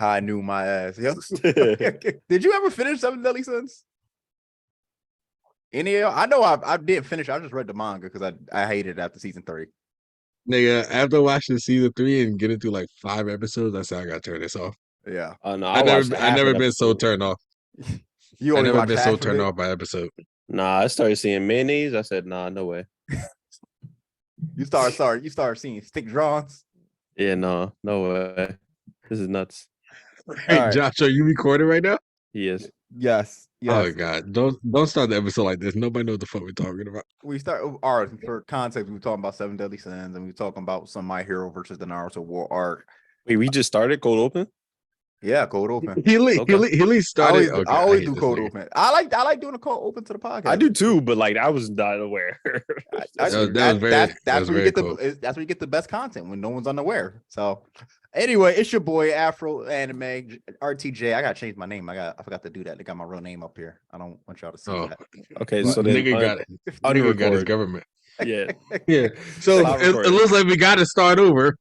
I knew my ass. Did you ever finish Seven Deadly Sins? Any of y'all? I know I didn't finish. I just read the manga because I hated it after season 3. Nigga, after watching season 3 and getting through like 5 episodes, I said I gotta turn this off. Yeah. No, I never been so turned off. You only never been so turned off by episode. Nah, I started seeing mayonnaise. I said, nah, no way. You start seeing stick drawings. Yeah, no way. This is nuts. Hey, right. Josh, are you recording right now? He is. Yes. Oh God! Don't start the episode like this. Nobody knows what the fuck we're talking about. We start. All right, for context, we were talking about Seven Deadly Sins, and we were talking about some My Hero versus the Naruto War arc. Wait, we just started cold open? Yeah, cold open. He started. I always do cold open. I like doing a cold open to the podcast. I do too, but like I was not aware. That's where you get the best content when no one's unaware. So anyway, it's your boy Afro Anime RTJ. I gotta change my name. I forgot to do that. They got my real name up here. I don't want y'all to see that. Okay, so then nigga got it. Nigga got his government. Yeah. Yeah. So it looks like we got to start over.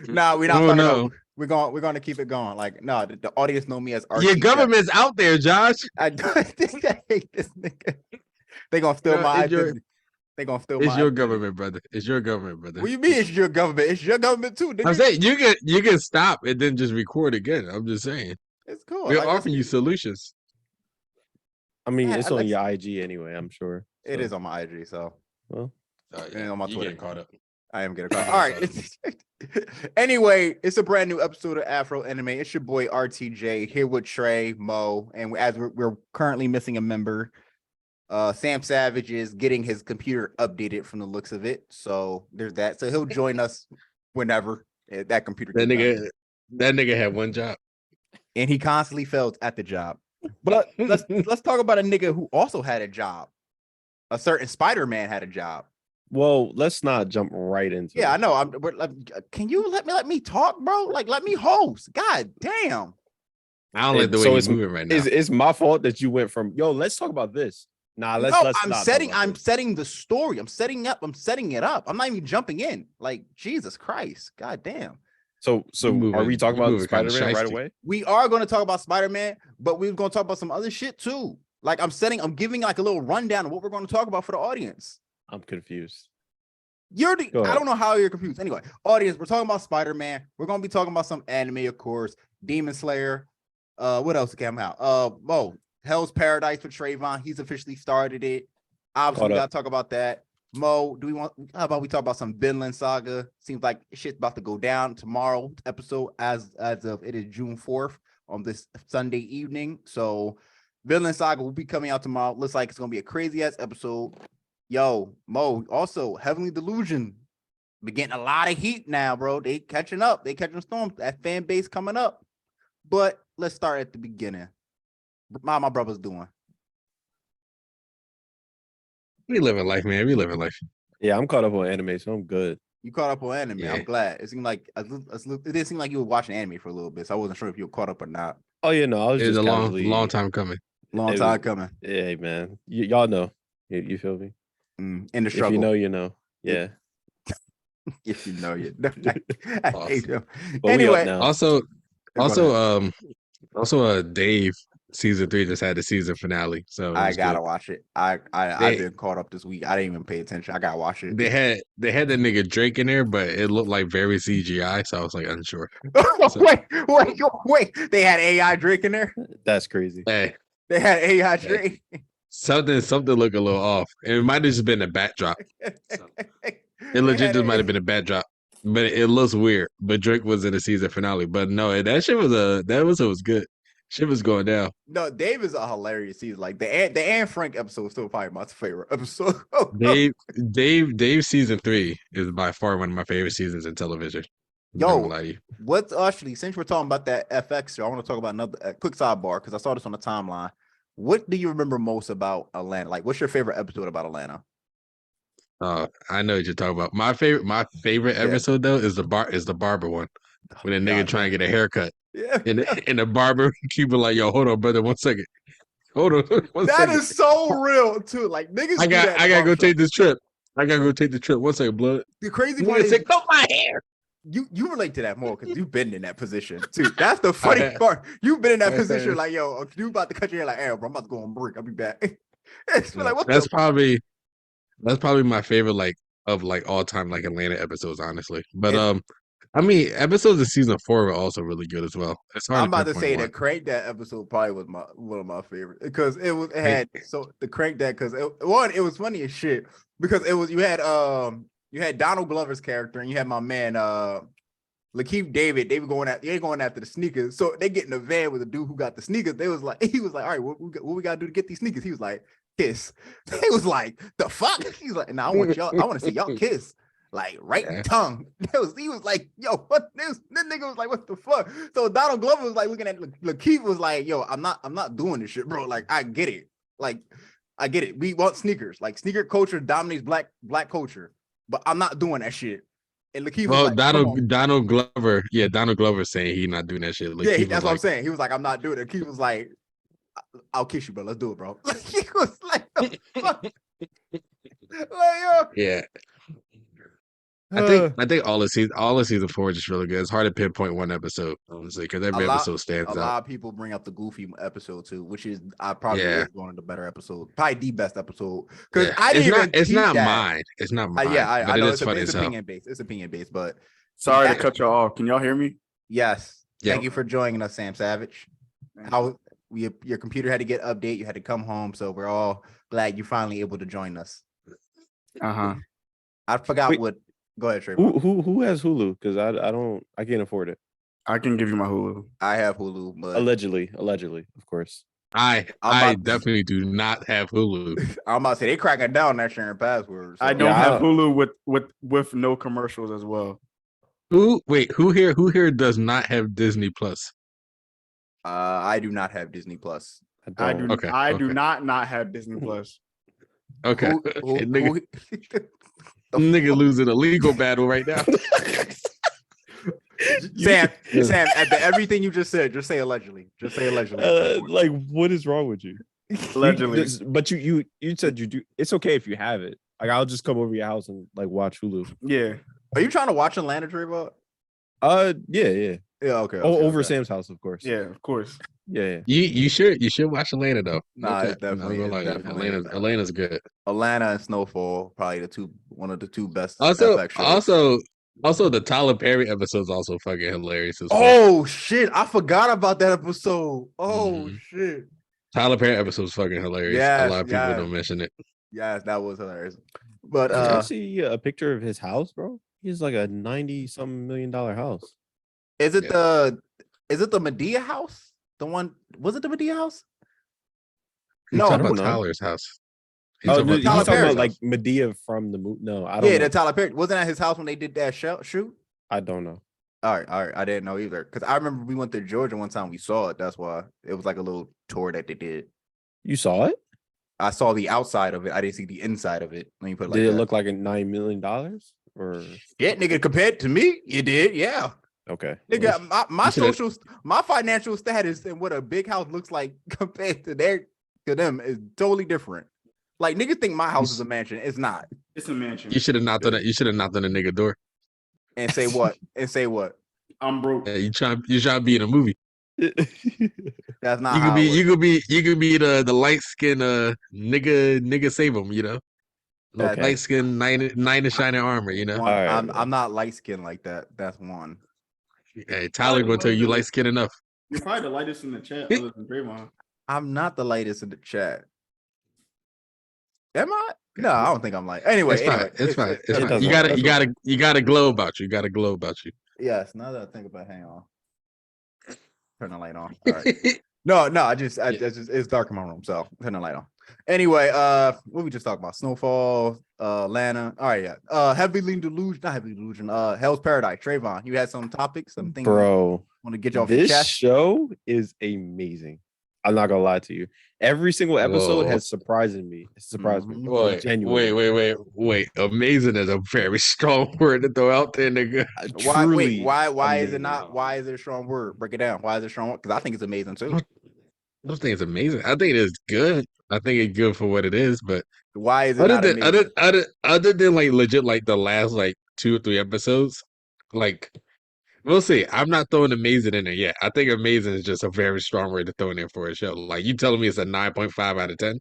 Nah, we're not starting over. We're gonna keep it going. Like, no, the audience know me as RTJ. Your government's out there, Josh. I don't think I hate this nigga. They gonna steal my identity. They gonna steal my It's your identity. government, brother. It's your government, brother. What do you mean it's your government? It's your government too, nigga. I'm saying you can stop and then just record again. I'm just saying. It's cool. We're offering you solutions. I mean, it's on your IG anyway, I'm sure. It is on my IG, so well, and on my Twitter. Getting caught up. I am getting caught up. All right. Anyway, it's a brand new episode of Afro Anime. It's your boy RTJ here with Trey, Mo, and as we're currently missing a member. Sam Savage is getting his computer updated from the looks of it, so there's that. So he'll join us whenever that computer. That nigga had one job, and he constantly fails at the job. But let's talk about a nigga who also had a job. A certain Spider-Man had a job. Well, let's not jump right into it. I know. Can you let me talk, bro? Like, let me host. God damn. I don't like the way he's moving right now. It's my fault that you went from let's talk about this. Nah, I'm setting the story. I'm setting it up. I'm not even jumping in. Like, Jesus Christ. God damn. So are we talking about Spider-Man right away? We are going to talk about Spider-Man, but we're going to talk about some other shit too. Like I'm giving like a little rundown of what we're going to talk about for the audience. I'm confused. I don't know how you're confused. Anyway, audience, we're talking about Spider-Man. We're going to be talking about some anime, of course. Demon Slayer. What else came out? Hell's Paradise for Trayvon. He's officially started it. Obviously, we got to talk about that. Mo, how about we talk about some Vinland Saga? Seems like shit's about to go down tomorrow episode as of it is June 4th on this Sunday evening. So Vinland Saga will be coming out tomorrow. Looks like it's going to be a crazy ass episode. Yo, Mo, also Heavenly Delusion be getting a lot of heat now, bro. They catching up. They catching storms. That fan base coming up. But let's start at the beginning. How my brother's doing? We living life, man. We living life. Yeah, I'm caught up on anime, so I'm good. You caught up on anime. Yeah. I'm glad. It seemed like it didn't seem like you were watching anime for a little bit, so I wasn't sure if you were caught up or not. Oh yeah, no, I was It's just a long time coming. Long time coming. Yeah, man. Y'all know. You feel me? In the struggle. If you know, you know. Yeah. If you know, you know. I hate him. But anyway, Also, Dave season 3 just had the season finale, so I gotta watch it. I've been caught up this week. I didn't even pay attention. I gotta watch it. They had the nigga Drake in there, but it looked like very CGI, so I was like unsure. Wait! They had AI Drake in there. That's crazy. Hey, they had AI Drake. Something looked a little off. It might have just been a backdrop. It legit just might have been a backdrop, but it looks weird. But Drake was in the season finale, but no, that shit was good. Shit was going down. No, Dave is a hilarious season. Like the Anne Frank episode is still probably my favorite episode. Dave season 3 is by far one of my favorite seasons in television. What's actually, since we're talking about that FX show, I want to talk about another quick sidebar because I saw this on the timeline. What do you remember most about Atlanta? Like, what's your favorite episode about Atlanta? I know what you're talking about. My favorite episode though is the barber one, when a nigga trying to get a haircut. Yeah, and the barber keep it like, yo, hold on, brother, 1 second. Hold on. That is so real too. Like niggas, I gotta go take this trip. 1 second, blood. The crazy part is, say, cut my hair. you relate to that more because you've been in that position too. That's the funny part. You've been in that position, like, yo, you about to cut your hair, like, hey, bro, I'm about to go on break. I'll be back. It's like, what that's probably my favorite of all time Atlanta episodes, honestly. But I mean, episodes of season 4 were also really good as well. It's hard. I'm about to say that Crank That episode probably was one of my favorites because it had the Crank That because it was funny as shit because you had Donald Glover's character and you had my man Lakeith David. They going after the sneakers, so they get in the van with the dude who got the sneakers. He was like, all right, what we gotta do to get these sneakers? He was like, kiss. He was like, the fuck? He's like, I want to see y'all kiss. Like tongue. He was like, yo, what this? This nigga was like, what the fuck? So Donald Glover was like looking at Lakeith was like, yo, I'm not doing this shit, bro. Like, I get it. Like, I get it. We want sneakers. Like, sneaker culture dominates black culture, but I'm not doing that shit. And Lakeith was like, Donald Glover saying he not doing that shit. Lakeith that's what I'm saying. He was like, I'm not doing it. Lakeith was like, I'll kiss you, bro. Let's do it, bro. Like, he was like, the fuck? Like, yo. Yeah. I think all of season 4 is just really good. It's hard to pinpoint one episode, honestly, because every episode stands out. A lot of people bring up the Goofy episode too, which is is one of the better episodes, probably the best episode. Because it's not mine. It's not mine. I know it's funny. It's opinion based. It's opinion based, but sorry to cut you off. Can y'all hear me? Yes. Yeah. Thank you for joining us, Sam Savage. Your computer had to get update. You had to come home, so we're all glad you're finally able to join us. I forgot what. Go ahead, Trayvon. Who has Hulu? Because I can't afford it. I can give you my Hulu. I have Hulu, but allegedly, of course. I definitely do not have Hulu. I'm about to say they cracking down that sharing passwords. So. I don't have Hulu with no commercials as well. Who here does not have Disney Plus? I do not have Disney Plus. I do not have Disney Plus. Okay. Nigga losing a legal battle right now. Sam, after everything you just said, just say allegedly. Just say allegedly. Like, what is wrong with you? Allegedly. But you said you do. It's okay if you have it. Like, I'll just come over your house and watch Hulu. Yeah. Are you trying to watch Atlanta, Trayvon? Yeah. Yeah, okay. Over Sam's house, of course. Yeah, of course. Yeah. You should watch Atlanta though. Nah, it's definitely Atlanta's good. Atlanta and Snowfall, probably one of the two best. Also, the Tyler Perry episode is also fucking hilarious as well. Oh shit! I forgot about that episode. Oh shit! Tyler Perry episode is fucking hilarious. Yes, a lot of people don't mention it. Yes, that was hilarious. But did you see a picture of his house, bro? He's like a $90-something million house. Is it the Medea house? The one, was it the Medea house? No, about Tyler's house. He's talking about like Medea from the movie. No, I don't know. The Tyler Perry. Wasn't that his house when they did that shoot? I don't know. All right. I didn't know either. Because I remember we went to Georgia one time. We saw it. That's why it was like a little tour that they did. You saw it? I saw the outside of it. I didn't see the inside of it. Let me put it like Did it that. look like a $9 million? Or yeah, nigga, compared to me, you did, yeah. Okay. Nigga, my financial status and what a big house looks like compared to them is totally different. Like, niggas think my house is a mansion. It's not. It's a mansion. You should have knocked on a nigga door. And say what? I'm broke. Yeah, you trying to be in a movie. That's not. You could be the light skin nigga save him. You know, light skin knight in shining armor. You know, I'm not light skin like that. That's one. Hey, Tyler gonna tell you light skin enough. You're probably the lightest in the chat, other than Draymond. I'm not the lightest in the chat. Am I? No, I don't think I'm light. Anyway, it's fine. You got a glow about you. Yes. Now that I think about, hang on. Turn the light on. All right. No, it's dark in my room, so turn the light on. Anyway, what we just talked about? Snowfall, Atlanta. All right, yeah. Not Heavily Delusion. Hell's Paradise. Trayvon, you had some topics, some things. Bro, want to get you off your chest? This show is amazing. I'm not gonna lie to you. Every single episode has surprised me. It's surprised me. Wait. Amazing is a very strong word to throw out there, nigga. Why is it not? Why is it a strong word? Break it down. Why is it strong? Because I think it's amazing too. I don't think it's amazing. I think it's good. I think it's good for what it is, but why is it not amazing? Other than like legit like the last like 2 or 3 episodes, Like, we'll see. I'm not throwing Amazing in there yet. I think Amazing is just a very strong word to throw in there for a show. Like, you telling me it's a 9.5 out of 10?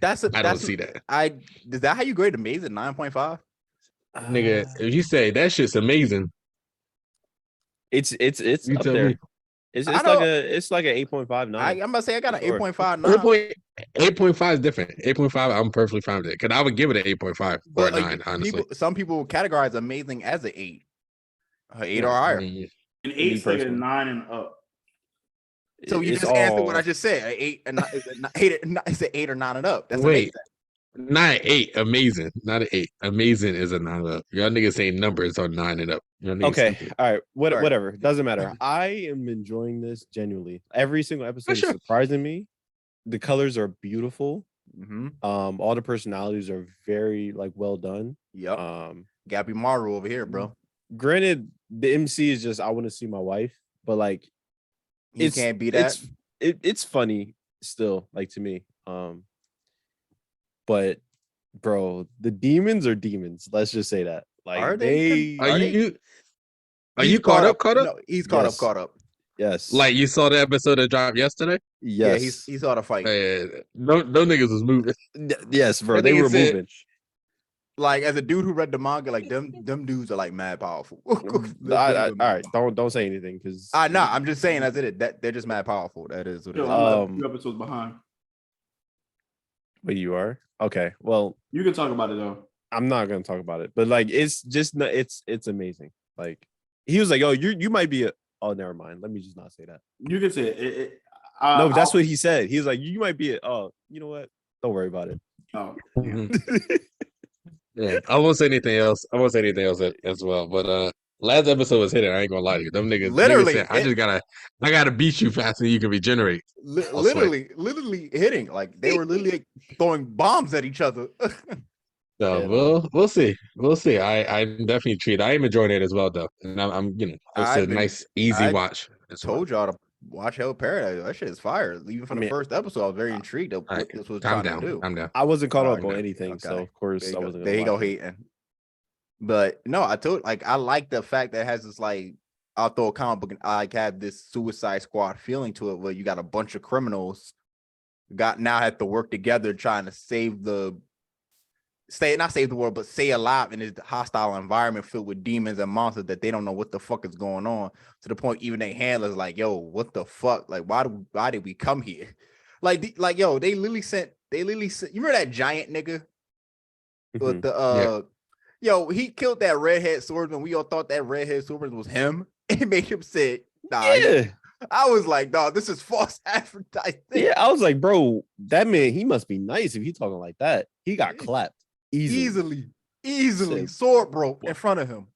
I don't see that. Is that how you grade Amazing? 9.5? Nigga, if you say that shit's amazing, It's you up tell there. me. It's I like know. it's like an 8.59. I'm about to say I got an Sure. 8.59. 8.5 is different. 8.5, I'm perfectly fine with it. Because I would give it an 8.5 or a But 9, honestly. some people categorize Amazing as an 8. 8 or Yeah. higher. Mm. An Me 8's like a personally. 9 and up. So you It's just answered what all- I just said. An 8 and 9, it's an 8 or 9 and up. That's Wait, amazing. not an 8, amazing. Not an 8. Amazing is a 9 and up. Y'all niggas saying numbers on 9 and up. Y'all niggas Okay, stupid. all right, All right. whatever. Doesn't matter. I am enjoying this genuinely. Every single episode sure. is surprising me. The colors are beautiful. Mm-hmm. All the personalities are very like well done. Yep. Gappy Maru over here, bro. Granted, the MC is just I want to see my wife, but like You can't beat that. It's funny still, like to me. But bro, the demons are demons. Let's just say that. Like Are they? Are you caught up? Caught up? No, he's caught Yes. up. Caught up. Yes. Like you saw the episode that dropped yesterday? Yeah, yes. he saw the fight. No niggas was moving. Yes, bro. That They nigga were said- moving. Like as a dude who read the manga, like them dudes are like mad powerful. All right, don't say anything because I'm just saying as it is that they're just mad powerful. That is what it Yo, is. I'm like a few episodes behind. But you are okay. Well, You can talk about it though. I'm not gonna talk about it, but like it's just it's amazing. Like he was like, "Oh, you might be a." Oh, never mind. Let me just not say that. You can say it. No, that's what he said. He was like, "You might be a." Oh, you know what? Don't worry about it. Oh, Yeah, I won't say anything else. I won't say anything else as well. But last episode was hitting. I ain't gonna lie to you. Them niggas Literally, said, I gotta beat you faster than you can regenerate. literally hitting. Like they were literally throwing bombs at each other. So Yeah, we'll see. We'll see. I'm definitely treated. I am enjoying it as well though. And I'm it's I've a been- nice, easy I watch. as well. Told y'all to watch Hell Paradise. That shit is fire. Even from the first episode, I was very intrigued of what this was Calm trying to do. down. I wasn't caught up Okay. on anything, so Okay. of course I wasn't. There you go watch it. hating. But no, I like the fact that it has this like I'll throw a comic book and I have this Suicide Squad feeling to it where you got a bunch of criminals now have to work together trying to not save the world, but stay alive in this hostile environment filled with demons and monsters that they don't know what the fuck is going on, to the point even their handlers like, yo, what the fuck? Like, why did we come here? Yo, they literally sent, you remember that giant nigga with the yo, he killed that redhead swordsman. We all thought that redhead swordsman was him. It made him say, nah. Yeah. I was like, dog, this is false advertising. Yeah, I was like, bro, that man, he must be nice if he talking like that. He got clapped easily. Easily. Said, Sword broke in front of him.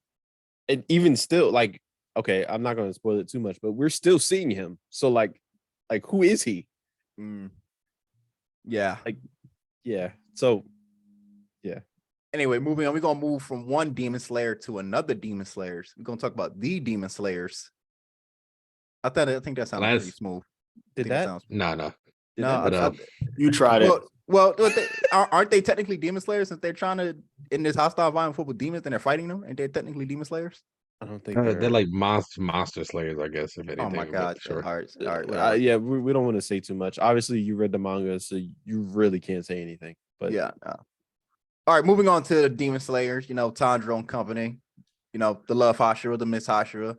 And even still, like, okay, I'm not going to spoil it too much, but we're still seeing him. So, like, who is he? Yeah. Yeah. So, yeah. Anyway, moving on. We're gonna move from one demon slayer to another demon slayers. We're gonna talk about the demon slayers. I think that sounded pretty smooth. Did that? No. you tried it. Well, aren't they technically demon slayers since they're trying to in this hostile environment full with demons and they're fighting them? And they're technically demon slayers? I don't think they're like monster slayers, I guess. If anything, Oh my god! sure. All right. Yeah, we don't want to say too much. Obviously, you read the manga, so you really can't say anything. But yeah. All right, moving on to the demon slayers. You know, Tanjiro and company. You know, the Love Hashira, the Miss Hashira,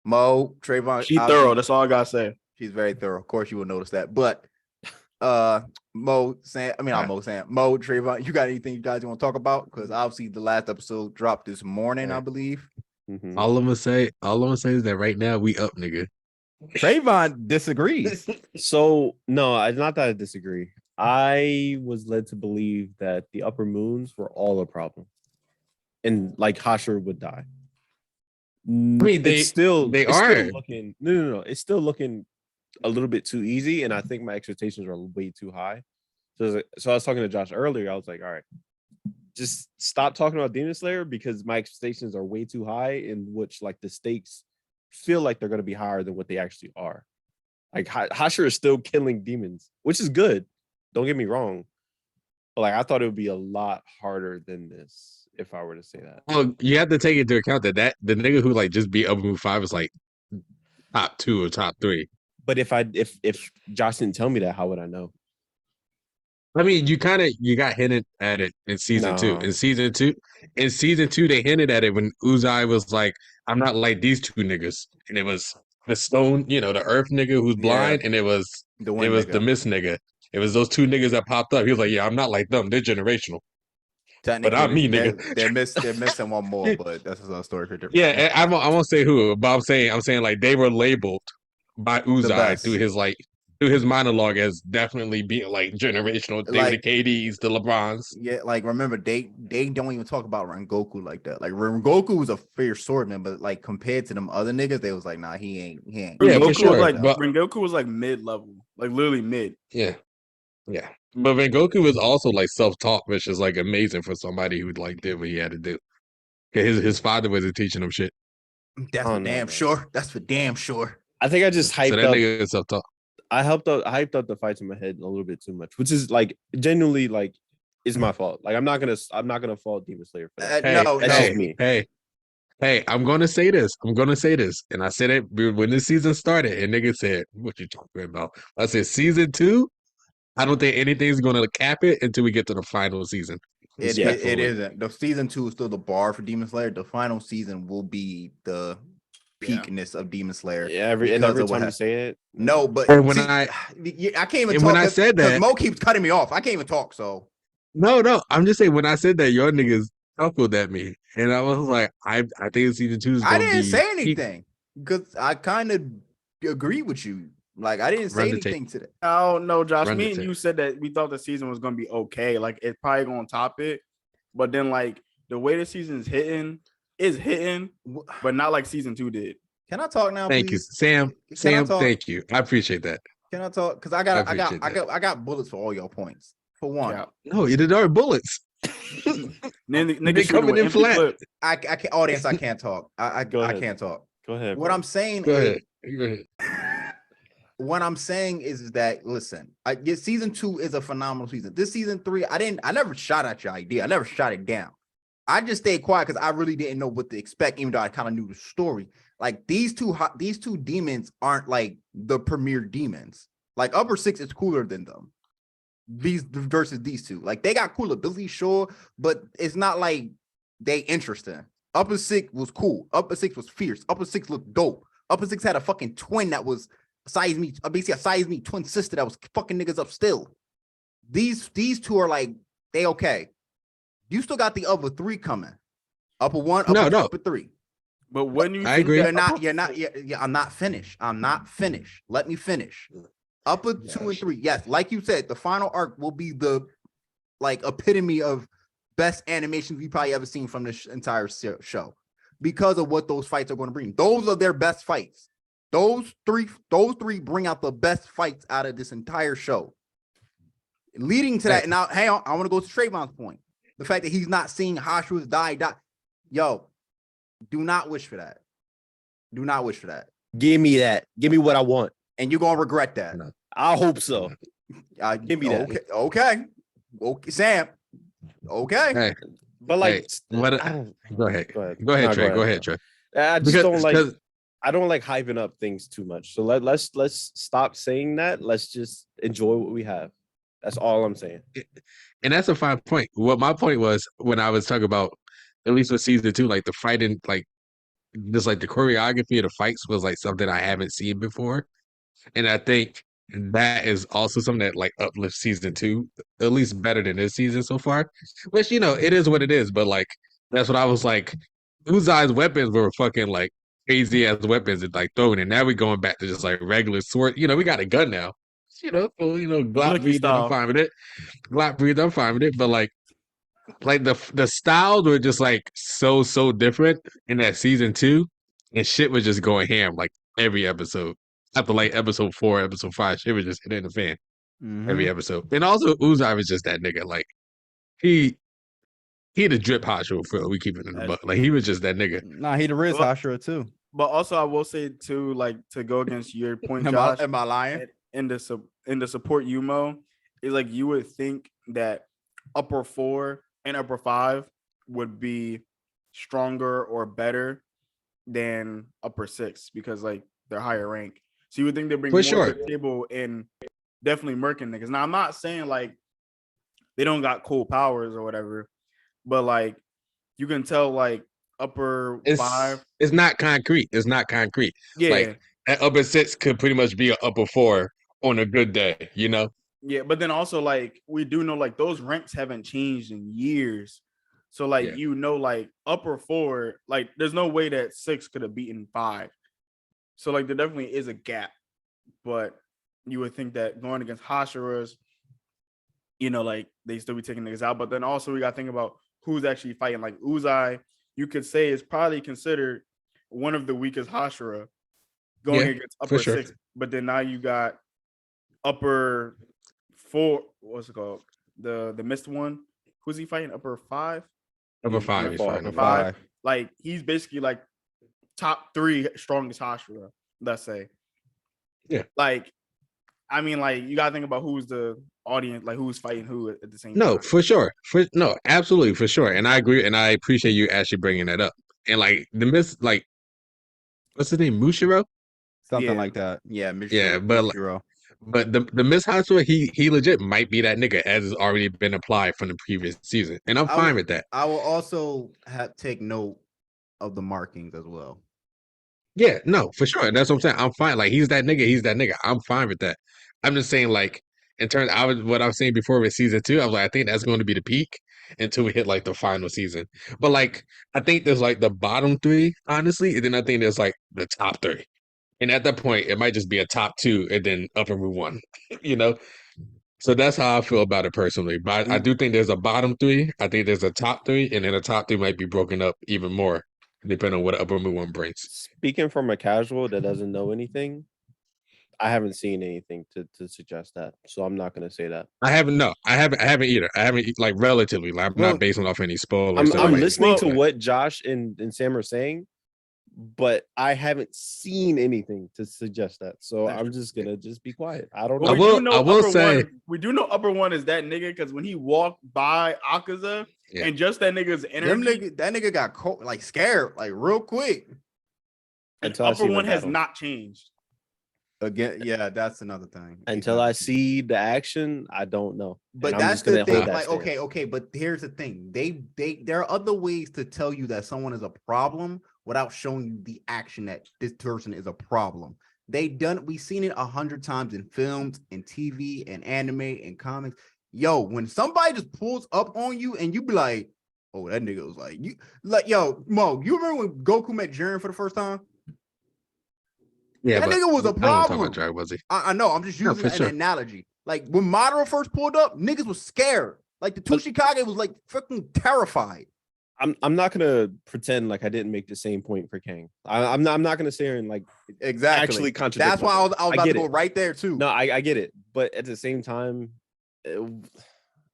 Mo, Trayvon. She's thorough. That's all I gotta say. She's very thorough. Of course, you will notice that. But Mo, Trayvon, you got anything you guys want to talk about? Because obviously the last episode dropped this morning, I believe. Mm-hmm. All I'm gonna say is that right now we up, nigga. Trayvon disagrees. So no, not that I disagree. I was led to believe that the upper moons were all a problem, and like Hashira would die. I mean, they are still looking. No. It's still looking a little bit too easy, and I think my expectations are way too high. So I was talking to Josh earlier. I was like, all right, just stop talking about Demon Slayer because my expectations are way too high, in which like the stakes feel like they're going to be higher than what they actually are. Like Hashira is still killing demons, which is good. Don't get me wrong. But like I thought it would be a lot harder than this. if I were to say that. Well, you have to take into account that the nigga who like just beat Upper Move 5 is like top 2 or top 3. But if Josh didn't tell me that, how would I know? I mean, you got hinted at it in season 2. No. In season 2, they hinted at it when Uzai was like, "I'm not like these two niggas," and it was the stone, the Earth nigga who's blind, and it was The the Mist nigga. It was those two niggas that popped up. He was like, "Yeah, I'm not like them. They're generational." But I'm me, nigga. They're missing one more, but that's a story for different. Yeah, I won't say who, but I'm saying like they were labeled by Uzai through his monologue as definitely being like generational. They were the KDs, the LeBrons. Yeah, like remember they don't even talk about Rengoku like that. Like Rengoku was a fierce swordman, but like compared to them other niggas, they was like, nah, he ain't. Yeah, for sure. Rengoku was like mid level, like literally mid. Yeah. But Rengoku was also like self-taught, which is like amazing for somebody who like did what he had to do. His father wasn't teaching him shit. That's for damn sure. That's for damn sure. I think I just hyped up. Nigga is self-taught. I hyped up the fights in my head a little bit too much, which is like genuinely like is my fault. Like I'm not gonna fault Demon Slayer for that. That's just me. Hey, I'm gonna say this. And I said it when this season started, and nigga said, "What you talking about?" I said, "Season 2. I don't think anything's gonna cap it until we get to the final season." It isn't. The season 2 is still the bar for Demon Slayer. The final season will be the peakness of Demon Slayer. Yeah, every time you say it. No, but I can't even talk. When I said that, Mo keeps cutting me off. I can't even talk. So no. I'm just saying when I said that, your niggas chuckled at me, and I was like, I think season 2 is. I didn't say anything because I kind of agree with you. Like I didn't say anything to that. Oh no, Josh. Me and you said that we thought the season was gonna be okay. Like it's probably gonna top it, but then like the way the season is hitting, but not like season 2 did. Can I talk now? Thank please? you, Sam. Thank you. I appricate that. Can I talk? Because I got bullets for all your points. For one, no, you did our bullets. Nigga coming in flat. Clip. I can't. Audience, I can't talk. I can't talk. Go ahead. What I'm saying. Go ahead. What I'm saying is that listen, season 2 is a phenomenal season. This season 3, I never shot at your idea. I never shot it down. I just stayed quiet because I really didn't know what to expect, even though I kind of knew the story. Like these two demons aren't like the premier demons. Like Upper 6 is cooler than them. These versus these two, like they got cool abilities, sure, but it's not like they interesting. Upper 6 was cool. Upper 6 was fierce. Upper 6 looked dope. Upper 6 had a fucking twin that was basically a size me twin sister that was fucking niggas up still. These two are like they okay. You still got the other 3 coming. Upper 1, upper 3. But when you I agree. I'm not finished. Let me finish. Upper 2 and 3. Yes, like you said, the final arc will be the like epitome of best animations we probably ever seen from this entire show because of what those fights are going to bring. Those are their best fights. Those three bring out the best fights out of this entire show. Leading to that, now, hang on, I want to go to Trayvon's point. The fact that he's not seeing Hashu's die. Yo, do not wish for that. Do not wish for that. Give me that. Give me what I want. And you're going to regret that. I hope so. Give me that. Okay, Sam. Okay. Hey, but like, go ahead. Go ahead, Trey. I just I don't like hyping up things too much. So let's stop saying that. Let's just enjoy what we have. That's all I'm saying. And that's a fine point. What my point was when I was talking about, at least with season 2, like the fighting, like just like the choreography of the fights was like something I haven't seen before. And I think that is also something that like uplifts season 2, at least better than this season so far. Which, it is what it is. But like, that's what I was like, Uzai's weapons were fucking like crazy ass weapons and like throwing it. Now we're going back to just like regular sword. We got a gun now. Glock breathe, I'm fine with it. Glock breathe, I'm fine with it. But like the styles were just like so different in that season 2, and shit was just going ham like every episode. After like episode 4, episode 5, shit was just hitting the fan every episode. And also Uzai was just that nigga. Like he the drip Hashira for we keep it in the buck. Like he was just that nigga. Nah, he the Riz Hashira too. But also I will say too, like to go against your point, Josh. Am I lying? In the support Yumo, is like you would think that upper 4 and upper 5 would be stronger or better than upper 6 because like they're higher rank. So you would think they bring For more sure. to the table and definitely murking niggas. Now I'm not saying like they don't got cool powers or whatever, but like you can tell like upper 5. It's not concrete. It's not concrete. Yeah. Like an upper 6 could pretty much be an upper 4 on a good day, you know? Yeah, but then also like we do know like those ranks haven't changed in years. So like Yeah. you know like upper 4, like there's no way that 6 could have beaten 5. So like there definitely is a gap. But you would think that going against Hashira's, you know, like they still be taking niggas out. But then also we got to think about who's actually fighting. Like Uzai, you could say is probably considered one of the weakest Hashira going against upper 6. But then now you got upper 4. What's it called? The missed one. Who's he fighting? Upper 5? Upper 5. He's fine. Upper 5. Like he's basically like top 3 strongest Hashira, let's say. Yeah. Like, I mean, like you gotta think about who's the audience, like who's fighting who at the same time. No, for sure. No, absolutely, for sure. And I agree, and I appreciate you actually bringing that up. And like the miss, like what's his name, Mushiro? Something like that. Yeah, Mushiro, yeah, but Mushiro. But the Miss Hospital, he legit might be that nigga as has already been applied from the previous season, and I'm fine with that. I will also take note of the markings as well. Yeah, no, for sure. That's what I'm saying. I'm fine. Like he's that nigga. He's that nigga. I'm fine with that. I'm just saying, like in terms, what I was saying before with season 2. I was like, I think that's going to be the peak until we hit like the final season. But like, I think there's like the bottom 3, honestly, and then I think there's like the top 3. And at that point, it might just be a top 2 and then upper 1, you know? So that's how I feel about it personally. But I do think there's a bottom 3. I think there's a top 3, and then the top 3 might be broken up even more, depending on what upper 1 brings. Speaking from a casual that doesn't know anything, I haven't seen anything to suggest that. So I'm not going to say that. I haven't either. I haven't, like, relatively. Like, I'm not basing off any spoilers. I'm listening to what Josh and Sam are saying, but I haven't seen anything to suggest that. So I'm just gonna be quiet. I don't know. I will say we do know upper 1 is that nigga because when he walked by Akaza and just that nigga's energy, that nigga got cold, like scared, like real quick. And upper 1 has not changed. Again, yeah, that's another thing. Until I see the action, I don't know. But that's the thing. Like, okay, but here's the thing. There are other ways to tell you that someone is a problem without showing you the action that this person is a problem. We've seen it 100 times in films, in TV, and anime, and comics. Yo, when somebody just pulls up on you and you be like, oh, that nigga was yo, Mo, you remember when Goku met Jiren for the first time? Yeah, that nigga was a problem. Dragon, was he? I know. I'm just using an analogy. Like when Madara first pulled up, niggas was scared. Like the Tushikage was like freaking terrified. I'm not gonna pretend like I didn't make the same point for Kang. I'm not gonna sit here and like actually contradict. That's why I was about to go right there too. No, I get it, but at the same time,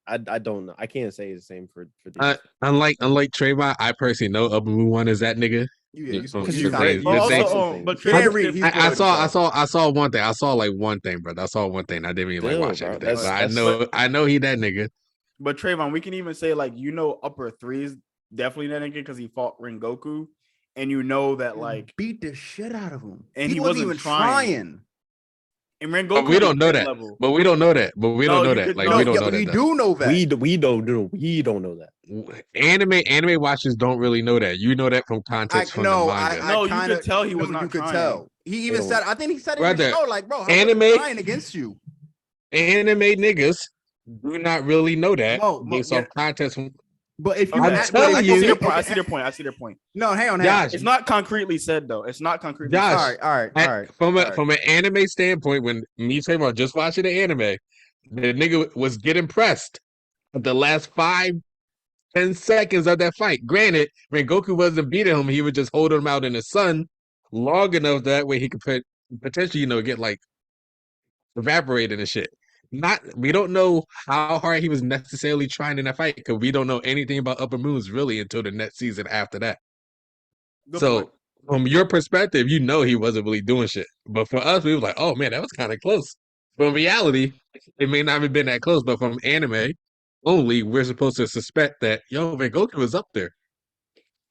I don't know. I can't say it's the same for these. Unlike Trayvon, I personally know Upper 1 is that nigga. I saw one thing. I saw like one thing, brother. I saw one thing. I didn't even like watch everything. But I know he that nigga. But Trayvon, we can even say like upper 3 is definitely that nigga because he fought Rengoku, and that like beat the shit out of him, and he wasn't even trying. And Rengoku, we don't know that. But we don't know that. Like we don't know that. We do know that. We don't know that. Anime watchers don't really know that. You know that from context from the manga. You could tell he was not trying. Tell. He even said, I think he said it in the show, like, bro, anime trying against you. Anime niggas do not really know that based off context. But if you, I see their point. No, hang on. It's not concretely said though. It's not concretely. Josh, all right. From an anime standpoint, when me talking about just watching the anime, the nigga was getting pressed at the last 5-10 seconds of that fight. Granted, when Goku wasn't beating him, he was just holding him out in the sun long enough that way he could potentially, get like evaporated and shit. We don't know how hard he was necessarily trying in that fight because we don't know anything about Upper Moons really until the next season after that. Good point. From your perspective, he wasn't really doing shit. But for us, we were like, oh man, that was kind of close. But in reality, it may not have been that close. But from anime, only, we're supposed to suspect that man, Goku was up there.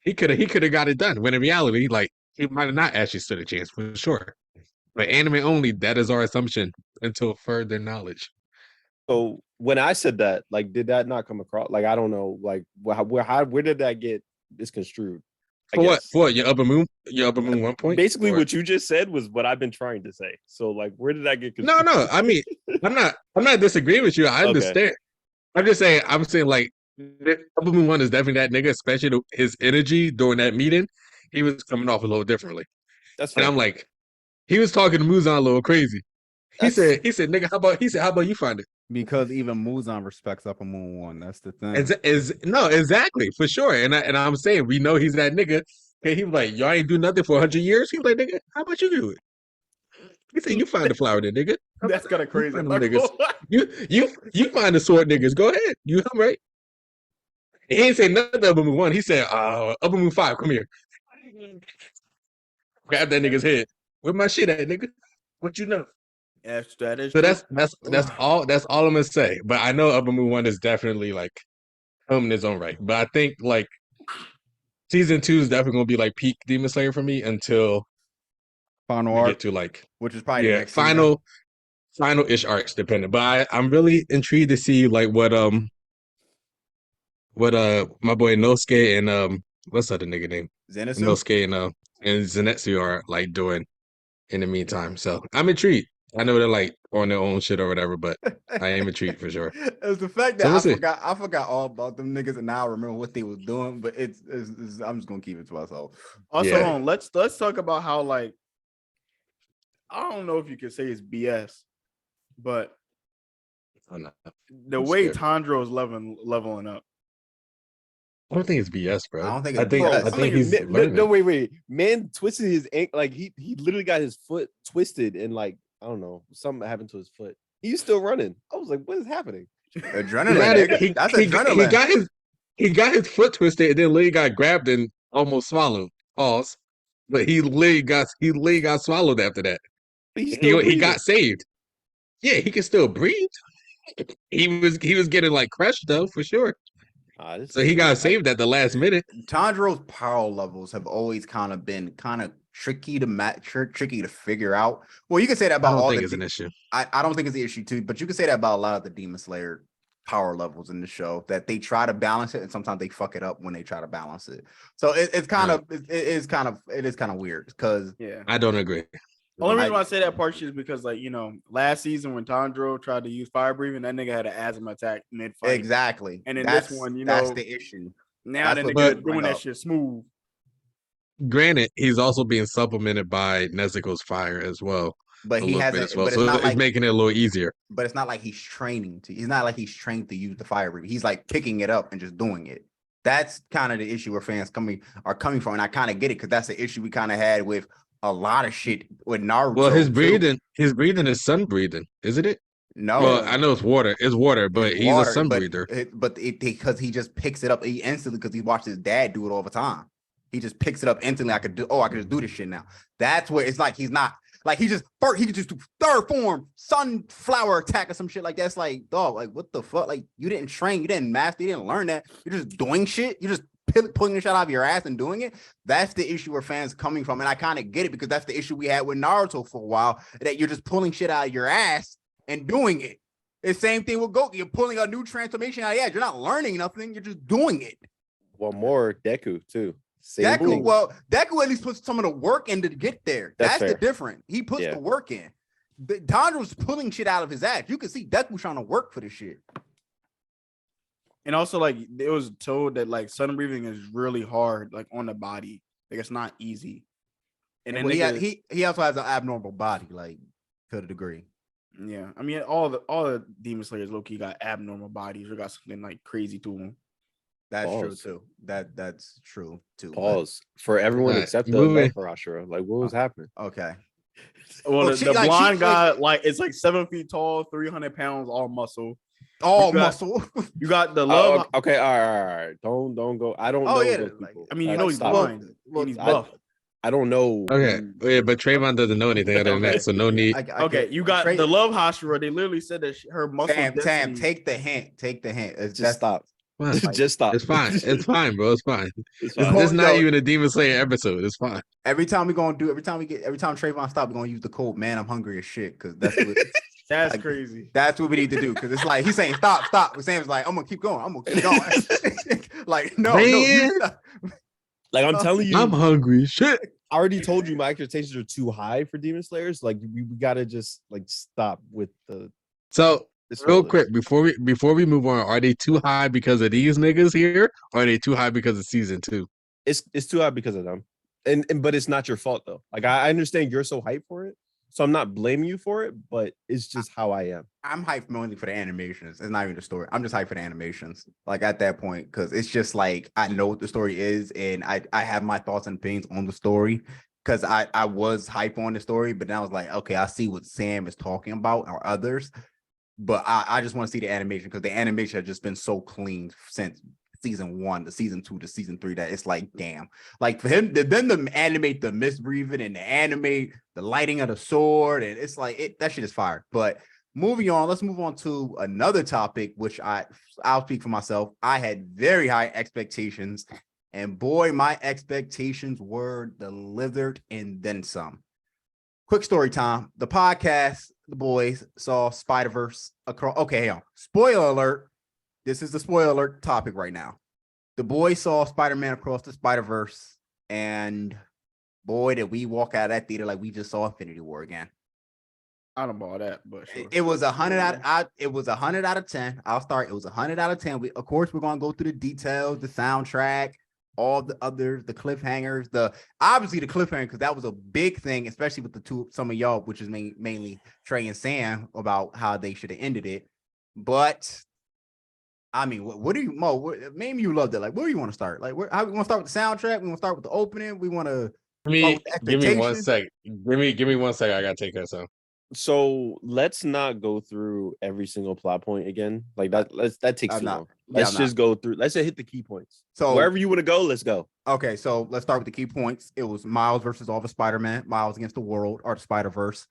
He could have got it done. When in reality, like he might have not actually stood a chance for sure. But anime only, that is our assumption until further knowledge. So when I said that, like, did that not come across? Like, I don't know, like, where did that get misconstrued? For what? Your upper moon 1 point? Basically, what you just said was what I've been trying to say. So, like, where did that get No. I mean, I'm not disagreeing with you. I understand. I'm saying like upper moon 1 is definitely that nigga, especially his energy during that meeting. He was coming off a little differently. That's fair. And I'm like, he was talking to Muzan a little crazy. He said, nigga, how about you find it? Because even Muzan respects Upper Moon 1. That's the thing. No, exactly, for sure. And I'm saying we know he's that nigga. Okay, he was like, y'all ain't do nothing for 100 years. He was like, nigga, how about you do it? He said, you find the flower there, nigga. That's kind of crazy. You find the sword niggas. Go ahead. You him, right? He ain't say nothing to Upper Moon 1. He said, Upper Moon 5, come here. Grab that nigga's head. Where my shit at, nigga? What you know? That is so that's all I'm gonna say. But I know Upper Moon 1 is definitely like in his own right. But I think like season 2 is definitely gonna be like peak Demon Slayer for me until final we arc, get to like which is probably the next final-ish arcs dependent. But I'm really intrigued to see like what my boy Nosuke and what's the other nigga name? Zenitsu? Nosuke and Zenitsu are like doing in the meantime. So I'm intrigued. I know they're like on their own shit or whatever, but I am intrigued for sure. It's the fact that I forgot all about them niggas and now I remember what they was doing, but it's I'm just gonna keep it to myself. Also, let's talk about how like I don't know if you could say it's BS, but the way Tanjiro is leveling up. I don't think it's BS, bro. I don't think it's BS. I think he's learning. No, wait. Man twisted his ankle. Like he literally got his foot twisted and like I don't know, something happened to his foot. He's still running. I was like, what is happening? Adrenaline. That's adrenaline. He got his foot twisted and then literally got grabbed and almost swallowed. Pause. But he literally got swallowed after that. He got saved. Yeah, he can still breathe. He was getting like crushed though, for sure. So he got saved at the last minute. Tanjiro's power levels have always kind of been tricky to tricky to figure out. Well, you can say that about all. I don't think it's an issue. I don't think it's the issue too, but you can say that about a lot of the Demon Slayer power levels in the show, that they try to balance it and sometimes they fuck it up when they try to balance it. So it is kind of weird because I don't agree. The only reason why I say that partially is because, like, you know, last season when Tanjiro tried to use fire breathing, that nigga had an asthma attack mid-fight. Exactly. And in this one, that's the issue. Now that nigga doing that shit smooth. Granted, he's also being supplemented by Nezuko's fire as well. But he has as well. So it's making it a little easier. But it's not like he's training to. He's not like he's trained to use the fire breathing. He's like picking it up and just doing it. That's kind of the issue where fans are coming from, and I kind of get it because that's the issue we kind of had with a lot of shit with Naruto. Well, his breathing is sun breathing, isn't it? No. Well, I know it's water. It's water, but he's a sun breather. But because he just picks it up instantly because he watched his dad do it all the time. He just picks it up instantly. I could just do this shit now. That's where it's like he's not like he could just do third form sunflower attack or some shit like that. It's like, dog, like what the fuck? Like you didn't train, you didn't master, you didn't learn that. You're just doing shit. You're just pulling the shit out of your ass and doing it. That's the issue where fans coming from, and I kind of get it because that's the issue we had with Naruto for a while. That you're just pulling shit out of your ass and doing it. The same thing with Goku. You're pulling a new transformation out of your ass. You're not learning nothing. You're just doing it. Well, more Deku too. Deku at least puts some of the work in to get there. That's the difference. He puts the work in. Tanjiro's pulling shit out of his ass. You can see Deku trying to work for this shit. And also, like, it was told that like sun breathing is really hard, like on the body. Like it's not easy. And then he also has an abnormal body, like to a degree. Yeah, I mean, all the Demon Slayers low-key got abnormal bodies or got something like crazy to them. That's true too. That's true too. Pause for everyone except the Ashura. Like, what was happening? Okay. Well, the blonde guy, like, it's like 7 feet tall, 300 pounds, all muscle. Muscle. You got the love. Okay, all right. Don't go. I don't know those people. I mean, you know he's blind. He's buff. I don't know. Okay, yeah, but Trayvon doesn't know anything other than that, so no need. Okay, you got the Love Hashira. They literally said that her muscle Tam, density. take the hint. Take the hint. Just stop. Fine. Just stop. It's fine. It's fine, bro. It's fine. It's This fine. is not Yo. even a Demon Slayer episode. It's fine. Every time Trayvon stop, we're gonna use the code, man, I'm hungry as shit. Cause that's That's crazy. That's what we need to do. Cause it's like he's saying stop. Sam's like, I'm gonna keep going. Like, no, you stop. Like I'm telling you, I'm hungry. Shit. I already told you my expectations are too high for Demon Slayers. Like we gotta just like stop with the. So real quick before we move on, are they too high because of these niggas here, or are they too high because of season 2? It's too high because of them, and but it's not your fault though. Like I understand you're so hyped for it, so I'm not blaming you for it, but it's just how I am. I'm hyped mainly for the animations. It's not even the story. I'm just hyped for the animations. Like at that point, because it's just like I know what the story is, and I have my thoughts and opinions on the story. Because I was hype on the story, but then I was like, okay, I see what Sam is talking about or others. But I just want to see the animation because the animation has just been so clean since season 1 to season 2 to season 3 that it's like, damn. Like for him, then to animate the mist breathing and to animate the lighting of the sword, and it's like that shit is fire. But moving on, let's move on to another topic, which I'll speak for myself. I had very high expectations, and boy, my expectations were delivered and then some. Quick story time. The podcast, the boys saw Spiderverse across. Okay, spoiler alert. This is the spoiler alert topic right now. The boys saw Spider-Man Across the Spider-Verse, and boy, did we walk out of that theater like we just saw Infinity War again. I don't buy that, but sure. It was 100 out. It was 100 out of 10. I'll start. It was 100 out of 10. Of course, we're gonna go through the details, the soundtrack, all the others, the cliffhangers, obviously the cliffhanger, because that was a big thing, especially with some of y'all, which is mainly Trey and Sam, about how they should have ended it. But I mean, what do you, Mo? Maybe you loved it. Like, where do you want to start? Like, how we want to start with the soundtrack? We want to start with the opening. We want to give me 1 second. Give me 1 second. I gotta take that out. So let's not go through every single plot point again. Like that takes too long. Let's just go through. Let's just hit the key points. So wherever you want to go, let's go. Okay, so let's start with the key points. It was Miles versus all the Spider-Man, Miles against the world, or the Spider-Verse,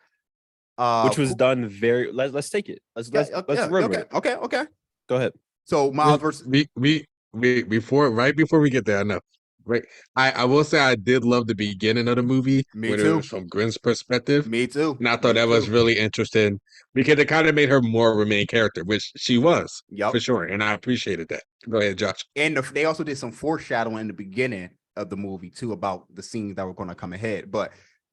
which was done very. Let's take it. Let's run with it. Okay. Go ahead. So Miles versus before we get there, I know. Right. I will say I did love the beginning of the movie. Me too. It was from Gwen's perspective. Me too. And I thought that was really interesting because it kind of made her more of a main character, which she was, for sure. And I appreciated that. Go ahead, Josh. And they also did some foreshadowing in the beginning of the movie too about the scenes that were going to come ahead. But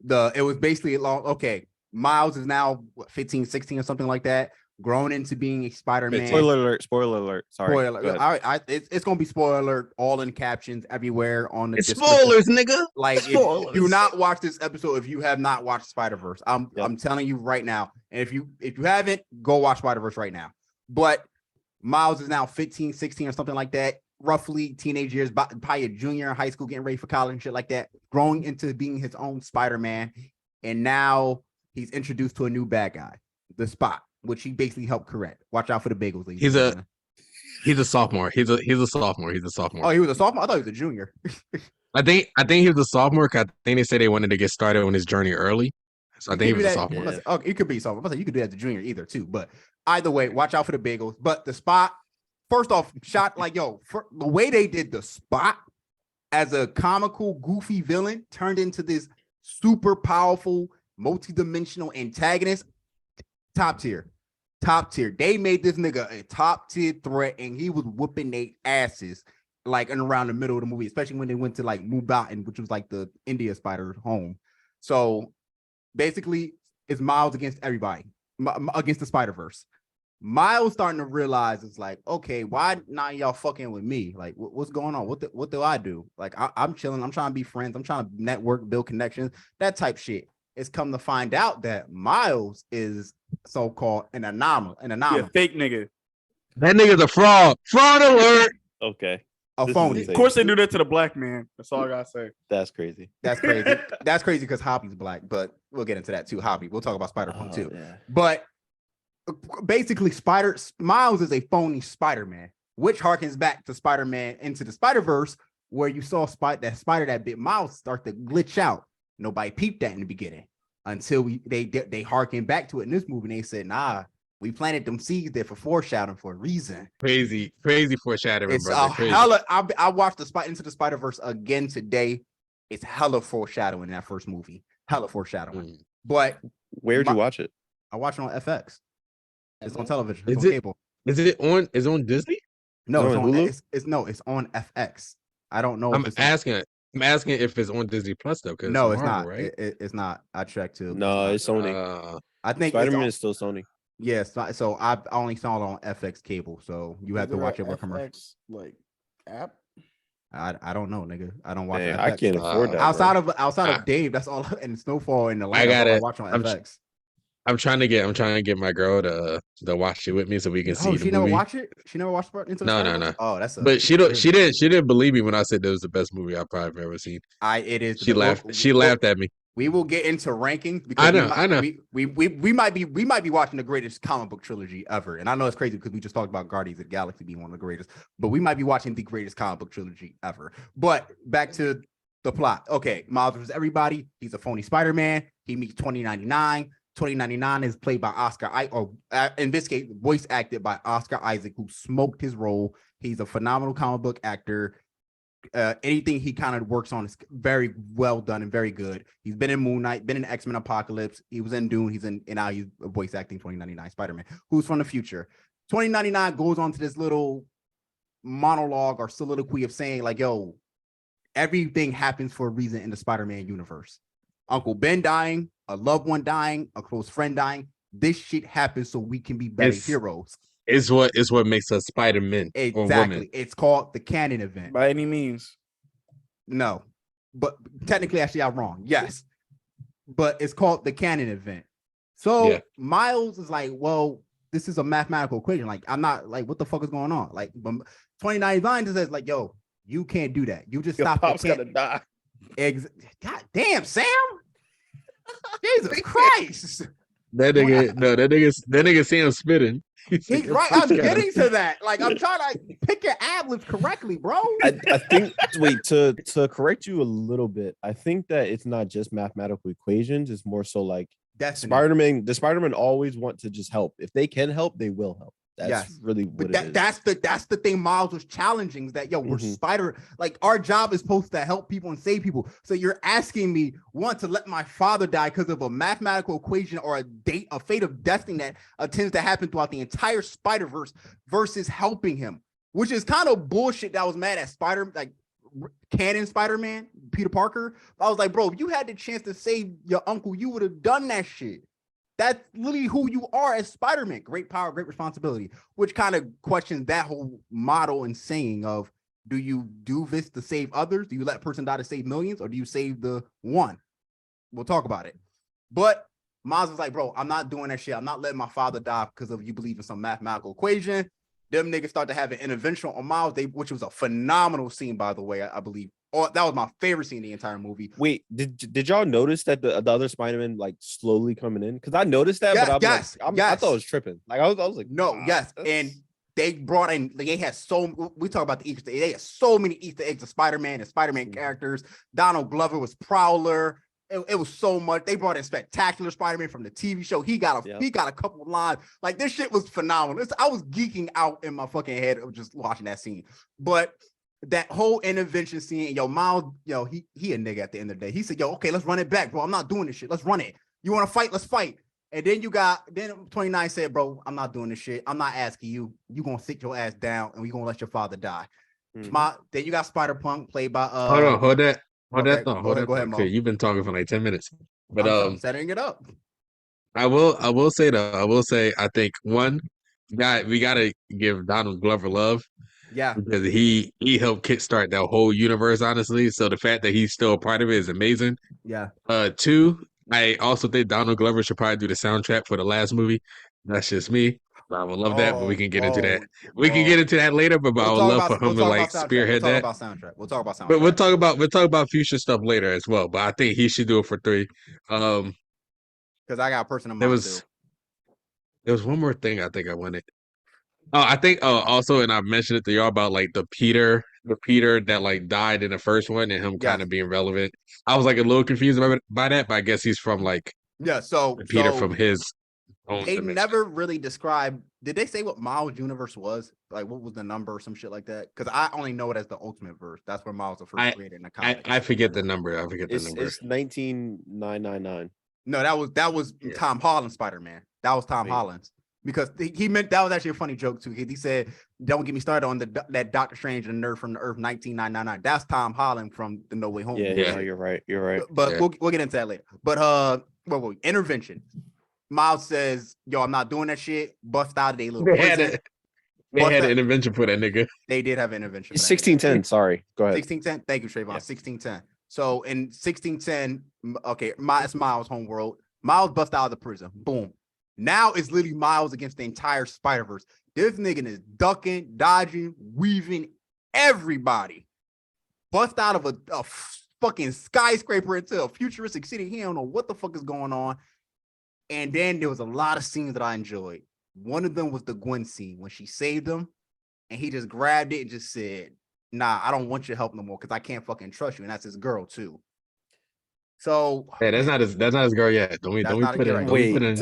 it was basically okay. Miles is now 15, 16 or something like that. Grown into being a Spider-Man. Spoiler alert! Sorry. Spoiler alert. All right, it's gonna be spoiler alert all in captions everywhere on the spoilers, nigga. Like, do not watch this episode if you have not watched Spider-Verse. I'm telling you right now. And if you haven't, go watch Spider-Verse right now. But Miles is now 15, 16 or something like that. Roughly teenage years, probably a junior in high school, getting ready for college and shit like that. Growing into being his own Spider-Man, and now he's introduced to a new bad guy, the Spot, which he basically helped correct. Watch out for the bagels. He's a sophomore. He's a sophomore. Oh, he was a sophomore? I thought he was a junior. I think he was a sophomore because I think they said they wanted to get started on his journey early. So I think he was a sophomore. Yeah. Oh, it could be a sophomore. You could do that as a junior either too. But either way, watch out for the bagels. But the Spot, first off, shot like, for the way they did the Spot as a comical, goofy villain turned into this super powerful, multi-dimensional antagonist. Top tier. They made this nigga a top tier threat, and he was whooping their asses like in around the middle of the movie, especially when they went to like Mumbai, which was like the India Spider home. So basically, it's Miles against everybody, against the Spider-Verse. Miles starting to realize it's like, okay, why not y'all fucking with me? Like, what's going on? What do I do? Like, I'm chilling. I'm trying to be friends. I'm trying to network, build connections, that type shit. It's come to find out that Miles is so-called an anomaly. Yeah, fake nigga. That nigga's a fraud. Fraud alert. Okay. A phony. Of course they do that to the black man. That's all I gotta say. That's crazy. That's crazy because Hobby's black, but we'll get into that too. Hobby. We'll talk about Spider-Man too. Yeah. But basically, Miles is a phony Spider-Man, which harkens back to Spider-Man Into the Spider-Verse, where you saw that spider that bit Miles start to glitch out. Nobody peeped that in the beginning until they harkened back to it in this movie. And they said, nah, we planted them seeds there for foreshadowing for a reason. Crazy foreshadowing, It's brother. a hella. I watched Into the Spider-Verse again today. It's hella foreshadowing in that first movie. Hella foreshadowing. But where'd you watch it? I watched it on FX. It's on television. Is it's on it cable. Is it on? Is it on Disney? No, it's on on Hulu? it's on FX. I don't know. I'm asking if it's on Disney Plus though. Because No, it's Marvel, not. right? It's not. I checked too. No, it's Sony. I think Spider-Man is still Sony. Yes. So I only saw it on FX cable. So you have to watch it with commercials. Like app. I don't know, nigga. I don't watch. Man, FX. I can't afford that. Outside of Dave, that's all. And Snowfall and the I got it. I watch on FX. I'm trying to get my girl to watch it with me so we can see the movie. She never watched it. She never watched Into the Spider-Verse? No. Oh, that's a. But she didn't believe me when I said it was the best movie I've probably ever seen. It is. She laughed. She laughed at me. We will get into rankings because I know. We might be watching the greatest comic book trilogy ever, and I know it's crazy because we just talked about Guardians of the Galaxy being one of the greatest, but we might be watching the greatest comic book trilogy ever. But back to the plot. Okay, Miles versus everybody. He's a phony Spider-Man. He meets 2099. 2099 is played by Oscar in this case, voice acted by Oscar Isaac, who smoked his role. He's a phenomenal comic book actor. Anything he kind of works on is very well done and very good. He's been in Moon Knight, been in X-Men Apocalypse. He was in Dune. And now he's voice acting 2099 Spider-Man, who's from the future. 2099 goes on to this little monologue or soliloquy of saying like, yo, everything happens for a reason in the Spider-Man universe. Uncle Ben dying, a loved one dying, a close friend dying. This shit happens so we can be better heroes. It's what makes us Spider-Man. Exactly. It's called the canon event. By any means. No. But technically, actually, I'm wrong. Yes. But it's called the canon event. So Miles is like, well, this is a mathematical equation. Like, I'm not like, what the fuck is going on? Like, 2099 just says, like, yo, you can't do that. You just Your stop. pop's gonna die. God damn, Sam. Jesus Christ. That nigga Sam spitting. He's right. I'm getting to that. Like, I'm trying to pick your ad-libs correctly, bro. I think, wait, to correct you a little bit, I think that it's not just mathematical equations. It's more so like Spider-Man. The Spider-Man always want to just help. If they can help, they will help. That's really what it is. That's the thing Miles was challenging, is that, yo, we're Spider, like, our job is supposed to help people and save people. So you're asking me, one, to let my father die because of a mathematical equation or a fate of destiny that tends to happen throughout the entire Spider-Verse versus helping him, which is kind of bullshit. That I was mad at canon Spider-Man, Peter Parker. I was like, bro, if you had the chance to save your uncle, you would have done that shit. That's literally who you are as Spider-Man. Great power, great responsibility, which kind of questions that whole model and saying of, do you do this to save others? Do you let a person die to save millions? Or do you save the one? We'll talk about it. But Miles was like, bro, I'm not doing that shit. I'm not letting my father die because of you believe in some mathematical equation. Them niggas start to have an intervention on Miles, which was a phenomenal scene, by the way, I believe. Oh, that was my favorite scene in the entire movie. Wait, did y'all notice that the other Spider-Man like slowly coming in? Because I noticed that, but I thought it was tripping. Like I was like, no, yes, and they brought in. They had we talk about the Easter eggs. They had so many Easter eggs of Spider-Man and Spider-Man characters. Donald Glover was Prowler. It was so much. They brought in Spectacular Spider-Man from the TV show. He got a couple of lines. Like, this shit was phenomenal. I was geeking out in my fucking head of just watching that scene. But that whole intervention scene, yo, Miles, yo, he a nigga at the end of the day. He said, yo, okay, let's run it back, bro. I'm not doing this shit. Let's run it. You want to fight? Let's fight. And then then 29 said, bro, I'm not doing this shit. I'm not asking you. You gonna sit your ass down and we gonna let your father die. Then you got Spider-Punk played by hold that. Hold that thought. Go ahead, Mo. Okay, you've been talking for like 10 minutes. But I'm setting it up. I will say I think one, we gotta give Donald Glover love. Yeah. Because he helped kickstart that whole universe, honestly. So the fact that he's still a part of it is amazing. Yeah. Two, I also think Donald Glover should probably do the soundtrack for the last movie. That's just me. I would love that, but we can get into that. We can get into that later, but I would love for him to like spearhead that. We'll talk about soundtrack. But we'll talk about future stuff later as well. But I think he should do it for 3. Because I got a person in mind too. There was one more thing I think I wanted. Oh, I think also, and I mentioned it to y'all about like the Peter the Peter that like died in the first one and him Yes. kind of being relevant. I was like a little confused by that, but I guess he's from like Yeah, so the Peter from his own they dimension. never really described. Did they say what Miles' universe was? Like, what was the number or some shit like that? Because I only know it as the Ultimate Verse. That's where Miles was first created in the comics. I forget the number. I forget the number. It's 19999. No, that was Yeah. Tom Holland's Spider-Man. That was Tom Wait. Holland's. Because he meant that was actually a funny joke too. He said, "Don't get me started on that Doctor Strange and the Nerd from the Earth 19999." That's Tom Holland from the No Way Home. Yeah, movie. yeah, you're right. You're right. But Yeah. we'll get into that later. But intervention. Miles says, "Yo, I'm not doing that shit." Bust out of their little prison. They What's had that? an intervention for that nigga. They did have intervention. It's 1610. Sorry. Go ahead. 1610. Thank you, Trayvon. Yeah. 1610. So in 1610, okay, it's Miles' homeworld. Miles bust out of the prison. Boom. Now it's literally Miles against the entire Spider-Verse. This nigga is ducking, dodging, weaving everybody. Bust out of a fucking skyscraper into a futuristic city. He don't know what the fuck is going on. And then there was a lot of scenes that I enjoyed. One of them was the Gwen scene when she saved him and he just grabbed it and just said, "Nah, I don't want your help no more because I can't fucking trust you." And that's his girl too. So Hey, that's not his girl yet. Don't we That's put not it his in? girl. Don't we Wait, put in?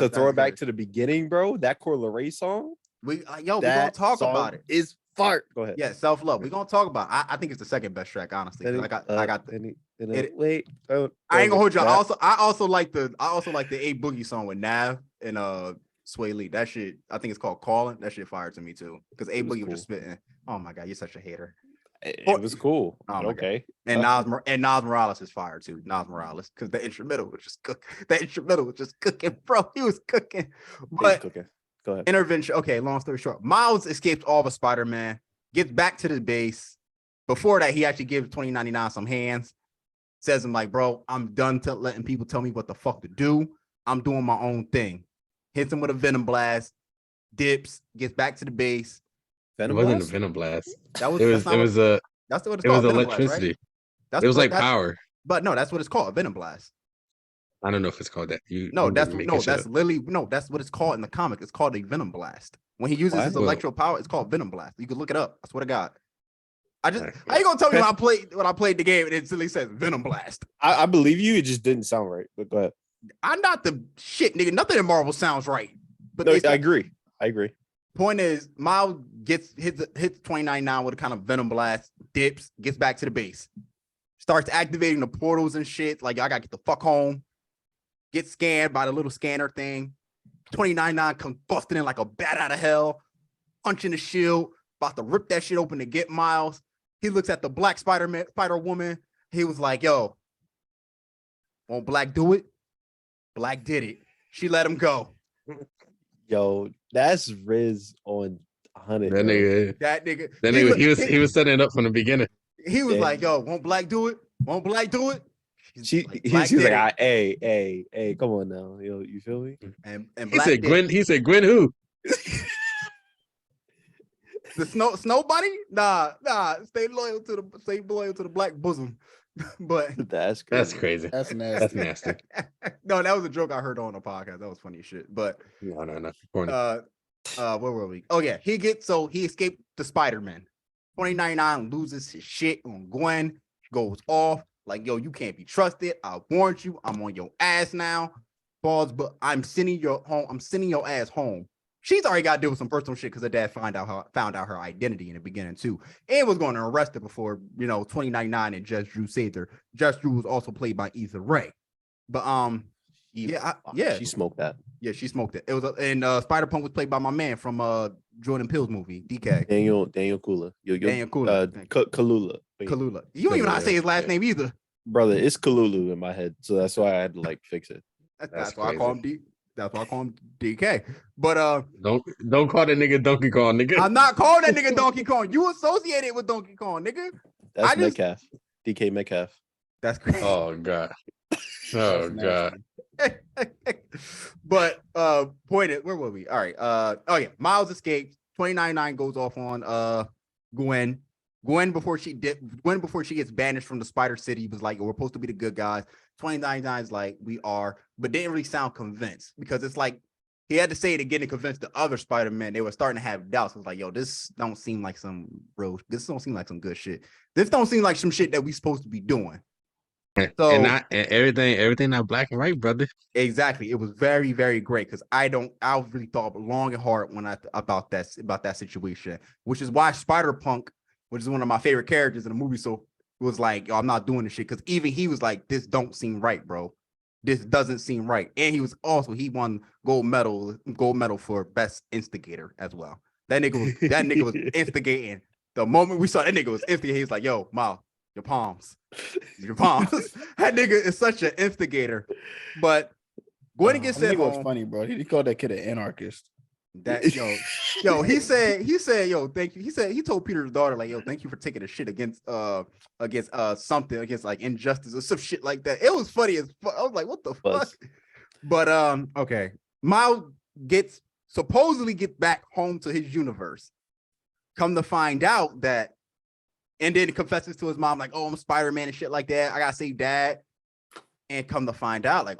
to throw it back to the beginning, bro. That Corleray song. we gonna That talk song about it. Is fart. Go ahead. Yeah, self-love. We're gonna talk about it. I think it's the second best track, honestly. 'Cause I got Wait. I ain't gonna hold you. I also like the A Boogie song with Nav and Sway Lee. That shit, I think it's called Calling. That shit fired to me too. Because A It was Boogie was cool. just spitting. Oh my god, you're such a hater. It was cool. Oh but my okay. And Nas Morales is fired too. Nas Morales, because the instrumental was just cooking, bro. He was cooking. But Okay. Go ahead. intervention. Okay, long story short, Miles escapes all but Spider-Man, gets back to the base. Before that, he actually gives 2099 some hands. Says him like, "Bro, I'm done letting people tell me what the fuck to do. I'm doing my own thing." Hits him with a Venom Blast, dips, gets back to the base. It wasn't a Venom Blast. That was It was that's what it's it was called. Venom Blast, electricity. right? That's It was what- like that's- power. But no, that's what it's called, Venom Blast. I don't know if it's called that. That's up. literally that's what it's called in the comic. It's called a Venom Blast. When he uses his What? electro power, it's called Venom Blast. You can look it up. I swear to God. How you Alright. gonna tell me when I played the game and it simply says Venom Blast? I believe you. It just didn't sound right. But go ahead. I'm not the shit, nigga. Nothing in Marvel sounds right. But No, it's- I agree. I agree. Point is, Miles hits 2099 with a kind of Venom Blast, dips, gets back to the base, starts activating the portals and shit. Like, I gotta get the fuck home. Gets scanned by the little scanner thing. 2099 comes busting in like a bat out of hell, punching the shield, about to rip that shit open to get Miles. He looks at the Black Spider-Woman. He was like, "Yo, won't Black do it?" Black did it. She let him go. Yo, that's Riz on 100. That bro. nigga. That nigga. That nigga. He was setting it up from the beginning. He was Yeah. like, "Yo, won't Black do it? Won't Black do it?" She's Black like, did hey, come on now. You feel me? and He Black said did Gwen. He said Gwen who? the snow bunny. Nah, stay loyal to the Black bosom. But That's crazy. That's crazy. that's nasty. That's nasty. No, that was a joke I heard on the podcast. That was funny as shit. But No. Corny. where were we? Oh yeah, he escaped the Spider-Man. 2099 loses his shit on Gwen, goes off like, "Yo, you can't be trusted. I warned you. I'm on your ass now. Balls, but I'm sending your ass home." She's already got to deal with some personal shit because her dad found out her identity in the beginning too, and was going to arrest her before 2099 and Just Drew saved her. Just Drew was also played by Issa Rae, but She smoked that. yeah, she smoked it. It was and Spider-Punk was played by my man from Jordan Peele's movie DK. Daniel Kula. Daniel Kula. Kalula. Kalula. You don't even know how to say his last name either. Brother, it's Kalulu in my head, so that's why I had to like fix it. That's why I call him That's why I call him DK. But Don't call that nigga Donkey Kong, nigga. I'm not calling that nigga Donkey Kong. You associate it with Donkey Kong, nigga. That's Metcalf. DK Metcalf. That's crazy. Oh god. Oh god. But point it, where were we? All right. Oh yeah, Miles escapes. 2099 goes off on Gwen. Gwen before she gets banished from the Spider City was like, "We're supposed to be the good guys." 2099 is like, "We are," but didn't really sound convinced because it's like he had to say it again to convince the other Spider-Man. They were starting to have doubts. It was like, yo, this don't seem like some good shit. This don't seem like some shit that we supposed to be doing. So and everything not black and white, brother. Exactly. It was very, very great because I really thought long and hard when about that situation, which is why Spider-Punk, which is one of my favorite characters in the movie, so it was like, yo, I'm not doing this shit, because even he was like, this don't seem right, bro. This doesn't seem right. And he won gold medal for best instigator as well. That nigga was instigating. The moment we saw that nigga was instigating, he was like, yo, Miles, your palms. That nigga is such an instigator. But Gwen gets sent home. Was funny, bro. He called that kid an anarchist. That he said, yo, thank you. He told Peter's daughter, like, yo, thank you for taking a shit against something, against like injustice or some shit like that. It was funny as fuck. I was like, what the fuck? But okay. Miles supposedly gets back home to his universe. Come to find out that, and then confesses to his mom, like, oh, I'm Spider-Man and shit like that. I gotta save dad. And come to find out, like,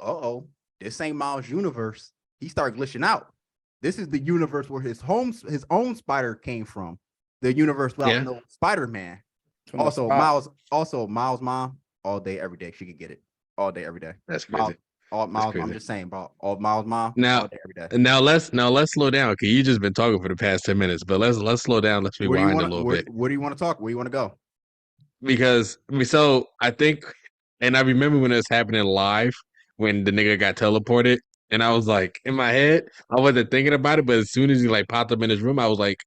this ain't Miles' universe. He started glitching out. This is the universe where his own spider came from. The universe without no Spider-Man. Also, Miles' mom, all day, every day, she could get it. All day, every day. That's crazy. Miles, I'm just saying, bro. All Miles' mom, now, all day, every day. Now let's slow down, because you just been talking for the past 10 minutes. But let's slow down. Let's rewind a little bit. What do you want to talk? Where do you want to go? Because so I think, and I remember when it was happening live, when the nigga got teleported, and I was like, in my head, I wasn't thinking about it, but as soon as he like popped up in his room, I was like,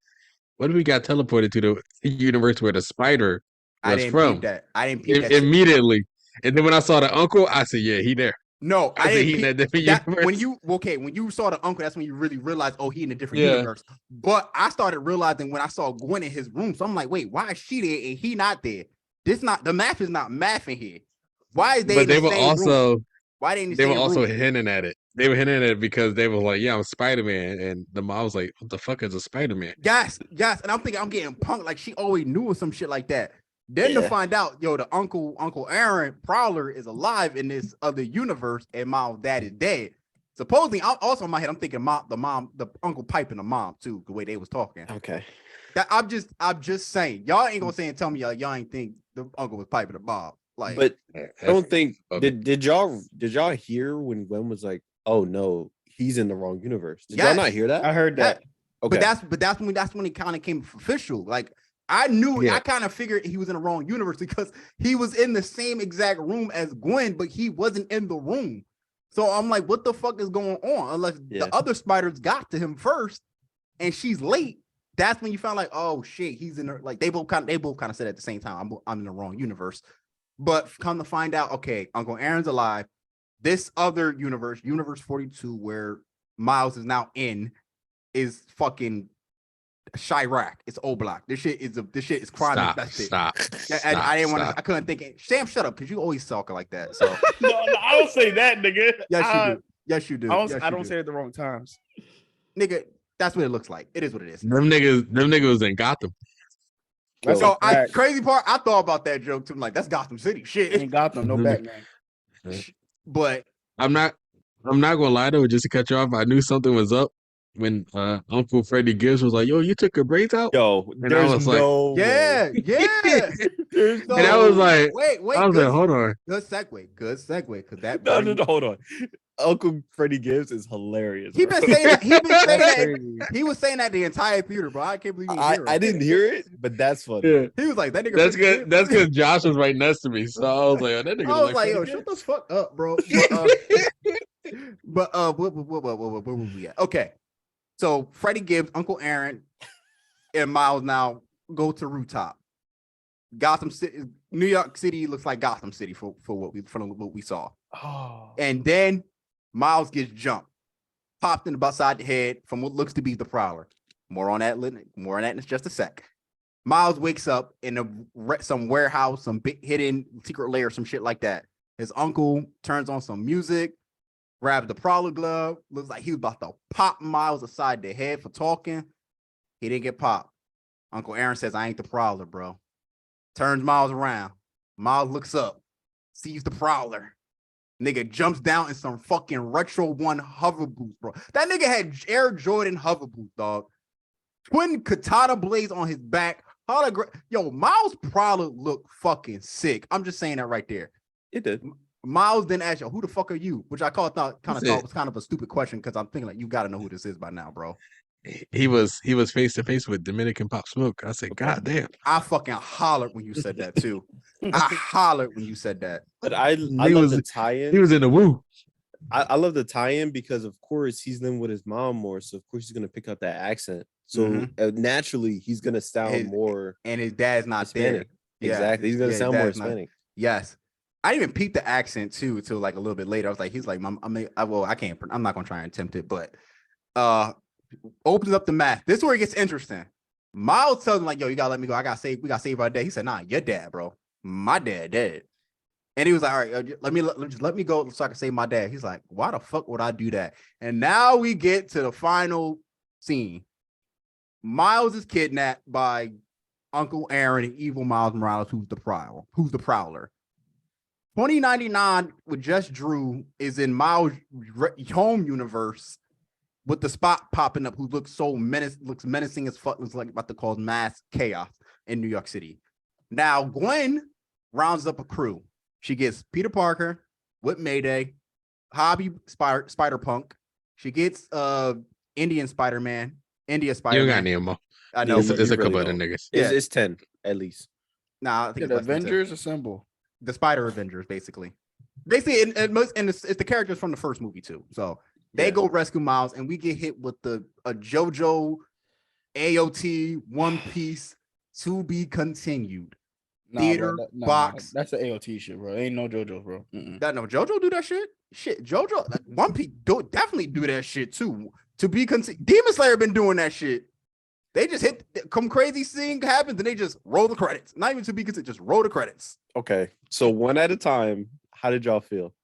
what if we got teleported to the universe where the spider was from? I didn't peep that immediately. And then when I saw the uncle, I said, yeah, he there. No, I didn't peep that. When you saw the uncle, that's when you really realized, he in a different universe. But I started realizing when I saw Gwen in his room, so I'm like, wait, why is she there and he not there? The math is not mathing here. Why is they? But they were also room? Why didn't they were also hinting at it? They were hinting at it because they were like, "Yeah, I'm Spider-Man," and the mom was like, "What the fuck is a Spider-Man?" Yes, and I'm thinking I'm getting punked like she always knew or some shit like that. Then to find out, the Uncle Aaron Prowler is alive in this other universe, and Miles' dad is dead. Supposedly, also in my head, I'm thinking the uncle piping the mom too, the way they was talking. Okay. That I'm just saying, y'all ain't gonna say and tell me y'all ain't think the uncle was piping the mom. Like, but I don't think did y'all hear when Gwen was like, "Oh no, he's in the wrong universe"? Did y'all not hear that? I heard that. Okay, but that's when it kind of came official. Like, I knew, I kind of figured he was in the wrong universe because he was in the same exact room as Gwen, but he wasn't in the room. So I'm like, what the fuck is going on? Unless the other spiders got to him first, and she's late. That's when you found like, oh shit, he's in there. Like they both kind of said at the same time, I'm in the wrong universe. But come to find out, okay, Uncle Aaron's alive. This other universe, Universe 42, where Miles is now in, is fucking Chirac. It's Oblak. This shit is crime infested. Stop. I didn't want to. I couldn't think it. Sam, shut up, because you always talk like that. So no, I don't say that, nigga. Yes, you do. I don't say it at the wrong times, nigga. That's what it looks like. It is what it is. Them niggas was in Gotham. So crazy part, I thought about that joke too. I'm like, that's Gotham City. Shit. Ain't Gotham, no Batman. But I'm not gonna lie though, just to cut you off. I knew something was up when Uncle Freddie Gibbs was like, "Yo, you took your braids out." Yo, and there's I was no like, yeah. And I was like, wait. I was like, hold on. Good segue, because that. No, hold on. Uncle Freddie Gibbs is hilarious. He been saying that. He was saying that the entire theater, bro. I can't believe I didn't hear it, but that's funny. Yeah. He was like, that nigga. That's good. That's because Josh was right next to me, so I was like, oh, that nigga. I was like, yo, shut the fuck up, bro. But where we at? Okay, so Freddie Gibbs, Uncle Aaron, and Miles now go to rooftop. Gotham City, New York City looks like Gotham City for what we saw. Oh. And then Miles gets jumped, popped in the side the head from what looks to be the Prowler. More on that in just a sec. Miles wakes up in some warehouse, some big hidden secret lair, some shit like that. His uncle turns on some music, grabs the Prowler glove. Looks like he was about to pop Miles aside the head for talking. He didn't get popped. Uncle Aaron says, I ain't the Prowler, bro. Turns Miles around. Miles looks up, sees the Prowler. Nigga jumps down in some fucking Retro 1 hover boots, bro. That nigga had Air Jordan hover boots, dog. Twin katana blades on his back. Yo, Miles Prowler looked fucking sick. I'm just saying that right there. It did. Miles then asked, yo, who the fuck are you? Which I thought was kind of a stupid question because I'm thinking like you got to know who this is by now, bro. He was face to face with Dominican Pop Smoke. I said, God damn. I fucking hollered when you said that too. I hollered when you said that. But I love the tie-in. He was in the woo. I love the tie-in because of course he's living with his mom more, so of course he's gonna pick up that accent. So naturally he's gonna sound more. And his dad's not Hispanic. there. Exactly, he's gonna sound more Hispanic. Yes. I didn't even peep the accent too until like a little bit later. I was like, he's like, I'm not gonna try and attempt it, but opens up the map. This is where it gets interesting. Miles tells him like, yo, you gotta let me go. We gotta save our dad. He said, nah, your dad, bro. My dad dead. And he was like, all right, let me go so I can save my dad. He's like, why the fuck would I do that? And now we get to the final scene. Miles is kidnapped by Uncle Aaron and evil Miles Morales, who's the Prowler. 2099 with Just Drew is in Miles' home universe with the Spot popping up, who looks menacing as fuck, looks like about to cause mass chaos in New York City. Now Gwen rounds up a crew. She gets Peter Parker with Mayday, Hobby Spider-Punk. She gets Indian Spider-Man, India Spider-Man. You got Nemo. I know. It's a couple of the niggas. It's 10 at least. Nah, I think the Avengers assemble. The Spider Avengers, basically. Basically, it's the characters from the first movie too. So they go rescue Miles, and we get hit with a JoJo, AOT, One Piece, to be continued. Theater box. That's the AOT shit, bro. Ain't no JoJo, bro. That no JoJo do that shit. Shit, JoJo, One Piece definitely do that shit too. To be continued. Demon Slayer been doing that shit. They just hit some crazy thing happens and they just roll the credits. Not even to be considered, just roll the credits. Okay, so one at a time. How did y'all feel?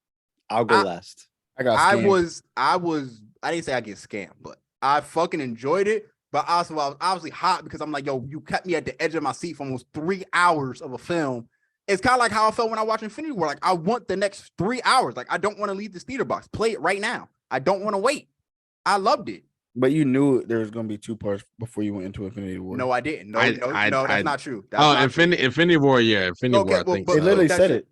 I'll go last. I didn't say I get scammed, but I fucking enjoyed it. But also I was obviously hot because I'm like, yo, you kept me at the edge of my seat for almost 3 hours of a film. It's kind of like how I felt when I watched Infinity War. Like, I want the next 3 hours. Like, I don't want to leave this theater box. Play it right now. I don't want to wait. I loved it. But you knew there was going to be 2 parts before you went into Infinity War. No, I didn't. No, that's not true. Infinity War, yeah. Infinity War, I think. They literally said it.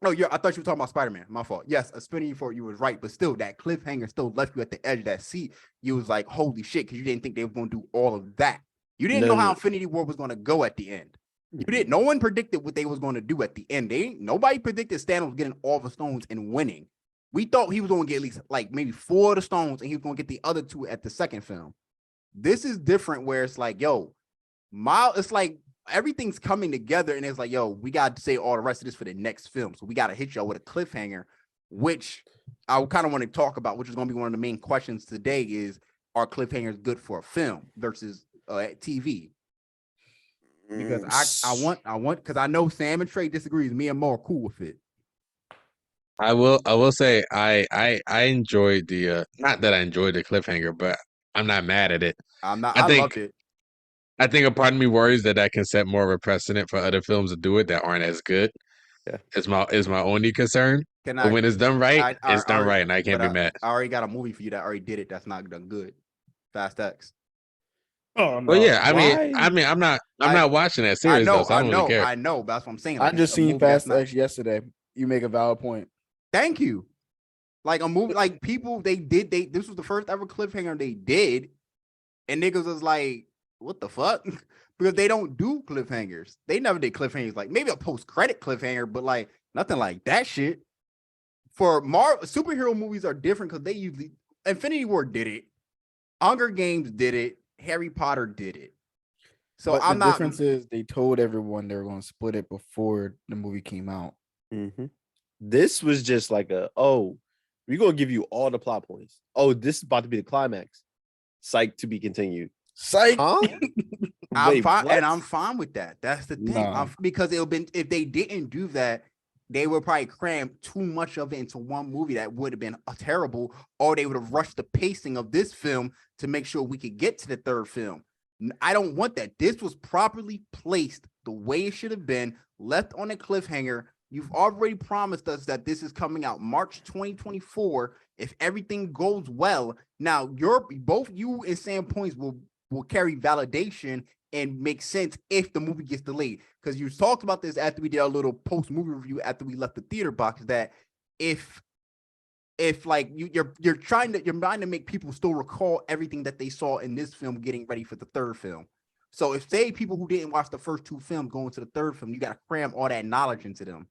No, I thought you were talking about Spider-Man. My fault. Yes, Infinity War, you was right. But still, that cliffhanger still left you at the edge of that seat. You was like, holy shit, because you didn't think they were going to do all of that. You didn't know how Infinity War was going to go at the end. You didn't. No one predicted what they was going to do at the end. Nobody predicted Thanos getting all the stones and winning. We thought he was going to get at least like maybe 4 of the stones and he was going to get the other 2 at the second film. This is different where it's like, yo, it's like everything's coming together and it's like, yo, we got to say all the rest of this for the next film. So we got to hit y'all with a cliffhanger, which I kind of want to talk about, which is going to be one of the main questions today is, are cliffhangers good for a film versus TV? Because I want, because I know Sam and Trey disagrees. Me and Mo are cool with it. I will say I enjoyed the not that I enjoyed the cliffhanger, but I'm not mad at it. I loved it. I think a part of me worries that can set more of a precedent for other films to do it that aren't as good. Yeah, is my only concern. But when it's done right, it's done right, and I can't be mad. I already got a movie for you that already did it. That's not done good. Fast X. Oh no! Well, yeah, I mean, I'm not watching that series. So I don't really care. I know. But that's what I'm saying. Like, I just seen Fast X yesterday. You make a valid point. Thank you. Like a movie, like people, this was the first ever cliffhanger they did, and niggas was like, what the fuck? Because they don't do cliffhangers. They never did cliffhangers. Like maybe a post-credit cliffhanger, but like nothing like that shit. For Marvel, superhero movies are different because they usually Infinity War did it, Hunger Games did it, Harry Potter did it. So but the difference is they told everyone they were going to split it before the movie came out. Mm-hmm. This was just like we're going to give you all the plot points. Oh, this is about to be the climax. Psych, to be continued. Psych. Huh? I'm fine, and I'm fine with that. That's the thing. Because if they didn't do that, they would probably cram too much of it into one movie that would have been terrible, or they would have rushed the pacing of this film to make sure we could get to the third film. I don't want that. This was properly placed the way it should have been, left on a cliffhanger You've already promised us that this is coming out March 2024. If everything goes well, now both you and Sam Points will carry validation and make sense if the movie gets delayed. Because you talked about this after we did our little post-movie review after we left the theater box, that if like you're trying to make people still recall everything that they saw in this film getting ready for the third film. So if say people who didn't watch the first two films go into the third film, you got to cram all that knowledge into them.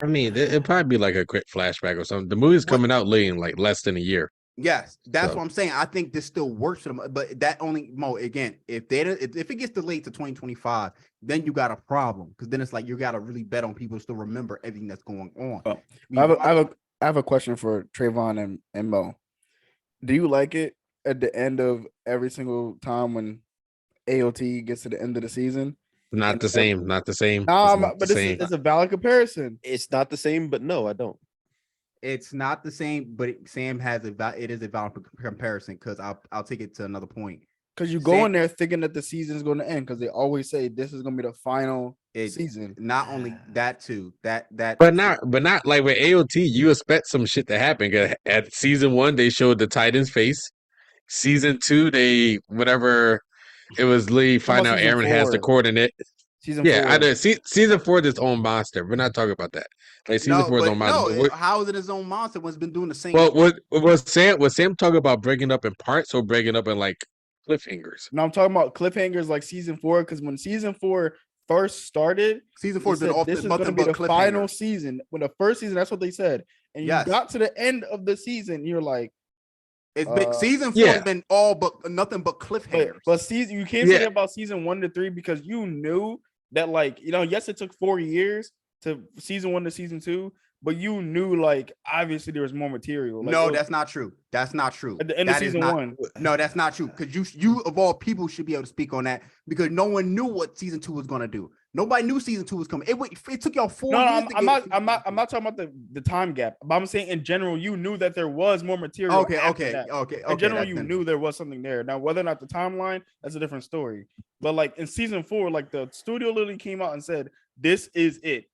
I mean, it'd probably be like a quick flashback or something. The movie's coming out late in like less than a year. Yes, that's what I'm saying. I think this still works for them, but that only again, if it gets delayed to 2025, then you got a problem, because then it's like you got to really bet on people to still remember everything that's going on. Well, I have a question for Trayvon and Mo. Do you like it at the end of every single time when AOT gets to the end of the season? Not the same. Not the same. But it's a valid comparison. It's not the same, but no, I don't. It's not the same, but Sam has it is a valid comparison, because I'll take it to another point. Because you go in there thinking that the season is going to end, because they always say this is going to be the final season. Not only that too, but not like with AOT, you expect some shit to happen. At season 1, they showed the Titan's face. Season 2, they whatever it was, Lee find out Aaron has the coordinate. Season 4. I know. Season 4 is its own monster. We're not talking about that. Like season 4 is its own monster. No, how is it his own monster when it's been doing the same? Well, was Sam talking about breaking up in parts or breaking up in like cliffhangers? No, I'm talking about cliffhangers like season 4, because when season 4 first started, season 4 has been off. This is going to be the final season. When the first season, that's what they said. And you got to the end of the season, you're like, it's been season 4 has been all but nothing but cliffhangers. But you can't say about season 1 to 3, because you knew that, like, yes, it took 4 years to season 1 to season 2, but you knew, like, obviously there was more material. Like, no, that's not true. That's not true. At the end of season 1. No, that's not true. Because you of all people should be able to speak on that, because no one knew what season 2 was gonna do. Nobody knew season 2 was coming. It took y'all 4 years. I'm not talking about the time gap, but I'm saying in general, you knew that there was more material. Okay. In general, you knew there was something there. Now, whether or not the timeline, that's a different story. But like in season 4, like the studio literally came out and said, "This is it,"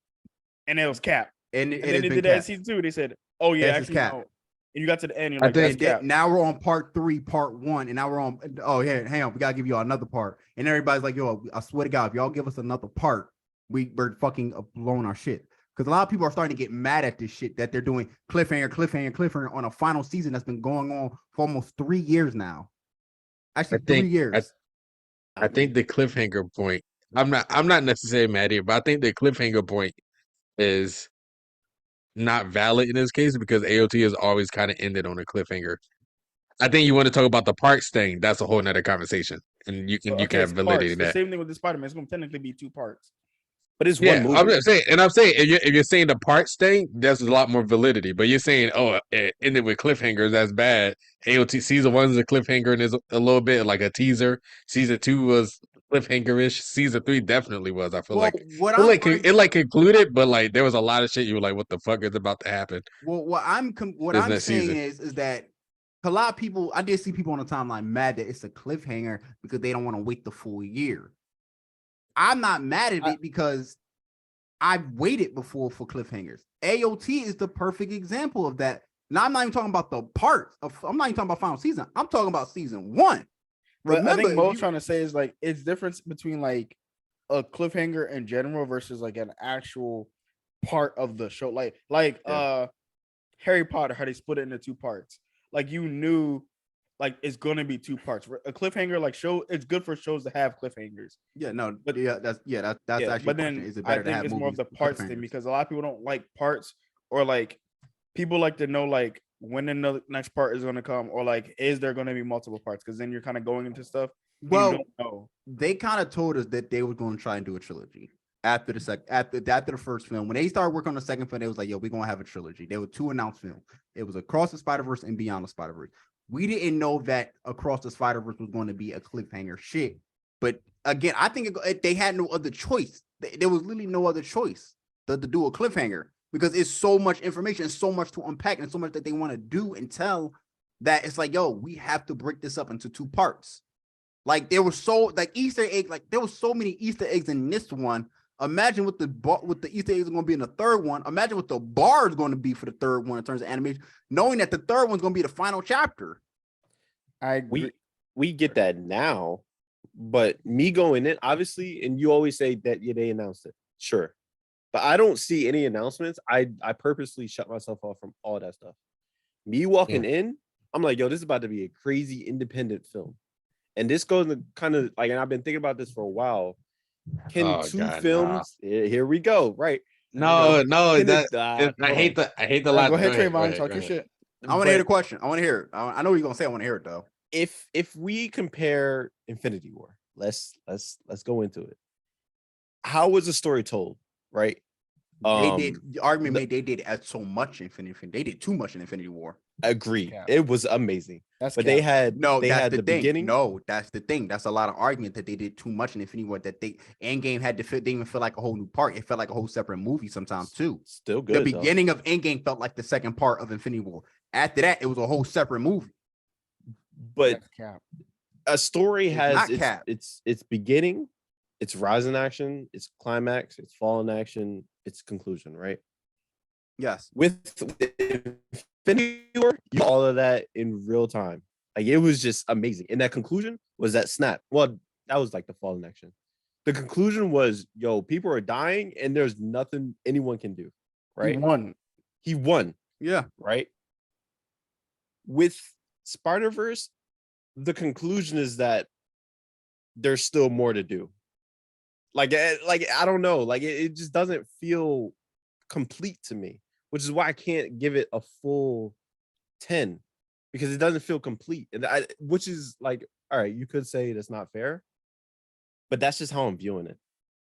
and it was Cap. And then they did that in season 2. They said, "Oh yeah, actually, no." And you got to the end. You're like, now we're on part 3, part 1, and now we're on. Oh yeah, hang on, we gotta give you another part. And everybody's like, "Yo, I swear to God, if y'all give us another part, we're fucking blowing our shit." Because a lot of people are starting to get mad at this shit that they're doing cliffhanger on a final season that's been going on for almost 3 years now. Actually, 3 years. I think the cliffhanger point. I'm not necessarily mad here, but I think the cliffhanger point is not valid in this case, because AOT has always kind of ended on a cliffhanger. I think you want to talk about the parts thing. That's a whole nother conversation, and you can have validity in that. The same thing with the Spider-Man. It's going to technically be 2 parts, but it's one movie. I'm saying if you're saying the parts thing, there's a lot more validity. But you're saying, it ended with cliffhangers. That's bad. AOT season 1 is a cliffhanger and is a little bit like a teaser. Season 2 was cliffhanger-ish. Season 3 definitely was. I feel like it concluded, but like there was a lot of shit you were like, what the fuck is about to happen? Well, what I'm saying is that a lot of people, I did see people on the timeline mad that it's a cliffhanger because they don't want to wait the full year. I'm not mad at it because I've waited before for cliffhangers. AOT is the perfect example of that. Now, I'm not even talking about the parts I'm not even talking about final season. I'm talking about season 1. Remember, I think Mo's trying to say is like it's difference between like a cliffhanger in general versus like an actual part of the show. Like Harry Potter, how they split it into 2 parts. Like you knew like it's gonna be 2 parts. A cliffhanger like show, it's good for shows to have cliffhangers. That's actually. But then is it better I think it's more of the parts thing, because a lot of people don't like parts, or like people like to know like when the next part is going to come, or like is there going to be multiple parts, because then you're kind of going into stuff. Well, they kind of told us that they were going to try and do a trilogy after the first film. When they started working on the second film, they was like, "Yo, we're going to have a trilogy." There were 2 announced films. It was Across the Spiderverse and Beyond the Spiderverse. We didn't know that Across the Spiderverse was going to be a cliffhanger shit. But again, I think they had no other choice. There was literally no other choice to do a cliffhanger, because it's so much information, so much to unpack, and so much that they want to do and tell, that it's like, yo, we have to break this up into 2 parts. Like there was so like Easter egg, like there was so many Easter eggs in this one Imagine what the Easter eggs are going to be in the third one. Imagine what the bar is going to be for the third one in terms of animation, knowing that the third one's going to be the final chapter. I agree. We get that now, but me going in, obviously, and you always say that they announced it. Sure. But I don't see any announcements. I purposely shut myself off from all that stuff. Me walking in, I'm like, yo, this is about to be a crazy independent film. And this goes to kind of like, and I've been thinking about this for a while. Can two films? Here we go. Right. No, I hate the last. Go ahead, Trayvon. Talk your shit. I want to hear the question. I want to hear it. I know what you're gonna say. I want to hear it though. If we compare Infinity War, let's go into it. How was the story told? Right. They did the argument made they did so much Infinity. They did too much in Infinity War. Agree. Yeah. It was amazing. That's But they had that's the thing. beginning. No, that's the thing. That's a lot of argument that they did too much in Infinity War. That Endgame had to fit. They even feel like a whole new part. It felt like a whole separate movie sometimes too. Still good. The beginning of Endgame felt like the second part of Infinity War. After that, it was a whole separate movie. But a story has its beginning, its rise in action, its climax, its fall in action, its conclusion, right? Yes. With Infinity War, all of that in real time. Like it was just amazing. And that conclusion was that snap. Well, that was like the fall in action. The conclusion was, yo, people are dying and there's nothing anyone can do. Right? He won. Yeah. Right? With Spiderverse, the conclusion is that there's still more to do. Like I don't know. Like it just doesn't feel complete to me, which is why I can't give it a full 10 because it doesn't feel complete. And which is like, all right, you could say that's not fair, but that's just how I'm viewing it.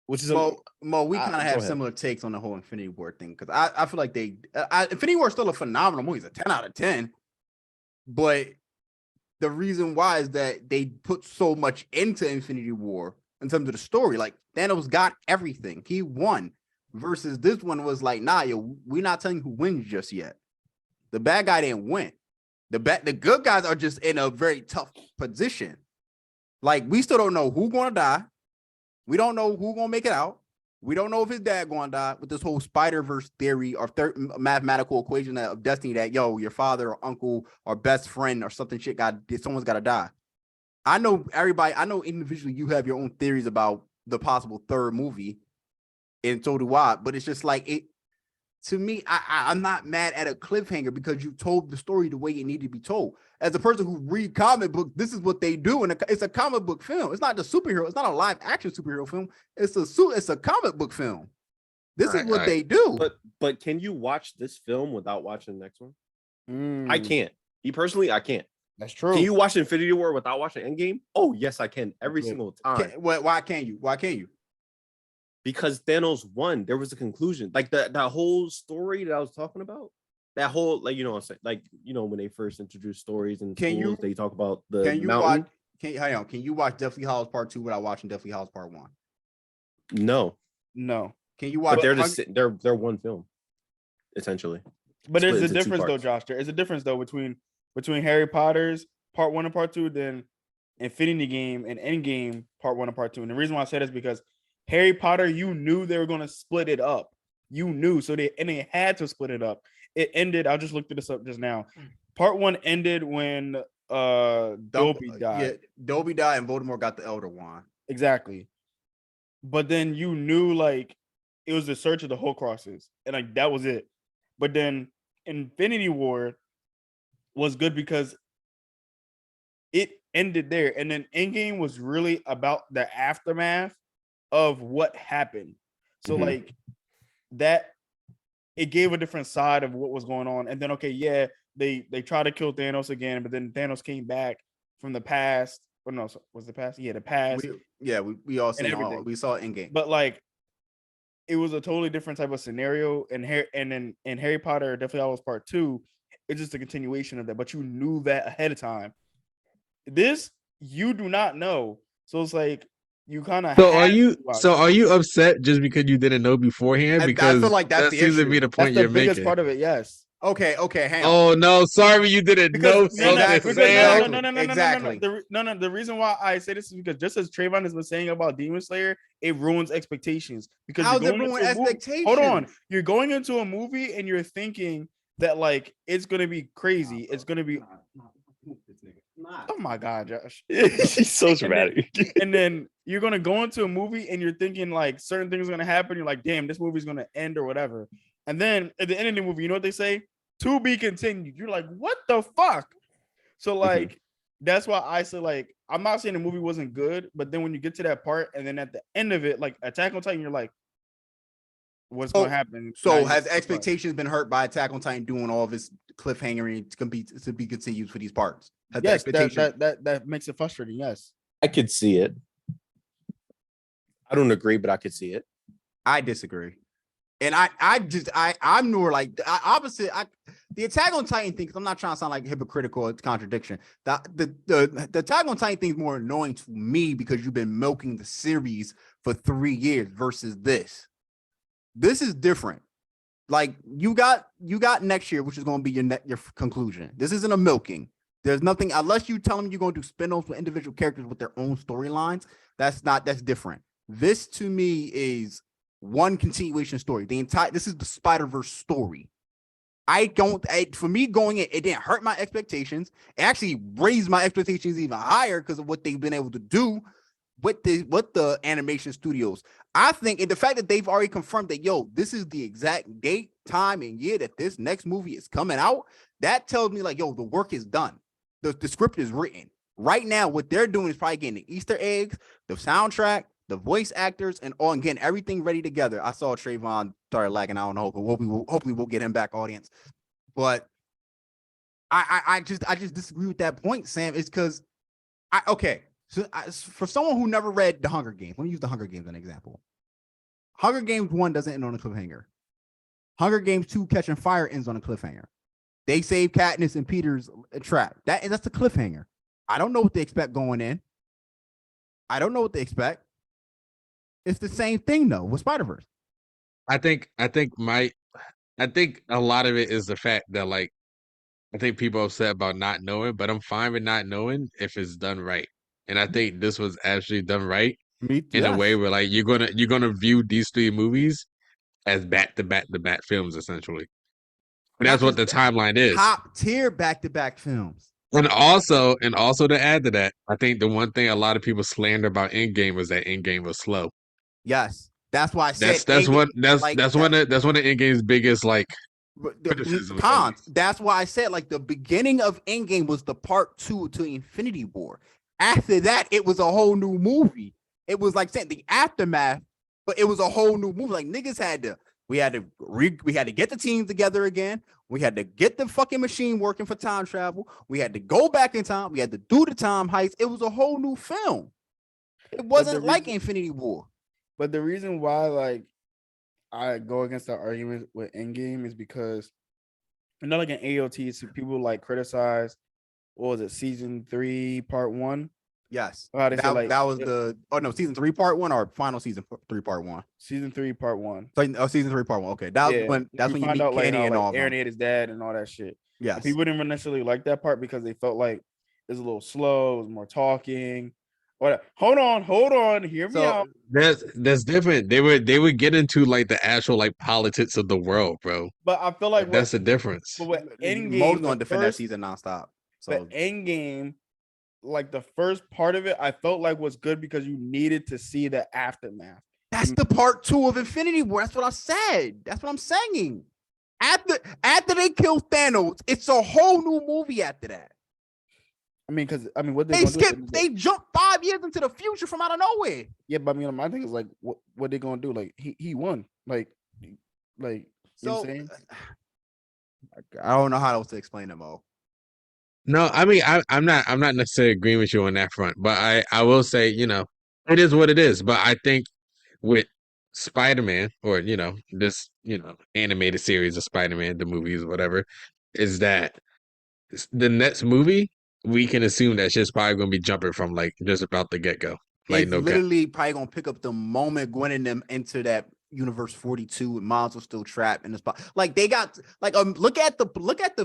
Which is Mo, we kind of have similar takes on the whole Infinity War thing because I feel like Infinity War is still a phenomenal movie. It's a 10 out of 10, but the reason why is that they put so much into Infinity War in terms of the story. Like Thanos got everything. He won. Versus this one was like, nah, yo, we're not telling you who wins just yet. The bad guy didn't win. The good guys are just in a very tough position. Like we still don't know who's gonna die. We don't know who's gonna make it out. We don't know if his dad gonna die with this whole Spider-Verse theory or mathematical equation of destiny that your father or uncle or best friend or something someone's gotta die. I know everybody, I know individually you have your own theories about the possible third movie, and so do I, but it's just like it to me, I'm not mad at a cliffhanger because you told the story the way it needed to be told. As a person who read comic books, this is what they do, and it's a comic book film. It's not the superhero. It's not a live action superhero film. It's a comic book film. This is what they do. But can you watch this film without watching the next one? I can't. Me personally, I can't. That's true. Can you watch Infinity War without watching Endgame? Oh, yes, I can. Every single time. Why can't you? Why can't you? Because Thanos won. There was a conclusion. Like that whole story that I was talking about. That whole, like, you know what I'm saying? Like, you know, when they first introduced stories and they talk about the mountain. Can you watch Deathly Hallows Part 2 without watching Deathly Hallows Part 1? No. Can you watch? But they're one film, essentially. But there's a difference though, Josh. There is a difference though between Harry Potter's Part 1 and Part 2 than Infinity Game and Endgame Part 1 and Part 2. And the reason why I said is because Harry Potter, you knew they were going to split it up. You knew, so they had to split it up. It ended. I just looked this up just now. Part 1 ended when Dobby died. Yeah, Dobby died and Voldemort got the Elder Wand. Exactly. But then you knew like it was the search of the Horcruxes, and like that was it. But then Infinity War was good because it ended there, and then Endgame was really about the aftermath of what happened. So like that, it gave a different side of what was going on. And then they tried to kill Thanos again, but then Thanos came back from the past. Or no, was the past? Yeah, the past. We all seen we saw Endgame. But like it was a totally different type of scenario. And then in Harry Potter, Deathly Hallows Part 2, it's just a continuation of that. But you knew that ahead of time. This you do not know. So it's like you kind of. So are you upset just because you didn't know beforehand? Because I feel like that seems to be the point that's you're the biggest making. part of it. Yes. Okay, hang on. Oh no, sorry you didn't know Exactly. something, Sam. Exactly. The reason why I say this is because just as Trayvon has been saying about Demon Slayer, it ruins expectations because How's you're it going ruin into a movie. expectations? Hold on, you're going into a movie and you're thinking that like it's gonna be crazy. It's gonna be. Oh my god, Josh. He's so dramatic. And then you're gonna go into a movie and you're thinking like certain things are gonna happen. You're like, damn, this movie's gonna end or whatever. And then at the end of the movie, you know what they say? To be continued. You're like, what the fuck? So like that's why I say like I'm not saying the movie wasn't good, but then when you get to that part and then at the end of it, like Attack on Titan, you're like, what's gonna happen? So has expectations been hurt by Attack on Titan doing all of this cliffhangering to be continued for these parts? Yes, that makes it frustrating. Yes, I could see it. I don't agree, but I could see it. I disagree. And I'm more like the opposite. The Attack on Titan thing, because I'm not trying to sound like hypocritical or contradiction. The Attack on Titan thing is more annoying to me because you've been milking the series for 3 years versus this. This is different. Like you got next year, which is going to be your conclusion. This isn't a milking. There's nothing unless you tell them you're going to do spin-offs with individual characters with their own storylines. That's different. This to me is one continuation story. This is the Spiderverse story. For me going in, it didn't hurt my expectations. It actually raised my expectations even higher because of what they've been able to do with the animation studios. I think, and the fact that they've already confirmed that, this is the exact date, time, and year that this next movie is coming out, that tells me like, the work is done. The script is written. Right now, what they're doing is probably getting the Easter eggs, the soundtrack, the voice actors, and getting everything ready together. I saw Trayvon started lagging. I don't know, but hopefully we'll get him back, audience. But I just disagree with that point, Sam. It's because for someone who never read The Hunger Games, let me use The Hunger Games as an example. Hunger Games 1 doesn't end on a cliffhanger. Hunger Games 2 Catching Fire ends on a cliffhanger. They save Katniss and Peter's trap. That's the cliffhanger. I don't know what they expect going in. I don't know what they expect. It's the same thing though with Spider-Verse. I think a lot of it is the fact that like I think people are upset about not knowing, but I'm fine with not knowing if it's done right. And I think this was actually done right in a way where like you're gonna view these 3 movies as back to back films essentially. And that's what the timeline is. Top tier back-to-back films. And also to add to that, I think the one thing a lot of people slander about Endgame was that Endgame was slow. Yes, that's why I said that's one of Endgame's biggest like cons. That's why I said like the beginning of Endgame was the part 2 to Infinity War. After that, it was a whole new movie. It was like saying the aftermath, but it was a whole new movie. Like niggas we had to get the team together again. We had to get the fucking machine working for time travel. We had to go back in time. We had to do the time heist. It was a whole new film. It wasn't like Infinity War. But the reason why like I go against the argument with Endgame is because not like an AOT, so people like criticize what was it, season 3, part 1? Yes. That was season 3, part 1 or final season 3, part 1? Season 3, part 1. So season 3, part 1. Okay. That's when you meet out Kenny and all Aaron ate his dad and all that shit. Yes. And people didn't necessarily like that part because they felt like it was a little slow, it was more talking. Hold on, hear me out. That's different. They would get into like the actual like politics of the world, bro. But I feel like that's the difference. But with Endgame, Mo's gonna defend that season nonstop. So the Endgame, like the first part of it, I felt like was good because you needed to see the aftermath. That's the part 2 of Infinity War. That's what I said. That's what I'm saying. After they kill Thanos, it's a whole new movie after that. What they jumped 5 years into the future from out of nowhere. Yeah, but my thing is like, what they gonna do? Like he won. Like so. You know what I'm saying? I don't know how else to explain it, Mo. No, I mean I'm not necessarily agreeing with you on that front, but I will say it is what it is. But I think with Spider-Man or this animated series of Spider-Man, the movies, whatever, is that the next movie. We can assume that shit's probably gonna be jumping from like just about the get-go. Like it's literally probably gonna pick up the moment Gwen and them enter that Universe 42 and Miles was still trapped in the spot. Like they got like look at the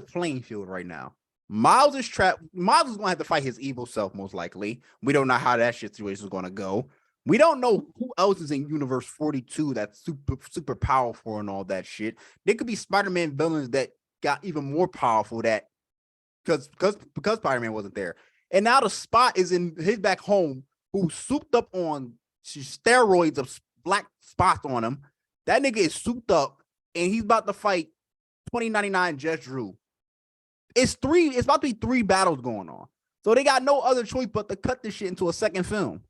playing field right now. Miles is trapped. Miles is gonna have to fight his evil self, most likely. We don't know how that situation is gonna go. We don't know who else is in Universe 42 that's super powerful and all that shit. There could be Spider-Man villains that got even more powerful that because Spider-Man wasn't there. And now the Spot is in his back home, who's souped up on steroids of black spots on him. That nigga is souped up and he's about to fight 2099 Just Drew. It's about to be 3 battles going on. So they got no other choice but to cut this shit into a second film.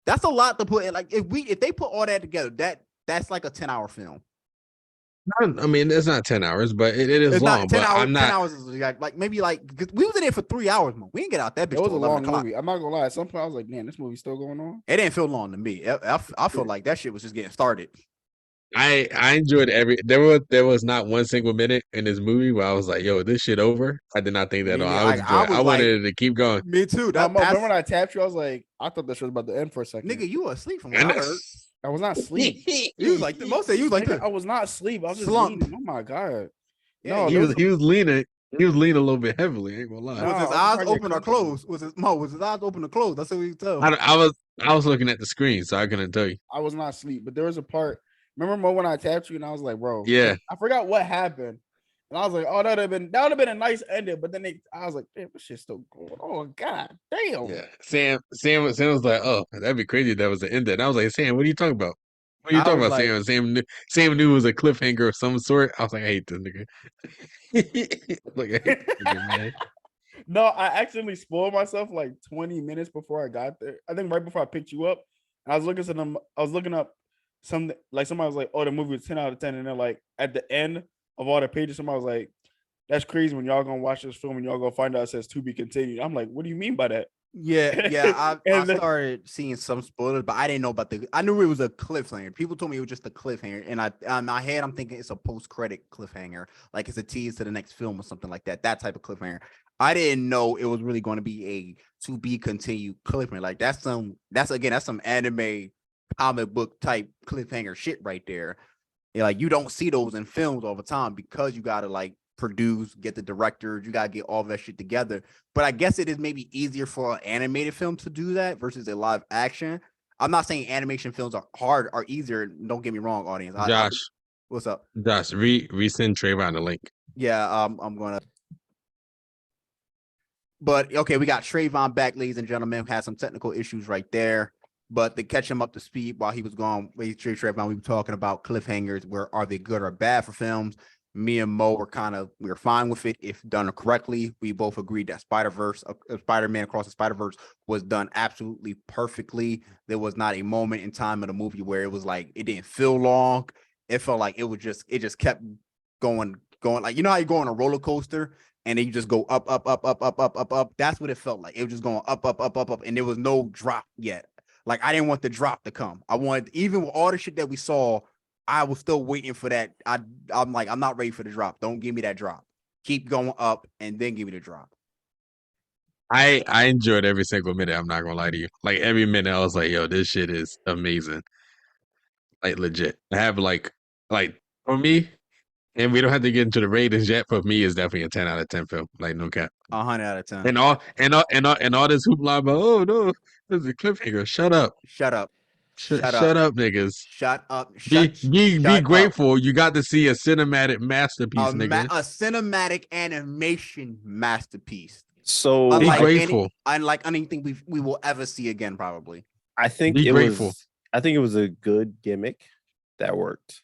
That's a lot to put in. Like if they put all that together, that's like a 10-hour film. I mean, it's not 10 hours, but it is It's long. not 10 but hours. I'm not. 10 hours is like maybe like we was in there for 3 hours, man. We didn't get out that bitch. It was till a 11 long o'clock. movie. I'm not gonna lie. At some point, I was like, "Man, this movie's still going on." It didn't feel long to me. I felt like that shit was just getting started. I enjoyed there was not one single minute in this movie where I was like, "Yo, this shit over." I did not think that at all. I was enjoying. I wanted it to keep going. Me too. Remember when I tapped you? I was like, I thought this was about to end for a second. Nigga, you were asleep from what I heard. I was not asleep. You was like the most. You was like Nigga, I was not asleep. I was just slumped. leaning. Oh my god. Yeah, No, he was leaning. He was leaning a little bit heavily. I ain't gonna lie. No. Was his I'm eyes trying to get open or comfortable. closed? Was his eyes open or closed? That's what we tell. I was looking at the screen, so I couldn't tell you. I was not asleep, but there was a part. Remember Mo when I tapped you and I was like, bro, Yeah. I forgot what happened. And I was like, oh, that would have been a nice ending. But then I was like, damn, this shit's still going. Oh god, damn. Yeah. Sam was like, "Oh, that'd be crazy if that was the end." And I was like, "Sam, what are you talking about? What are you I talking was about, like- Sam knew it was a cliffhanger of some sort." I was like, "I hate this nigga." Like, I hate this nigga, man. No, I accidentally spoiled myself like 20 minutes before I got there. I think right before I picked you up. And I was looking up something like somebody was like, oh, the movie was 10 out of 10. And then like at the end of all the pages, somebody was like, that's crazy when y'all gonna watch this film and y'all gonna find out it says to be continued. I'm like, what do you mean by that? Yeah. I And then- started seeing some spoilers, but I didn't know about I knew it was a cliffhanger. People told me it was just a cliffhanger, and in my head, I'm thinking it's a post-credit cliffhanger, like it's a tease to the next film or something like that. That type of cliffhanger. I didn't know it was really going to be a to be continued cliffhanger. Like that's some anime comic book type cliffhanger shit right there. Yeah, like you don't see those in films all the time because you gotta like produce, get the directors, you gotta get all that shit together. But I guess it is maybe easier for an animated film to do that versus a live action. I'm not saying animation films are easier. Don't get me wrong, audience. Josh, what's up? Josh, resend Trayvon the link. Yeah, I'm gonna. But okay, we got Trayvon back, ladies and gentlemen. Had some technical issues right there. But to catch him up to speed while he was gone, Trayvon, we were talking about cliffhangers. Where are they good or bad for films? Me and Mo we were fine with it if done correctly. We both agreed that Spider-Man Across the Spider-Verse was done absolutely perfectly. There was not a moment in time in the movie where it was like it didn't feel long. It felt like it just kept going. Like, you know how you go on a roller coaster and then you just go up, up, up, up, up, up, up, up. That's what it felt like. It was just going up, up, up, up, up, and there was no drop yet. Like, I didn't want the drop to come. I wanted, even with all the shit that we saw, I was still waiting for that. I'm like, I'm not ready for the drop. Don't give me that drop. Keep going up and then give me the drop. I enjoyed every single minute. I'm not gonna lie to you. Like every minute, I was like, "Yo, this shit is amazing." Like legit. I have like for me, and we don't have to get into the ratings yet. For me, it's definitely a 10 out of 10 film. Like no cap. 100 out of 10. And all this hoopla about, oh no, this is a cliffhanger. Shut up. Shut up. Shut up, niggas. Shut up. Be grateful. You got to see a cinematic masterpiece, nigga. A cinematic animation masterpiece. So Be grateful. Unlike anything we will ever see again, probably. I think Be it grateful. was a good gimmick that worked.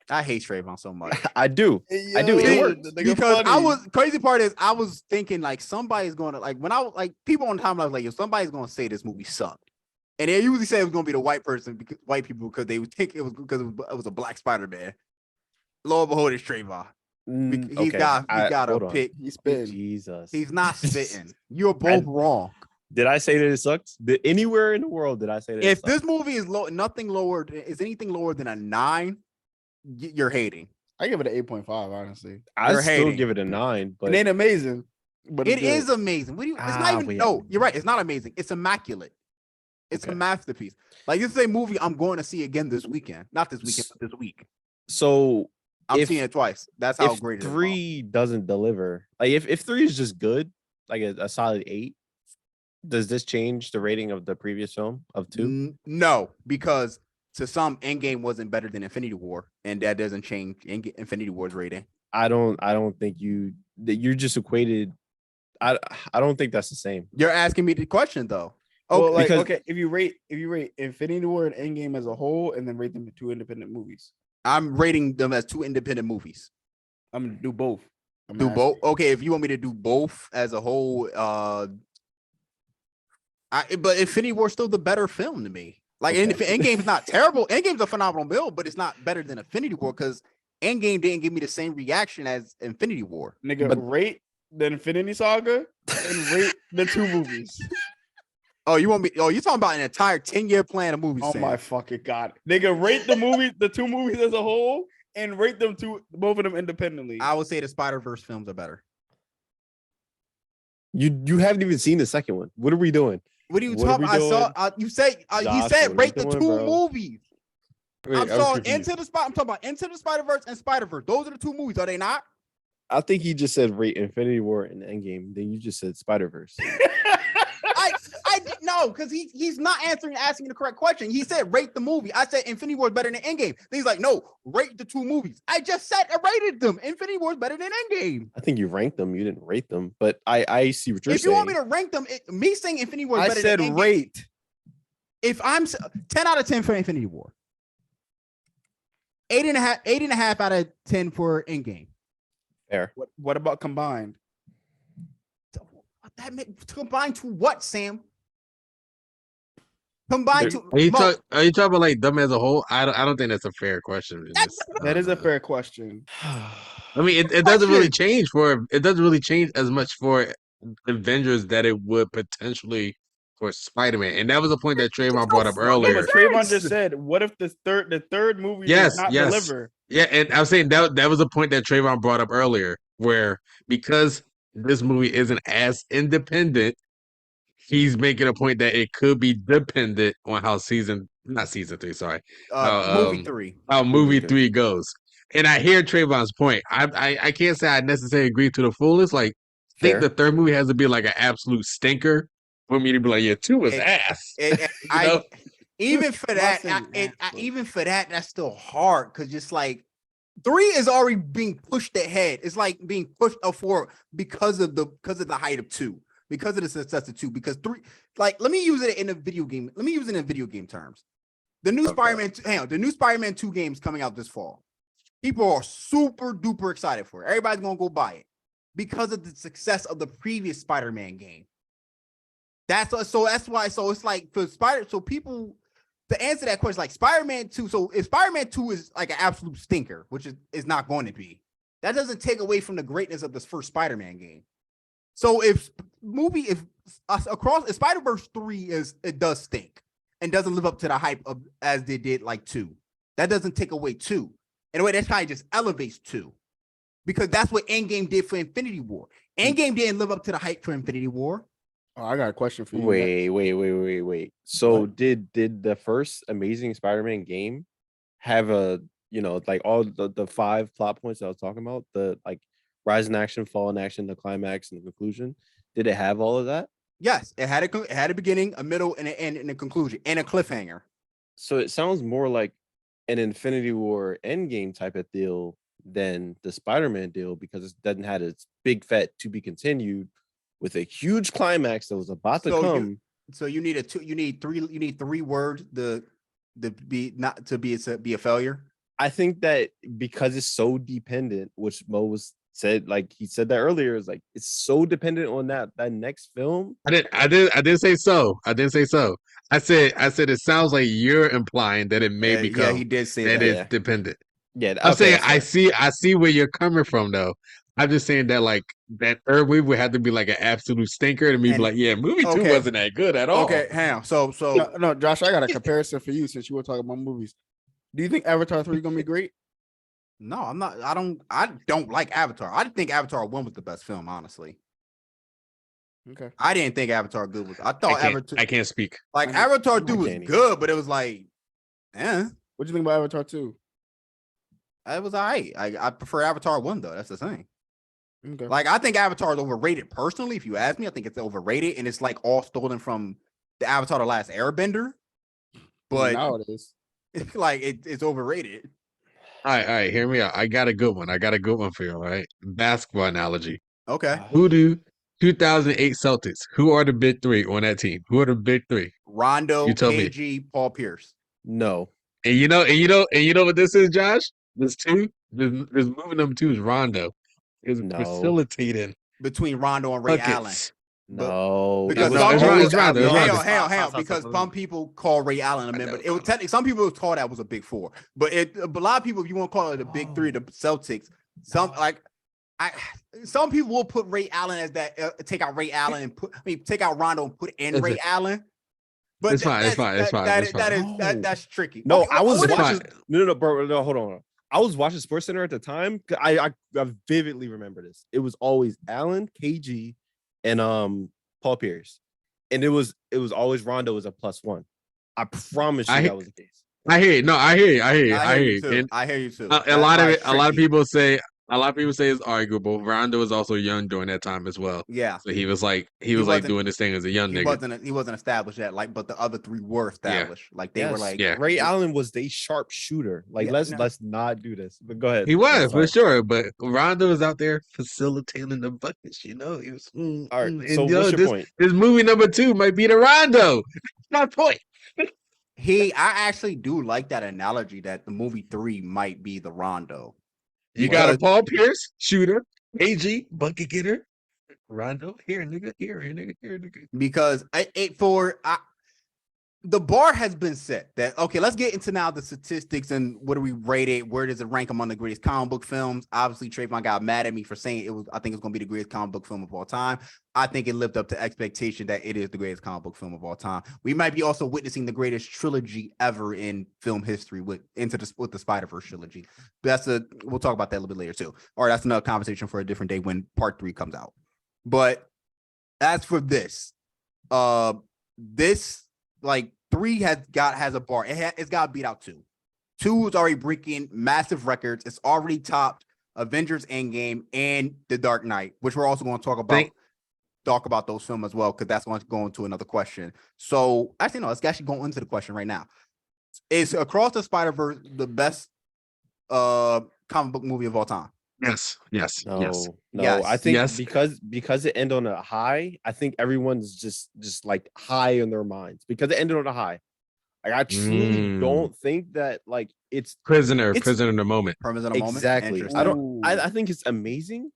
I hate Trayvon so much. I do. I do. It worked. Because crazy part is I was thinking like somebody's going to, like, when I was like, people on the timeline was like, yo, somebody's going to say this movie sucked. And they usually say it was going to be the white people because they would think it was because it was a black Spider-Man. Lo and behold, it's Trayvon. He's got a pick. He's spitting. Jesus. He's not spitting. You're both wrong. Did I say that it sucks? Anywhere in the world did I say that? If this movie is anything lower than a 9, you're hating. I give it an 8.5, honestly. I You're still hating. give it a 9, but It ain't amazing. But It is amazing. What do you? It's not even. No, you're right. It's not amazing. It's immaculate. It's a masterpiece. Like, this is a movie I'm going to see again this weekend. Not this weekend, but this week. So I'm seeing it twice. That's how if great it is. 3 doesn't deliver, like if 3 is just good, like a solid 8, does this change the rating of the previous film of 2? No, because to some, Endgame wasn't better than Infinity War, and that doesn't change Infinity War's rating. I don't think you're just equated. I don't think that's the same. You're asking me the question though. Oh, well, like, because- okay, if you rate Infinity War and Endgame as a whole, and then rate them as 2 independent movies, I'm rating them as 2 independent movies. I'm gonna do both. Do both? Okay, if you want me to do both as a whole, but Infinity War is still the better film to me. Like, Endgame is not terrible. Endgame's a phenomenal film, but it's not better than Infinity War because Endgame didn't give me the same reaction as Infinity War. Nigga, rate the Infinity Saga and rate the 2 movies. Oh, you want me? Oh, you're talking about an entire 10-year plan of movies. Oh Sam. my fucking god, nigga, rate the 2 movies as a whole, and rate them both of them independently. I would say the Spider-Verse films are better. You haven't even seen the second one. What are we doing? What are you talking about? I saw you said he said rate the 2 movies. I'm talking about Into the Spider-Verse and Spider-Verse. Those are the 2 movies, are they not? I think he just said rate Infinity War and Endgame. Then you just said Spider-Verse. I didn't know because he's not asking the correct question. He said rate the movie. I said Infinity War is better than Endgame. Then he's like, no, rate the 2 movies. I just said I rated them. Infinity War is better than Endgame. I think you ranked them. You didn't rate them, but I see what you're saying. If you want me to rank them, me saying Infinity War is better than Endgame. Rate. If I'm 10 out of 10 for Infinity War, 8.5 out of 10 for Endgame. Fair. What about combined? Combined to what, Sam? Combined to Are you talking about like them as a whole? I don't think that's a fair question. That is a fair question. I mean, it doesn't really change as much for Avengers that it would potentially for Spider-Man, and that was the point that Trayvon brought up earlier. No, but Trayvon just said, "What if the third movie does not deliver?" Yeah, and I'm saying that was a point that Trayvon brought up earlier, where because this movie isn't as independent, he's making a point that it could be dependent on how movie 3. How movie 3 goes. And I hear Trayvon's point. I can't say I necessarily agree to the fullest. Like, I think the third movie has to be like an absolute stinker for me to be like, yeah, 2 was ass. Even for that, that's still hard because just like 3 is already being pushed ahead. It's like being pushed up forward because of the height of 2, because of the success of 2. Because 3, like, let me use it in a video game. Let me use it in video game terms. The new Spider-Man 2 game's coming out this fall. People are super duper excited for it. Everybody's gonna go buy it because of the success of the previous Spider-Man game. That's why. So it's like for people to answer that question, like Spider-Man 2. So if Spider-Man 2 is like an absolute stinker, which is not going to be, that doesn't take away from the greatness of this first Spider-Man game. So if Spider-Verse 3 does stink and doesn't live up to the hype of as they did like 2, that doesn't take away 2. In a way, that's kind of just elevates 2, because that's what Endgame did for Infinity War. Endgame didn't live up to the hype for Infinity War. Oh, I got a question for you. Wait. So did the first Amazing Spider-Man game have like all the 5 plot points that I was talking about? The like rise in action, fall in action, the climax, and the conclusion. Did it have all of that? Yes, it had a beginning, a middle, and an end, and a conclusion, and a cliffhanger. So it sounds more like an Infinity War Endgame type of deal than the Spider-Man deal, because it doesn't have its big fat to be continued with a huge climax that was about to come. So you need 3 words to be a failure. I think that because it's so dependent, which Mo said that earlier, is like it's so dependent on that next film. I didn't say so. I said it sounds like you're implying that it may become. Yeah, he did say that. It's dependent. Yeah, I'm saying I see where you're coming from though. I'm just saying that like that third movie would have to be like an absolute stinker to me, like, yeah, movie 2 wasn't that good at all. Okay, hang on. So no, Josh, I got a comparison for you since you were talking about movies. Do you think Avatar 3 is gonna be great? No, I'm not. I don't like Avatar. I think Avatar 1 was the best film, honestly. Okay. I didn't think Avatar good was. I thought Avatar I can't speak. like I Avatar can't 2 was either. good, but it was like, What do you think about Avatar 2? it was all right. I prefer Avatar 1 though. That's the thing. Okay. Like I think Avatar is overrated personally. If you ask me, I think it's overrated and it's like all stolen from the Avatar: The Last Airbender. But now it is. like it's overrated. All right, hear me out. I got a good one. For you, all right? Basketball analogy. Okay. Who do 2008 Celtics? Who are the big three on that team? Who are the big three? Rondo, You tell me. KG, Paul Pierce. No. And you know what this is, Josh? There's two. There's moving them two is Rondo. Is No. facilitating Between Rondo and Ray Allen. buckets. No. Because No, some it's people, Rondo. It's Rondo. It's hang Rondo. on, Stop. because some people call Ray Allen a man, but it was technically some people call that was a big four. But a lot of people, if you want to call it a big three, the Celtics, some people will put Ray Allen as that. Take out Ray Allen and take out Rondo and put in Ray Allen. But It's fine. That's tricky. No, Okay, I was what is- watching. No, bro. No, hold on. I was watching SportsCenter at the time. I vividly remember this. It was always Allen, KG, and Paul Pierce, and it was always Rondo was a +1. I promise you that was the case. I hear you. No, I hear you. I hear you. too. I hear you too. A lot of people say it's arguable. Rondo was also young during that time as well. Yeah. So he was doing this thing as a young nigga. He wasn't established yet, like, but the other three were established. Like they were like, Ray Allen was the sharp shooter. Like let's not do this. But go ahead. He was for sure, but Rondo was out there facilitating the buckets. He was. All right. So what's your point? This movie number 2 might be the Rondo. That's my point. I actually do like that analogy that the movie 3 might be the Rondo. You got a Paul Pierce shooter, AG bucket getter, Rondo here, nigga, nigga. Because the bar has been set. That okay, let's get into now the statistics and what do we rate it? Where does it rank among the greatest comic book films? Obviously, Trayvon got mad at me for saying it was. I think it's going to be the greatest comic book film of all time. I think it lived up to expectation that it is the greatest comic book film of all time. We might be also witnessing the greatest trilogy ever in film history with the Spiderverse trilogy. But we'll talk about that a little bit later too. Or that's another conversation for a different day when part 3 comes out. But as for this, like 3 has a bar. It's got to beat out 2. 2 is already breaking massive records. It's already topped Avengers Endgame and The Dark Knight, which we're also going to talk about those films as well, because that's going to go into another question. So actually, no, let's actually go into the question right now. Is Across the Spider-Verse the best comic book movie of all time? Yes. No. Yes. I think because it ended on a high, I think everyone's just like high in their minds because it ended on a high. Like I truly don't think that like it's prisoner in the moment. Exactly. I think it's amazing,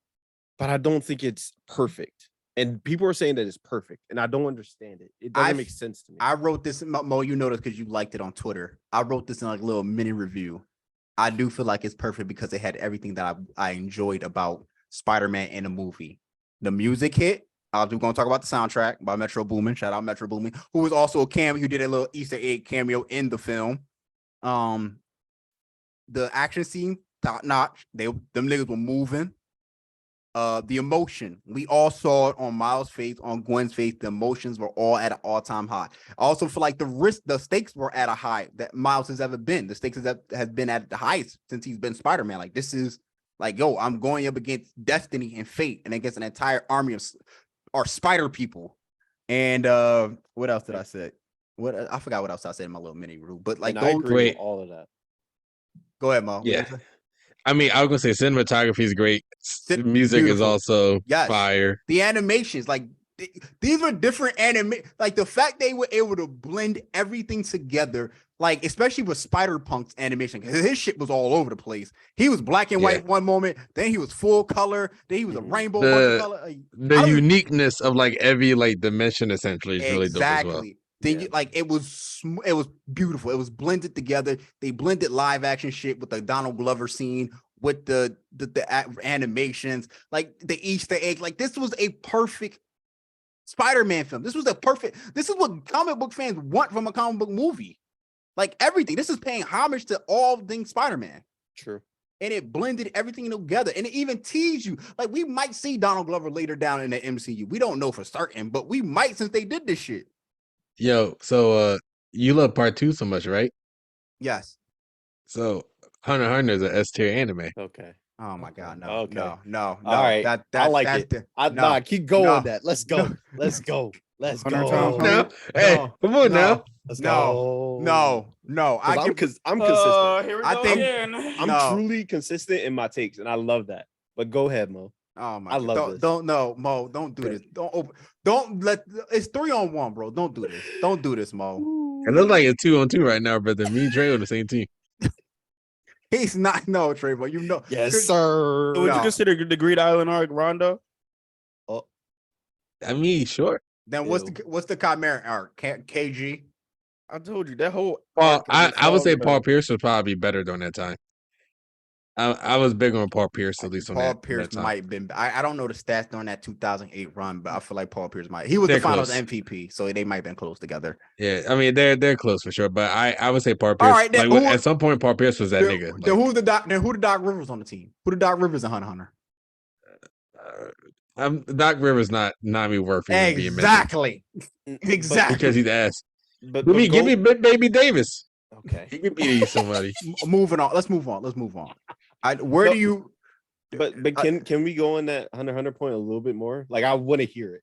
but I don't think it's perfect. And people are saying that it's perfect, and I don't understand it. It doesn't make sense to me. I wrote this, Mo, you know this because you liked it on Twitter. I wrote this in like a little mini review. I do feel like it's perfect because it had everything that I enjoyed about Spider-Man in a movie. The music hit. We're going to talk about the soundtrack by Metro Boomin. Shout out Metro Boomin, who was also a cameo, who did a little Easter egg cameo in the film. The action scene, top notch. Them niggas were moving. The emotion, we all saw it on Miles' face, on Gwen's face. The emotions were all at an all-time high. I also feel like the stakes were at a high that Miles has ever been. The stakes has been at the highest since he's been Spider-Man. Like this is like, yo, I'm going up against destiny and fate and against an entire army of our spider people. And what else did I say? I forgot what else I said in my little mini rule, but like I agree with all of that. Go ahead, Mo. Yeah. I mean, I was gonna say cinematography is great. Music is also fire. The animations, like these were different like the fact they were able to blend everything together, like especially with Spider-Punk's animation, because his shit was all over the place. He was black and white one moment, then he was full color, then he was a rainbow color. The uniqueness of like every like dimension essentially is really dope as well. Like it was beautiful. It was blended together. They blended live action shit with the Donald Glover scene, with the animations, like the Easter egg. Like this was a perfect Spider-Man film. This is what comic book fans want from a comic book movie. Like everything. This is paying homage to all things Spider-Man. True. and it blended everything together, and it even teased you. Like we might see Donald Glover later down in the MCU. We don't know for certain, but we might since they did this shit. Yo, so you love part 2 so much, right? Yes. So Hunter x Hunter is an S tier anime. Okay. Oh my God, no, Okay. no. All right. I like that's it. the- Nah, keep going no, with that. Let's go. no. Let's go. Let's 100 go. times No, No, hey, come on no, now. Let's no, go. no. I'm I'm consistent. Here we I go think- again. I'm no. truly consistent in my takes, and I love that. But go ahead, Mo. Oh my I God. love this. Don't no, Mo. Don't do this. Don't let it's 3-on-1, bro. Don't do this. Don't do this, Mo. It looks like a 2-on-2 right now, brother. Me and Dre on the same team. He's not Trayvon. You know. Yes, sir. So would you No. consider the Greed Island arc Rondo? I mean, sure. Then what's the Chimera arc? KG. I told you that whole. Paul, arc of I would say nostalgia. Paul Pierce would probably be better during that time. I was big on Paul Pierce, at least on Paul that. Pierce that time. might have been. I don't know the stats during that 2008 run, but I feel like Paul Pierce might. He was They're the Finals close. MVP, so they might have been close together. Yeah, I mean they're close for sure, but I would say Paul All Pierce. right, then like who- at some point, Paul Pierce was that Then, nigga. then Like, who's the Doc? Then who the Doc Rivers on the team? Who the Doc Rivers in Hunter x Hunter? Doc Rivers not me worth even being mentioned Exactly. Exactly. because he's ass. But Give me Baby Davis. Okay. He could beat somebody. Moving on. Let's move on. Where No, do you? But can we go on that Hunter point a little bit more? Like I want to hear it.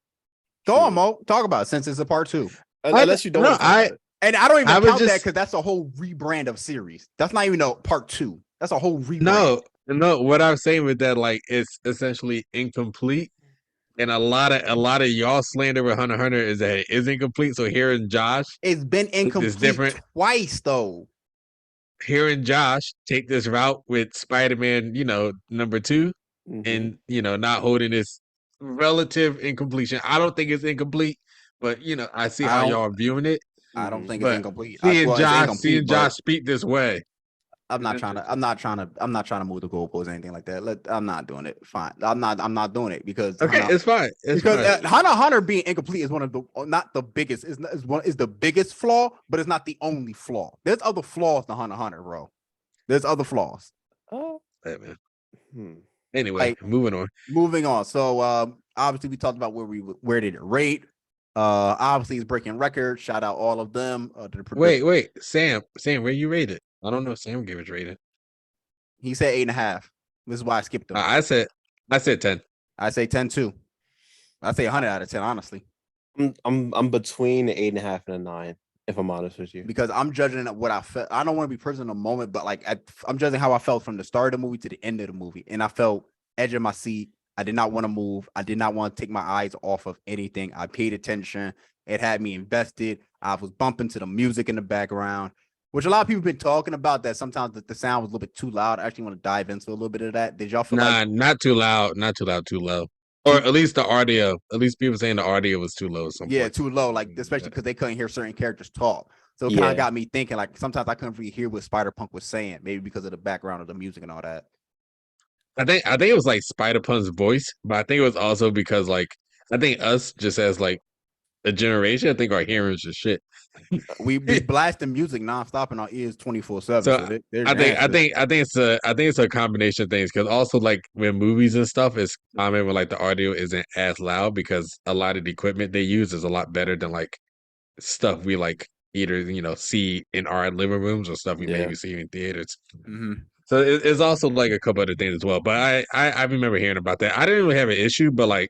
Go on, Mo. Talk about it since it's a part 2. Unless you don't. No, want to talk about it. And I don't even I would count that just- because that's a whole rebrand of series. That's not even a part 2. That's a whole rebrand. No. What I'm saying with that, like, it's essentially incomplete, and a lot of y'all slander with Hunter x Hunter is that it is incomplete. So hearing Josh It's been incomplete different. twice, though. hearing Josh take this route with Spider-Man, number 2, Mhm. and not holding this relative incompletion. I don't think it's incomplete, but I see I how don't- y'all are viewing it. I don't think But it's incomplete. Seeing Well, it's Josh, incomplete, but speak this way. I'm not trying to move the goalposts or anything like that. I'm not doing it. Fine. I'm not doing it because Okay, it's fine. It's fine. Hunter x Hunter being incomplete is one of the not the biggest is the biggest flaw, but it's not the only flaw. There's other flaws to Hunter x Hunter, bro. There's other flaws. Oh. Yeah, man. Hmm. Anyway, Like- moving on. Moving on. So obviously we talked about where did it rate. Obviously it's breaking records. Shout out all of them. Wait, Sam, where you rate it? I don't know if Sam gave it rated. He said 8.5. This is why I skipped him. I said 10. I say 10 too. I say 100 out of 10, honestly, I'm between an 8.5 and a 9, if I'm honest with you. because I'm judging what I felt. I don't want to be present in the moment, but like I'm judging how I felt from the start of the movie to the end of the movie, and I felt edge of my seat. I did not want to move. I did not want to take my eyes off of anything. I paid attention. It had me invested. I was bumping to the music in the background, which a lot of people have been talking about, that sometimes the sound was a little bit too loud. I actually want to dive into a little bit of that. Did y'all feel like Not too loud, too low. Or at least the audio. At least people saying the audio was too low at some point. too low, like especially because they couldn't hear certain characters talk. So it kind Yeah. of got me thinking, like sometimes I couldn't really hear what Spider-Punk was saying, maybe because of the background of the music and all that. I think it was like Spider-Punk's voice, but I think it was also because like I think us just as like a generation, I think our hearing is just shit. We blasting music nonstop in our ears 24/7. So, So I think it's a combination of things, because also like with movies and stuff, it's common when like the audio isn't as loud because a lot of the equipment they use is a lot better than like stuff we like either see in our living rooms or stuff we Yeah. maybe see in theaters. Mhm. So it's also like a couple other things as well. But I remember hearing about that. I didn't really have an issue, but like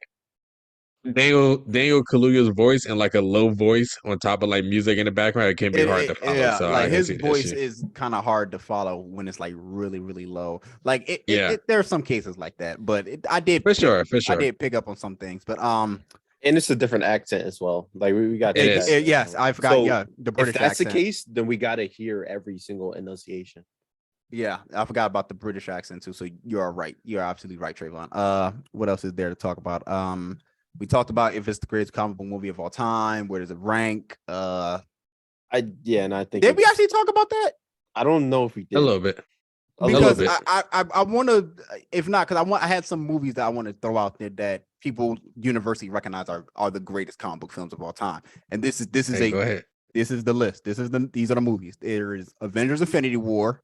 Daniel Kaluuya's voice and like a low voice on top of like music in the background, it can be hard to follow. Yeah, So I like can his see the voice issue. is kind of hard to follow when it's like really, really low. Like Yeah. there are some cases like that, but I did For sure. I did pick up on some things, but And it's a different accent as well. Like we got It take is. that. yes, I forgot. So, Yeah, the British If that's accent. the case, then we got to hear every single enunciation. Yeah, I forgot about the British accent too. So you are right. You're absolutely right, Trayvon. What else is there to talk about? We talked about if it's the greatest comic book movie of all time. Where does it rank? And I think Did we actually talk about that? I don't know if we did. A little bit. A little Because bit. I want to, if not, because I had some movies that I want to throw out there that people universally recognize are the greatest comic book films of all time. And this is Hey, go ahead. this is the list. These are the movies. There is Avengers: Infinity War.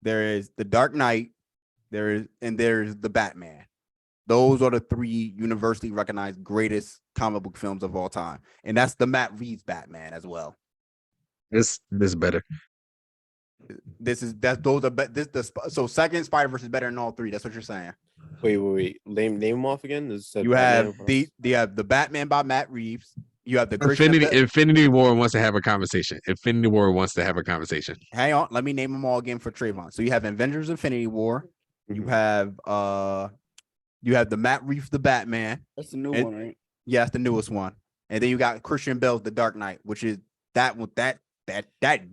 There is The Dark Knight. there's the Batman. Those are the 3 universally recognized greatest comic book films of all time, and that's the Matt Reeves Batman as well. This better. So second Spider-Verse is better than all 3. That's what you're saying. Wait. Name them off again. You have the Batman by Matt Reeves. You have the Infinity War wants to have a conversation. Infinity War wants to have a conversation. Hang on, let me name them all again for Trayvon. So you have Avengers Infinity War. You have the Matt Reeves the Batman. That's the new one, right? Yeah, that's the newest one. And then you got Christian Bale's The Dark Knight, which is that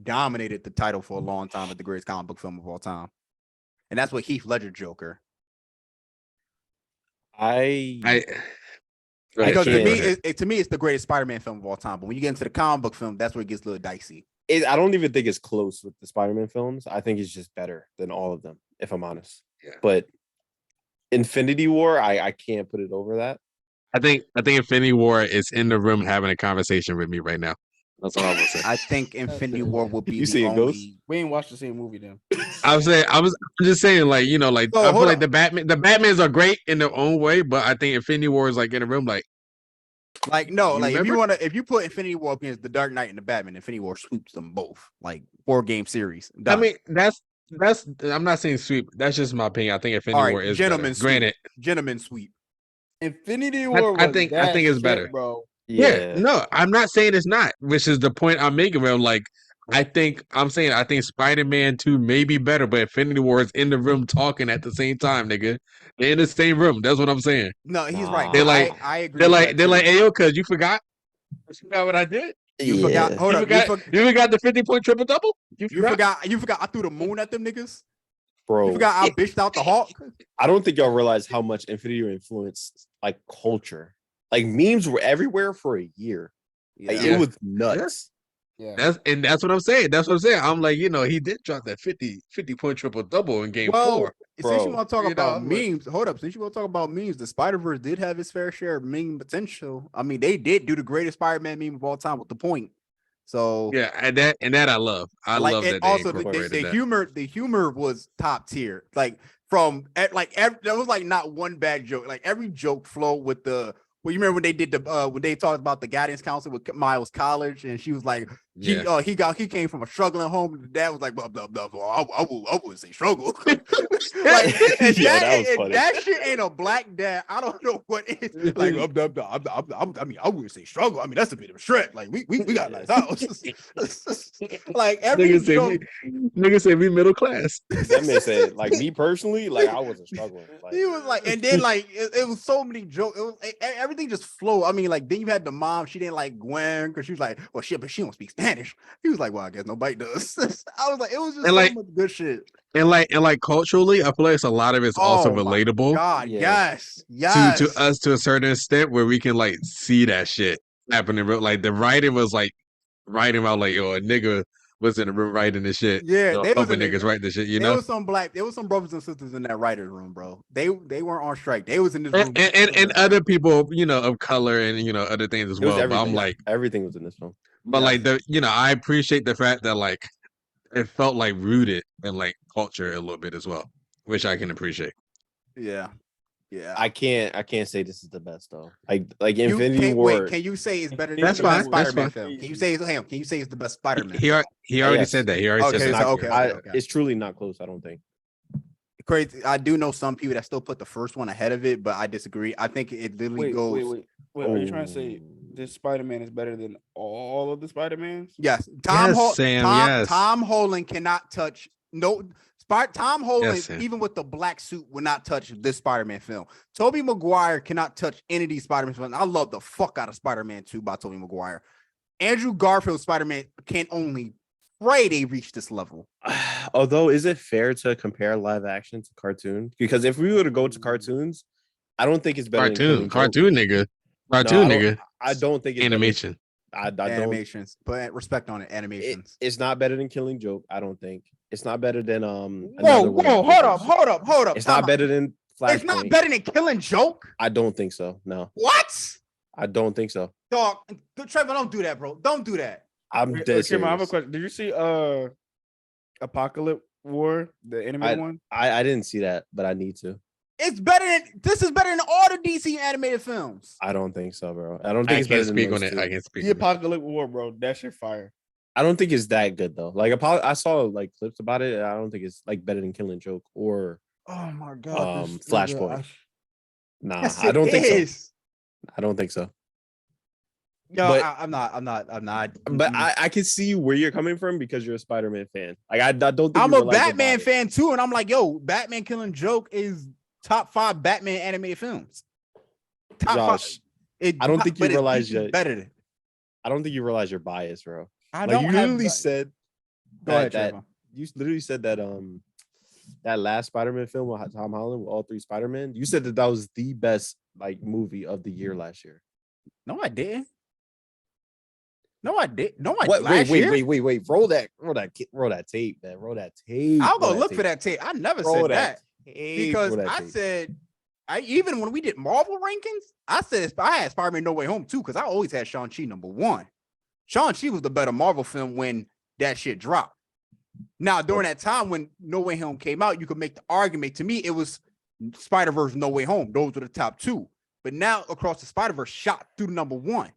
dominated the title for a long time as the greatest comic book film of all time. And that's what Heath Ledger Joker. Because to me, it's the greatest Spider-Man film of all time. But when you get into the comic book film, that's where it gets a little dicey. I don't even think it's close with the Spider-Man films. I think it's just better than all of them, if I'm honest. Yeah. But Infinity War, I can't put it over that. I think Infinity War is in the room having a conversation with me right now. That's all I will say. I think Infinity War will be You seeing Ghost? We ain't watched the same movie then. I'm just saying, like, you know, like, I feel like the Batmans are great in their own way, but I think Infinity War is like in a room, like if you put Infinity War up against the Dark Knight and the Batman, Infinity War sweeps them both, like 4-game series. Done. I mean, that's I'm not saying sweep. That's just my opinion. I think Infinity War is better. Granted, gentleman sweep. Infinity War. I think it's better, bro. Yeah, no, I'm not saying it's not, which is the point I'm making. Where I'm like, I think Spider-Man 2 may be better, but Infinity War is in the room talking at the same time, nigga. They're in the same room. That's what I'm saying. No, he's right. They're like, I agree. They're like, hey, yo, cuz you forgot what I did? You forgot. Hold up. You forgot the 50-point triple double? You forgot. I threw the moon at them niggas? Bro. You forgot I bitched out the Hulk? I don't think y'all realize how much Infinity War influenced like culture. Like memes were everywhere for a year. Like, it was nuts. Yeah. That's what I'm saying. I'm like, you know, he did drop that 50-point triple double in game 4. Since you want to talk about memes, hold up. Since you want to talk about memes, the Spider-Verse did have its fair share of meme potential. I mean, they did do the greatest Spider-Man meme of all time with the point. So yeah, and that I love. I love that. Also, the humor was top tier. Like there was like not one bad joke. Like every joke flowed with the. Well, you remember when they did when they talked about the guidance counselor with Miles College, and she was like, he came from a struggling home. And the dad was like, blah, blah, blah, blah. I wouldn't say struggle. That shit ain't a black dad. I don't know what it is. Like, I mean, I wouldn't say struggle. I mean, that's a bit of a stretch. Like we got a nice house. Like every nigga say we middle class. That man said, like me personally, like I wasn't struggling. Like, he was like, and then like it was so many jokes. It was everything just flowed. I mean, like then you had the mom. She didn't like Gwen because she was like, well, shit, but she don't speak Spanish. He was like, well, I guess nobody does. I was like, it was just so much good shit. And like culturally, I feel like a lot of it's also relatable. God, yes. To us to a certain extent where we can like see that shit happening. Like the writing was like writing about like, yo, a nigga was in the room writing this shit. Yeah, they was niggas writing this shit. You know, there was some brothers and sisters in that writer's room, bro. They weren't on strike. They was in this room, and other people, you know, of color and you know other things as well. But I'm like, everything was in this film. But like I appreciate the fact that like it felt like rooted in like culture a little bit as well, which I can appreciate. Yeah. I can't say this is the best though. Like Infinity War. Wait, can you say it's better than the best Spider-Man film? Can you say it's the best Spider-Man? He already said that. He already said that. Okay. It's truly not close, I don't think. Crazy. I do know some people that still put the first one ahead of it, but I disagree. I think it literally goes. Wait, are you trying to say this Spider-Man is better than all of the Spider-Mans? Yes. Tom Holland cannot touch Tom Holland, even with the black suit, will not touch this Spider-Man film. Tobey Maguire cannot touch any of these Spider-Man films. I love the fuck out of Spider-Man 2 by Tobey Maguire. Andrew Garfield's Spider-Man can only pray they reach this level. Although, is it fair to compare live action to cartoon? Because if we were to go to cartoons, I don't think it's better than cartoon nigga. I don't think it's animation. Animations. Put respect on it. Animations. It's not better than Killing Joke. I don't think it's not better than Hold up. It's not better than Flashpoint. It's not better than Killing Joke. I don't think so. No. What? I don't think so. Dog, Trevor, don't do that, bro. Don't do that. I'm dead serious. I have a question. Did you see Apocalypse War, the animated one? I didn't see that, but I need to. It's better than this is better than all the DC animated films. I don't think so, bro. I don't think I it's better can't than speak those on it. two. I can't speak. The On it. Apocalypse War, bro. That shit fire. I don't think it's that good though. Like I saw like clips about it. And I don't think it's like better than Killing Joke or Oh my god. Flashpoint. Nah, Yes, I don't think so. is. I don't think so. Yo, But- I'm not. But I can see where you're coming from because you're a Spider-Man fan. Like I don't think I'm you a realize your Batman bias. fan too, and I'm like, yo, Batman Killing Joke is top 5 Batman animated films. Top Josh, 5. I don't think you but it's realize easily that- better than. I don't think you realize your bias, bro. I Like don't you have literally ba- said Go ahead, that Trevor. you literally said that that last Spider-Man film with Tom Holland with all 3 Spider-Man, you said that was the best like movie of the year last year. No, I didn't. No, I did. No, I What? last year? Wait. Roll that tape, man. Roll that tape. I'll go Roll look tape. for that tape. I never Roll said that tape. because Roll that I tape. said even when we did Marvel rankings, I said I had Spider-Man No Way Home too because I always had Shang-Chi number 1. Shang-Chi was the better Marvel film when that shit dropped. Now, during that time when No Way Home came out, you could make the argument. To me, it was Spider-Verse, No Way Home. Those were the top 2. But now Across the Spider-Verse shot through number 1.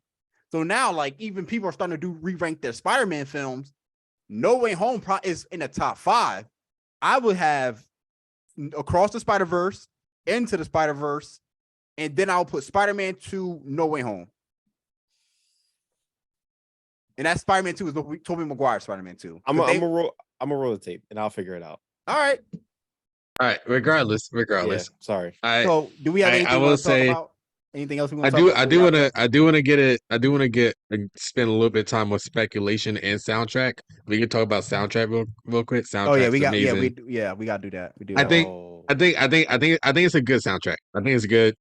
So now, like, even people are starting to re-rank their Spider-Man films. No Way Home is in the top 5. I would have Across the Spider-Verse, Into the Spider-Verse, and then I'll put Spider-Man 2, No Way Home. And that Spider-Man 2 is the Tobey Maguire Spider-Man 2. I'm gonna roll the tape and I'll figure it out. All right. All right. Regardless. Yeah, sorry. So do we have anything I we will want to talk say- about? Anything else we want I to talk about? do want to get spend a little bit of time with speculation and soundtrack. We can talk about soundtrack real quick. Soundtrack's Oh yeah, we got amazing. we got to do that. We do. I that. think- Oh. I think it's a good soundtrack. I think it's good.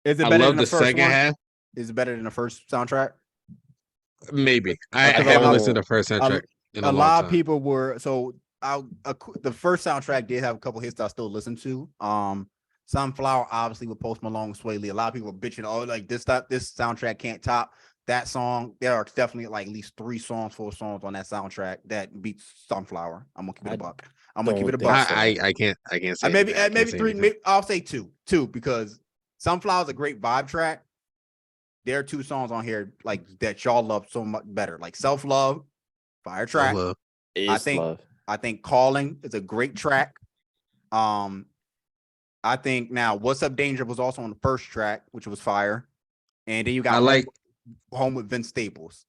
Is it I better love than the the first second one? half. Is it better than the first soundtrack? Maybe I Because haven't a- listened to the first soundtrack in A a long lot time. of people were the first soundtrack did have a couple hits that I still listen to. Sunflower obviously with Post Malone, Sway Lee. A lot of people were bitching, oh, like this soundtrack can't top that song. There are definitely like at least 4 songs on that soundtrack that beats Sunflower. I'm gonna keep it a buck. I'm gonna keep it a don't buck. think so. I can't say Maybe anything. I can't maybe say 3. anything. Maybe I'll say 2 because Sunflower's a great vibe track. There are 2 songs on here like that y'all love so much better, like Self Love, fire track. Love. It's think- love. I think Calling is a great track. I think now What's Up Danger was also on the first track, which was fire. And then you got I like Home with Vince Staples.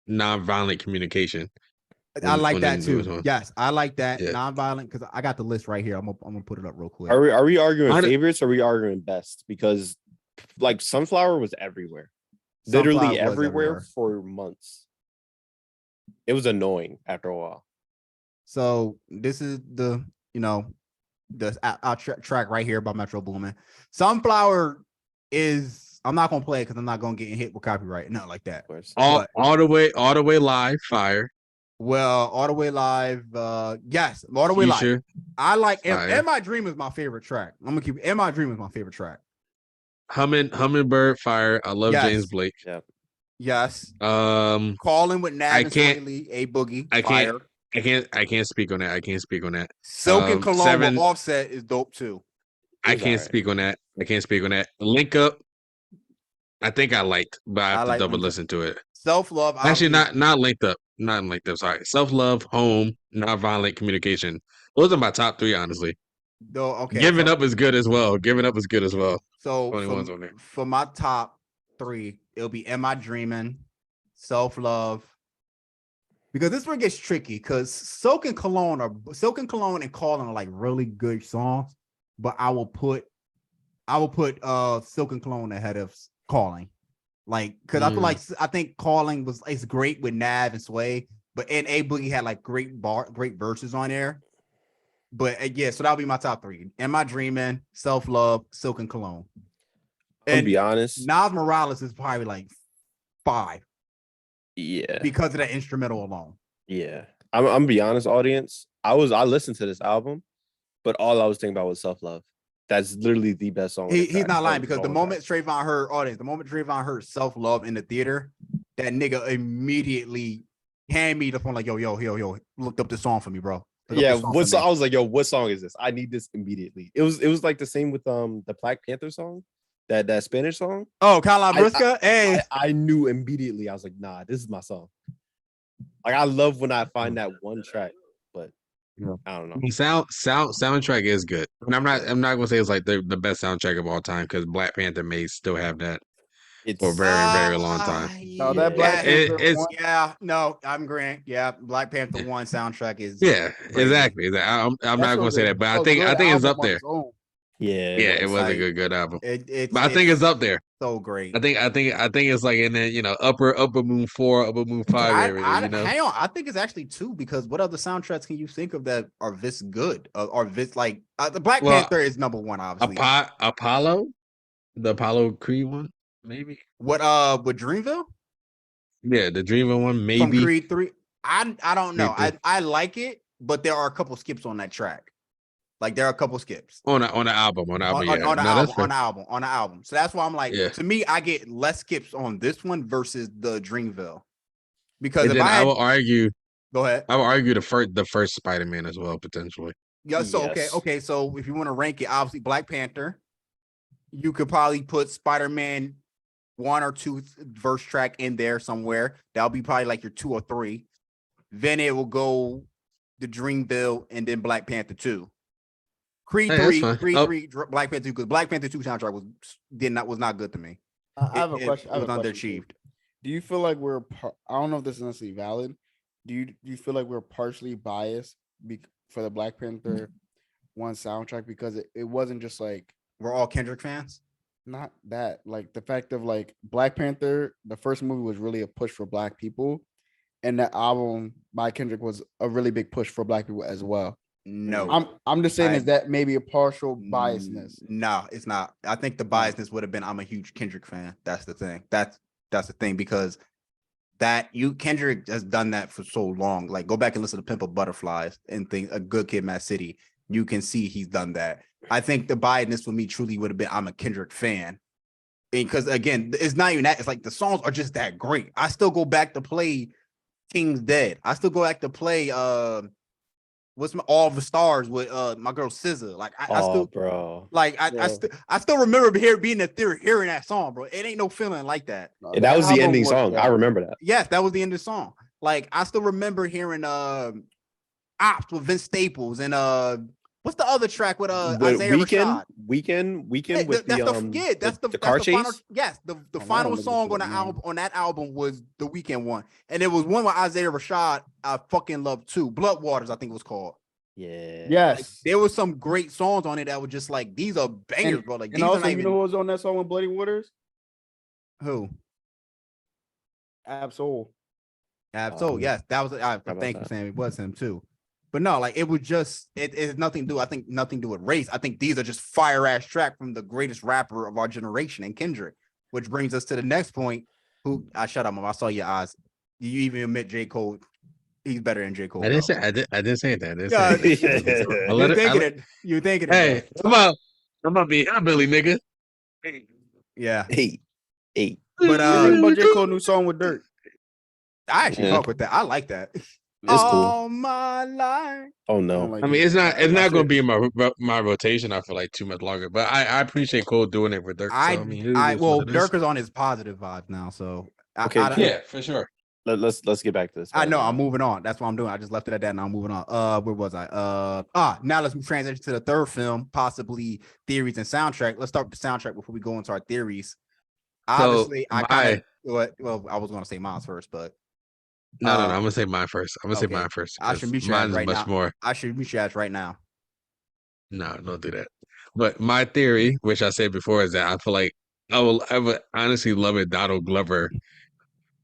non-violent communication. I like when that they do it too. on- Yes, I like that. Yeah. Non-violent, because I got the list right here. I'm gonna put it up real quick. Are we arguing I don't- favorites or are we arguing best? Because like Sunflower was everywhere. Literally Sunflower was everywhere for months. It was annoying after a while. So this is the track right here by Metro Boomin. Sunflower is, I'm not gonna play it because I'm not gonna get hit with copyright, nothing like that. Of course. all the way live, fire. Well, All the Way Live, yes, All the Way Live. Future, I like fire. and My Dream is my favorite track. I'm gonna keep And My Dream is my favorite track. Hummingbird, fire. I love Yes. James Blake. Yes. Um, Calling with Nav I and Sway can't- Lee, A Boogie, I fire. can't I can't speak on that. I can't speak on that. Silk and Cologne Seven- with Offset is dope too. I It's can't alright. speak on that. I can't speak on that. Link Up, I think I liked, but I have I to like double Link Up. listen to it. Self Love. Actually, not Linked Up. Not Linked Up. Sorry. Self Love, Home, Nonviolent Communication. Those are my top 3, honestly. Though, okay. Giving so, Up is good as well. Giving Up is good as well. So 21's on there. for my top 3, it'll be Am I Dreaming, Self Love. Because this one gets tricky because Silk and Cologne and Calling are like really good songs, but I will put Silk and Cologne ahead of Calling. Like, because I think Calling it's great with Nav and Sway, but and A Boogie had like great verses on there. But yeah, so that'll be my top 3. Am I Dreaming, Self Love, Silk and Cologne. I'm And be honest. Nas Morales is probably like 5 Yeah. because of that instrumental alone. Yeah. I'm gonna be honest, audience. I listened to this album, but all I was thinking about was Self Love. That's literally the best song. on the He's track. not lying That because the whole moment track. Trayvon heard Self Love in the theater, that nigga immediately hand me the phone like, yo, looked up this song for me, bro. Look up Yeah, this song what for song? me. I was like, yo, what song is this? I need this immediately. It was like the same with the Black Panther song, that Spanish song. Oh, Carla I- Brisca? Hey. I knew immediately. I was like, nah, this is my song. Like I love when I find that one track, but Yeah. I don't know. I mean, soundtrack is good. And I'm not gonna say it's like the best soundtrack of all time because Black Panther may still have that for a It's very, very long time. No, that Yeah. Black Panther It's one. Yeah, no, I'm agreeing. Yeah, Black Panther 1 soundtrack is yeah, crazy. exactly. I'm That not shit gonna was say a that, but I good think it's album up on there. its own. yeah, Yeah, it was a Like, good album. It's But I think it's up there. so great. I think it's like in the upper Moon 4, upper Moon 5 area, Hang on. I think it's actually 2 because what other soundtracks can you think of that are this good? Or this like the Black Well, Panther is number 1, obviously. Apollo, the Apollo Creed one, maybe. What with Dreamville Yeah, the Dreamer one, from maybe. Creed 3? I don't know. Creed 3. I like it, but there are a couple skips on that track. Like there are a couple skips On the album, yeah. on the No, that's fair. album. So that's why I'm like, Yeah. to me, I get less skips on this one versus the Dreamville. Because And if then I had, will argue, go ahead. I would argue the first Spider-Man as well, potentially. Yeah, so Yes. okay. So if you want to rank it, obviously Black Panther, you could probably put Spider-Man 1 or 2 verse track in there somewhere. That'll be probably like your 2 or 3. Then it will go the Dreamville and then Black Panther 2. Creed Hey, that's 3, fine. Creed Oh. 3, Black Panther 2, because Black Panther 2 soundtrack was not good to me. I have a question. It was underachieved. Do you feel like I don't know if this is necessarily valid. Do you feel like we're partially biased for the Black Panther 1 soundtrack because it wasn't just like We're all Kendrick fans. not that, like the fact of like Black Panther, the first movie was really a push for Black people, and the album by Kendrick was a really big push for Black people as well. No, I'm just saying I- is that maybe a partial biasness. No, it's not. I think the biasness would have been I'm a huge Kendrick fan. That's the thing. That's the thing because Kendrick has done that for so long. Like go back and listen to Pimp a Butterflies and think A Good Kid, Mad City. You can see he's done that. I think the biasness for me truly would have been I'm a Kendrick fan. Because again, it's not even that. It's like the songs are just that great. I still go back to play King's Dead. I still go back to play All the Stars with my girl SZA. Like I still, bro. like I still remember being in theater hearing that song, bro. It ain't no feeling like that. And that was the ending song. I remember that. Yes, that was the end of the song. Like I still remember hearing Ops with Vince Staples and what's the other track with Isaiah Rashad? Weekend Yeah, with that's the car chase. Final, yes, the final song on that album was the Weekend one, and it was one with Isaiah Rashad. I fucking love too. Blood Waters, I think it was called. Yeah. Yes. There was some great songs on it that were just like these are bangers, bro. Like And these are also, not you even know who was on that song with Bloody Waters? who. Absol. So yes, that was. Thank you, Sam. It was him too. But no, like it was just it has nothing to do. I think nothing to do with race. I think these are just fire ass track from the greatest rapper of our generation, and Kendrick. Which brings us to the next point. Who I shut up, Mom. I saw your eyes. You even admit J. Cole? He's better than J. Cole. I didn't say that. I didn't say that. You're thinking it. Hey, I'm about to be hillbilly, nigga. Yeah. Hey. What But do you think about J. Cole new song with Dirt? Yeah. I actually fuck with that. I like that. It's cool. All my life. Oh I no. don't like I mean, it. it's not That's going to it. be in my rotation. I feel like too much longer, but I appreciate Cole doing it with Dirk. So, I mean, it is well, what it is. Dirk is on his positive vibes now, so Okay, Yeah, for sure. Let's get back to this. I know I'm moving on. That's what I'm doing. I just left it at that. Now I'm moving on. Where was I? Now let's transition to the third film, possibly theories and soundtrack. Let's start with the soundtrack before we go into our theories. Obviously, I was going to say mine first, but No. I'm gonna say mine first. I'm gonna say okay. mine first. I should mute your mine's ass right much now. more. I should mute your ass right now. No, don't do that. But my theory, which I said before, is that I feel like I would honestly love it. Donald Glover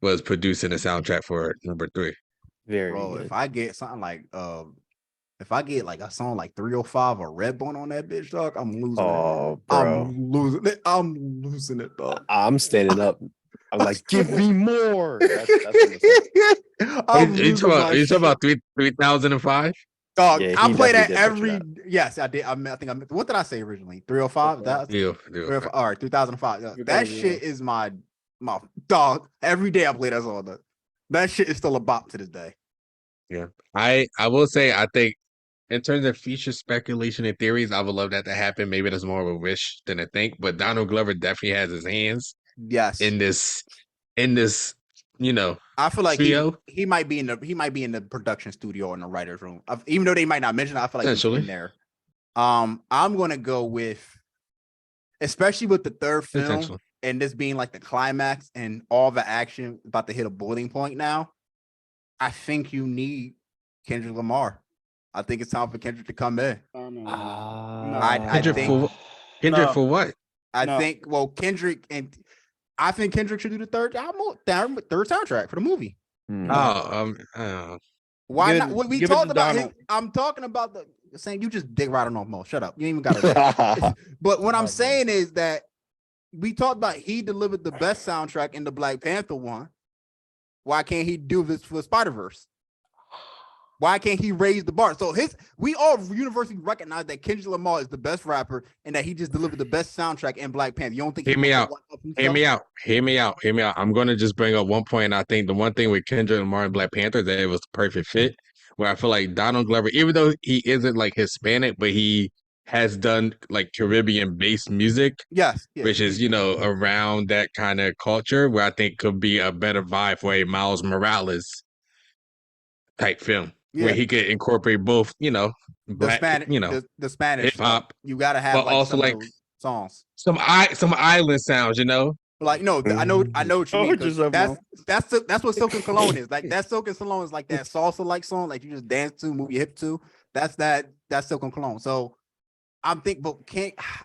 was producing the soundtrack for number 3. Very Bro, good. if I get something like if I get like a song like 305 or Redbone on that bitch, dog, I'm losing Oh, it. bro. I'm losing it, dog. I'm standing up. I'm like, give me more. That's what I'm saying. Are you talking about 3005? Dog, Yeah, I he play that definitely did every. Yes, I did. I think what did I say originally? 305. That Yeah. 305. All right, 2005. That shit is my dog. Every day I play that song. That shit is still a bop to this day. Yeah. I will say I think in terms of future speculation and theories, I would love that to happen. Maybe that's more of a wish than a think, but Donald Glover definitely has his hands Yes. in this, I feel like trio. he might be in the production studio or in the writer's room. Even though they might not mention it, I feel like he's in there. I'm gonna go with, especially with the third film and this being like the climax and all the action about to hit a boiling point now. I think you need Kendrick Lamar. I think it's time for Kendrick to come in. Kendrick for what? I think Kendrick should do the third soundtrack for the movie. Why not? We talked about him. I'm talking about saying you just dig right on Mo. Shut up. You ain't even got it. But what I'm saying is that we talked about he delivered the best soundtrack in the Black Panther one. Why can't he do this for Spiderverse? Why can't he raise the bar? So we all universally recognize that Kendrick Lamar is the best rapper and that he just delivered the best soundtrack in Black Panther. You don't think? Hear me out. I'm going to just bring up one point. I think the one thing with Kendrick Lamar and Black Panther that it was the perfect fit. Where I feel like Donald Glover, even though he isn't like Hispanic, but he has done like Caribbean-based music. Yes. Which is around that kind of culture where I think could be a better vibe for a Miles Morales type film. Yeah. Where he could incorporate both, black, the Spanish hip hop. You gotta have, but also like songs, some island sounds, Like no, I know what you mean. That's what Silk and Cologne is. Like that Silk and Cologne is like that salsa like song, like you just dance to, move your hip to. That's Silk and Cologne. So I'm thinking, but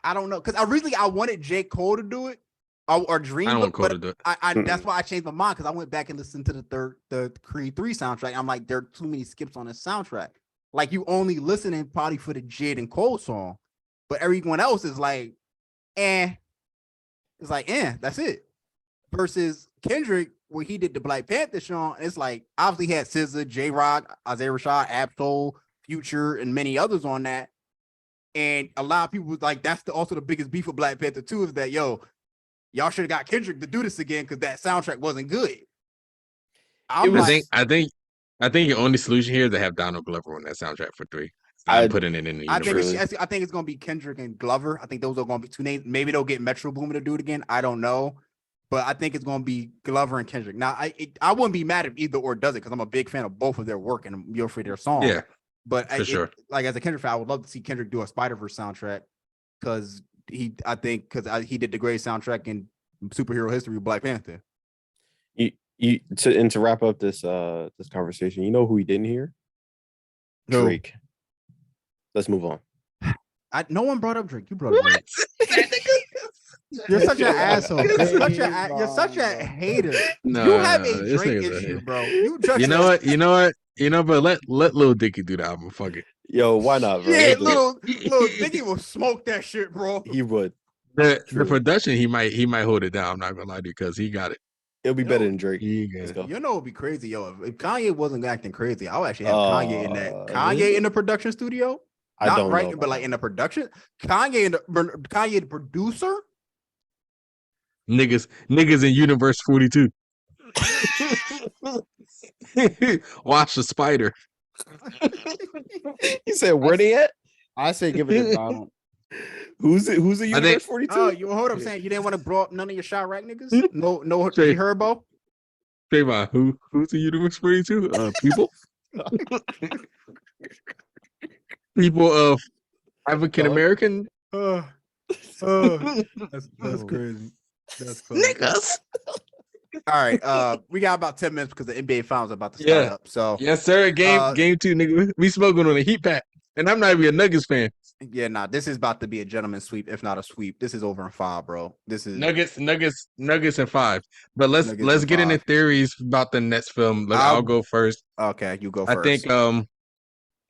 I don't know, because I wanted J. Cole to do it. Or Dream, I don't want Cole to do it. That's why I changed my mind, because I went back and listened to the Creed 3 soundtrack. I'm like, there are too many skips on this soundtrack. Like, you only listening probably for the Jid and Cole song, but everyone else is like, it's like, that's it. Versus Kendrick, where he did the Black Panther song, it's like, obviously he had SZA, J-Rock, Isaiah Rashad, Absol, Future, and many others on that. And a lot of people was like, that's also the biggest beef of Black Panther 2 is that, y'all should have got Kendrick to do this again because that soundtrack wasn't good. I think your only solution here is to have Donald Glover on that soundtrack for 3. I'm putting it in the universe. I think it's going to be Kendrick and Glover. I think those are going to be 2 names. Maybe they'll get Metro Boomin to do it again. I don't know. But I think it's going to be Glover and Kendrick. Now, I wouldn't be mad if either or does it, because I'm a big fan of both of their work and for their songs. Yeah. But sure. Like, as a Kendrick fan, I would love to see Kendrick do a Spiderverse soundtrack, because he did the greatest soundtrack in superhero history with Black Panther. To wrap up this conversation, you know who we didn't hear? Drake. Let's move on. No one brought up Drake. You brought up Drake. You're such an asshole. You're such a hater. No, you have a Drake issue, bro. You know what? But let Lil Dicky do the album. Fuck it. Yo, why not, bro? Yeah, Lil Dicky will smoke that shit, bro. He would. The production, he might hold it down. I'm not gonna lie to you, because he got it. It'll be better than Drake. Let's go. You know it'd be crazy, if Kanye wasn't acting crazy, I would actually have Kanye in that. Kanye in the production studio. I don't know, but like in the production. Kanye the producer. Niggas in Universe 42. Watch the spider. He said, where they at? I say give it to Donald. Who's the Universe 42? Oh, you hold up saying you didn't want to blow up none of your Chirac niggas? No Herbo? Trayvon, who's the Universe 42? People? People of African American? That's crazy. That's funny. Niggas. All right, we got about 10 minutes because the NBA finals are about to start up. So yes, sir. Game 2, nigga. We smoking on a heat pack, and I'm not even a Nuggets fan. Yeah, this is about to be a gentleman's sweep, if not a sweep. This is over in 5, bro. This is Nuggets in 5. But let's get into theories about the next film. I'll go first. Okay, you go first. I think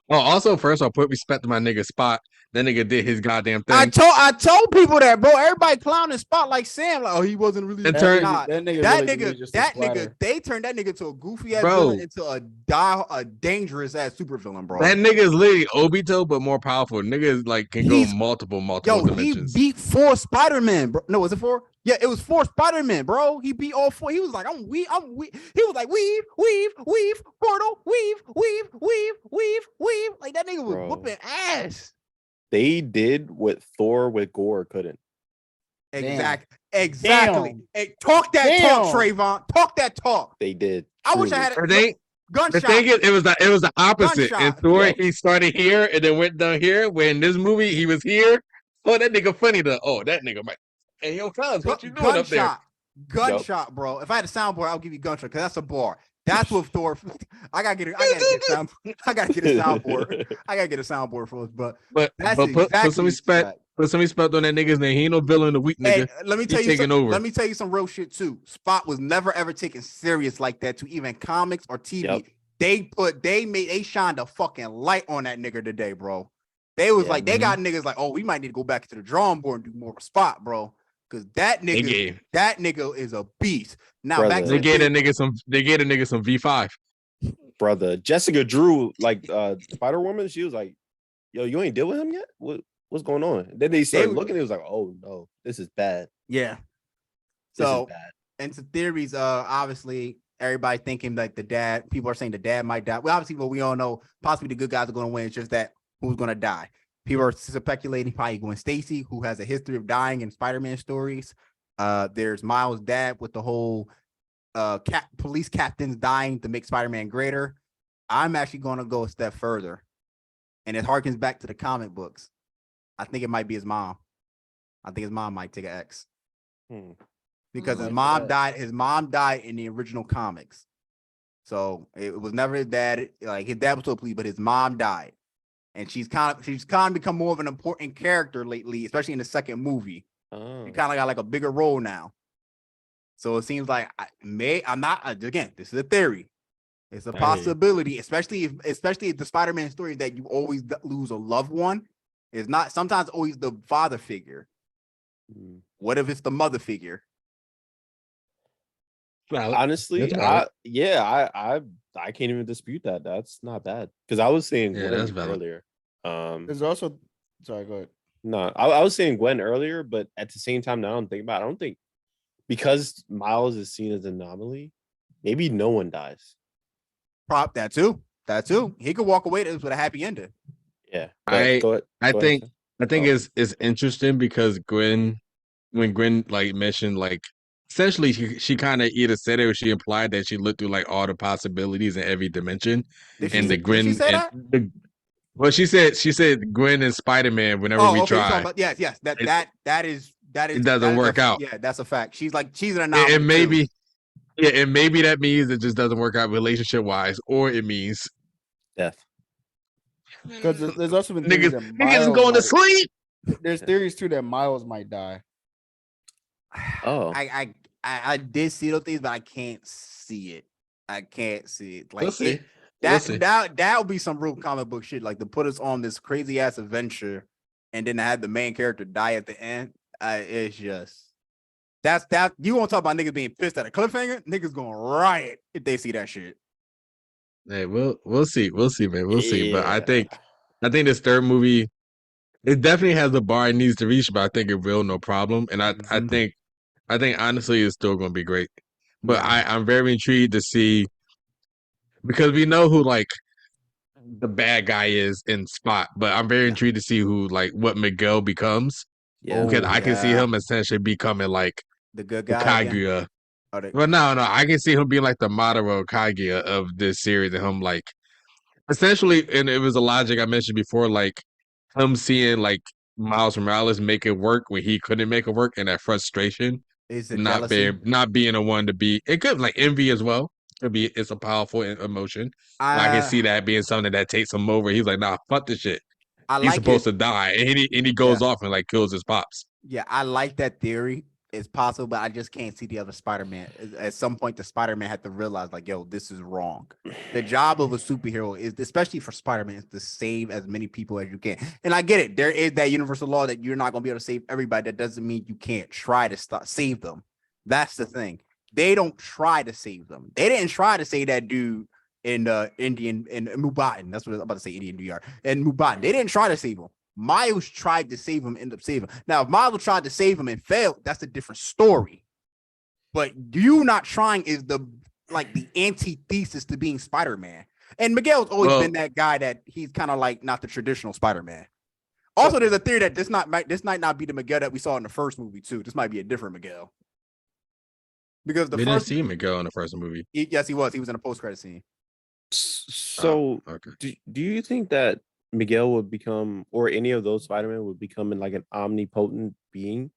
also first I'll put respect to my nigga Spot. That nigga did his goddamn thing. I told people that, bro. Everybody clowning Spot like Sam, like, he wasn't really. That nigga, they turned that nigga to a goofy ass villain into a dangerous ass super villain, bro. That nigga is literally Obito, but more powerful. Nigga is like can go multiple dimensions. He beat 4 Spider-Man, bro. No, was it 4? Yeah, it was 4 Spider-Man, bro. He beat all 4. He was like, I'm weave. He was like, weave, portal, weave. Like that nigga was Bro. whooping ass. They did what Thor with Gore couldn't. Exactly. Damn. Hey, talk that talk, Trayvon. Talk that talk. They did. I wish I had a gunshot. The thing is, it was the opposite. Gunshot. In Thor, Yeah. he started here and then went down here. Where in this movie, he was here. Oh, that nigga funny though. Oh, that nigga might. Hey, yo, cuz, what you doing up there? Gunshot, bro. If I had a soundboard, I'll give you gunshot because that's a bar. That's what Thor. I gotta get a soundboard. I gotta get a soundboard for us. But that's put some respect. Put some respect on that nigga's name. He ain't no villain, the weak nigga. Hey, let me tell you some real shit too. Spot was never ever taken serious like that to even comics or TV. Yep. They shined a fucking light on that nigga today, bro. They was they got niggas like, oh, we might need to go back to the drawing board and do more of a Spot, bro. Because that nigga is a beast. Now brother, back to they gave a nigga some V5. Brother, Jessica Drew, like Spider-Woman, she was like, yo, you ain't deal with him yet? What's going on? Then they started looking, it was like, oh no, this is bad. Yeah. This So is bad. and some theories, obviously everybody thinking like people are saying the dad might die. Well, obviously, what we all know, possibly the good guys are going to win. It's just that who's going to die. People are speculating probably Gwen Stacy, who has a history of dying in Spider-Man stories. There's Miles' dad with the whole police captains dying to make Spider-Man greater. I'm actually going to go a step further, and it harkens back to the comic books. I think it might be his mom. I think his mom might take an X because his mom died. His mom died in the original comics, so it was never his dad. Like his dad was still pleased, but his mom died. And she's kind of become more of an important character lately, especially in the second movie. She kind of got like a bigger role now. So it seems like I'm not again, this is a theory. It's a possibility, especially if the Spider-Man story that you always lose a loved one is not sometimes always the father figure. What if it's the mother figure? Honestly, I can't even dispute that. That's not bad because I was saying Gwen earlier. There's also sorry, go ahead. No, I was saying Gwen earlier, but at the same time, now I'm thinking about it, I don't think because Miles is seen as an anomaly, maybe no one dies. That too. He could walk away with a happy ending. Yeah, I think it's interesting because when Gwen like mentioned like. Essentially, she kind of either said it or she implied that she looked through like all the possibilities in every dimension. Did she say that? Well, she said Gwen and Spider-Man whenever we try. Yes. That is. It doesn't work out. Yeah, that's a fact. She's an anomaly. And maybe, and maybe that means it just doesn't work out relationship wise, or it means death. Because there's also been niggas going to sleep. There's theories too that Miles might die. Oh, I did see those things, but I can't see it. Like we'll see. That would be some real comic book shit. Like to put us on this crazy ass adventure, and then to have the main character die at the end. It's just that you want to talk about niggas being pissed at a cliffhanger? Niggas going riot if they see that shit. Hey, we'll see, man. We'll see. But I think this third movie, it definitely has the bar it needs to reach, but I think it will, no problem. And I think honestly, it's still going to be great. But I'm very intrigued to see because we know who like the bad guy is in Spot, but I'm very intrigued to see who like what Miguel becomes. Yeah, because I can see him essentially becoming like the good guy. Kaguya. Well, no, I can see him being like the Madara Kaguya of this series, and him like essentially, and it was a logic I mentioned before, like him seeing like Miles Morales make it work when he couldn't make it work, and that frustration, is it not being the one to be. It could like envy as well. It's a powerful emotion. I can see that being something that takes him over. He's like, nah, fuck this shit. He's supposed to die, and he goes off and like kills his pops. Yeah, I like that theory. It's possible, but I just can't see the other Spider-Man. At some point, the Spider-Man had to realize, like, yo, this is wrong. The job of a superhero is, especially for Spider-Man, is to save as many people as you can. And I get it. There is that universal law that you're not going to be able to save everybody. That doesn't mean you can't try to save them. That's the thing. They don't try to save them. They didn't try to save that dude in Indian in Mubatan. That's what I was about to say, Indian DR. And Mubatan. They didn't try to save him. Miles tried to save him, ended up saving him. Now, if Miles tried to save him and failed, that's a different story. But you not trying is the antithesis to being Spider-Man. And Miguel's always been that guy that he's kind of like not the traditional Spider-Man. Also, there's a theory that this might not be the Miguel that we saw in the first movie too. This might be a different Miguel. Because we didn't see Miguel in the first movie. Yes, he was. He was in a post-credit scene. So, do you think that Miguel would become, or any of those Spider-Man would become like an omnipotent being,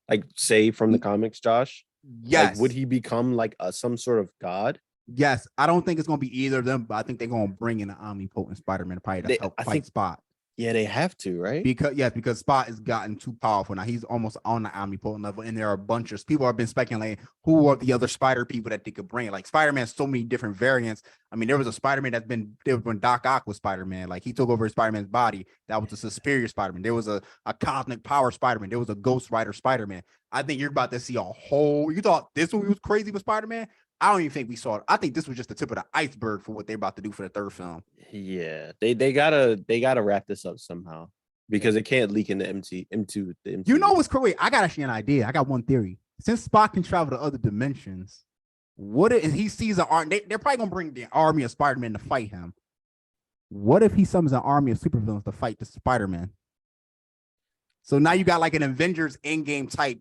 like say from the comics, Josh? Yes. Like, would he become like some sort of god? Yes. I don't think it's gonna be either of them, but I think they're gonna bring in an omnipotent Spider-Man probably to help fight Spot. Yeah, they have to, right? Because Spot has gotten too powerful now. He's almost on the omnipotent level, and there are a bunch of people have been speculating who are the other Spider people that they could bring. Like Spider-Man has so many different variants. I mean, there was a Spider-Man that's been there when Doc Ock was Spider-Man. Like he took over Spider-Man's body. That was a superior Spider-Man. There was a cosmic power Spider-Man. There was a Ghost Rider Spider-Man. I think you're about to see a whole. You thought this movie was crazy with Spider-Man? I don't even think we saw it. I think this was just the tip of the iceberg for what they're about to do for the third film. Yeah, they gotta wrap this up somehow. Because it can't leak into the MCU. You know what's crazy? I got actually an idea. I got one theory. Since Spock can travel to other dimensions, what if he sees an army? They're probably gonna bring the army of Spider-Man to fight him. What if he summons an army of supervillains to fight the Spider-Man? So now you got like an Avengers Endgame type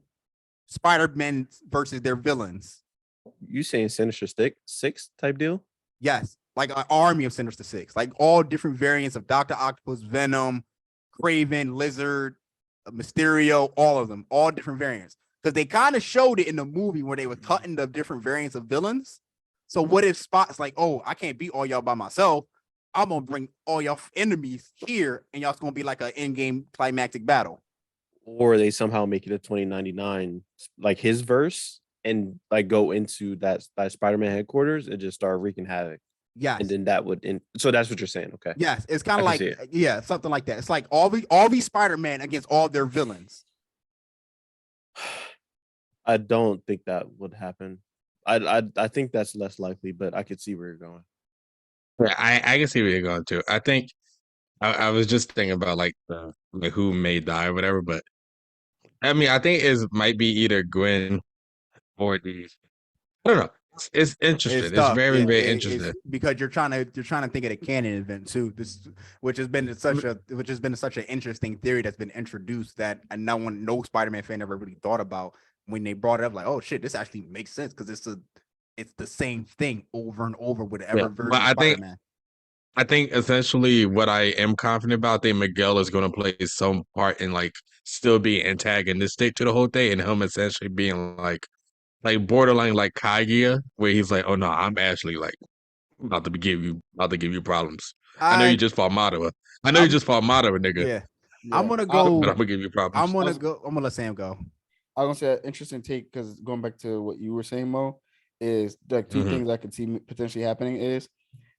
Spider-Man versus their villains. You saying Sinister Six type deal? Yes, like an army of Sinister Six, like all different variants of Dr. Octopus, Venom, Kraven, Lizard, Mysterio, all of them, all different variants. Because they kind of showed it in the movie where they were cutting the different variants of villains. So what if Spot's like, oh, I can't beat all y'all by myself. I'm going to bring all y'all enemies here, and y'all's going to be like an in-game climactic battle. Or they somehow make it a 2099, like his verse, and like go into that Spider-Man headquarters and just start wreaking havoc. Yes. And then that would so that's what you're saying. Okay. Yes, it's kind of like something like that. It's like all these Spider-Man against all their villains. I don't think that would happen. I think that's less likely, but I could see where you're going. Yeah, I can see where you're going to. I think I was just thinking about like who may die or whatever, but I mean I think it might be either Gwen or the I don't know. It's interesting. It's very, very interesting because you're trying to think of the canon event too. Which has been such an interesting theory that's been introduced that no Spider-Man fan ever really thought about when they brought it up. Like, oh shit, this actually makes sense because it's the same thing over and over with every version of Spider-Man. I think essentially what I am confident about, I think Miguel is going to play some part in like still being antagonistic to the whole thing, and him essentially being like borderline like Kaguya, where he's like, "Oh no, I'm actually like about to give you problems. I know you just fought Madara. Nigga. Yeah. I'm gonna go. But I'm gonna give you problems. I'm gonna let Sam go. I was gonna say an interesting take because going back to what you were saying, Mo, is like two things I could see potentially happening is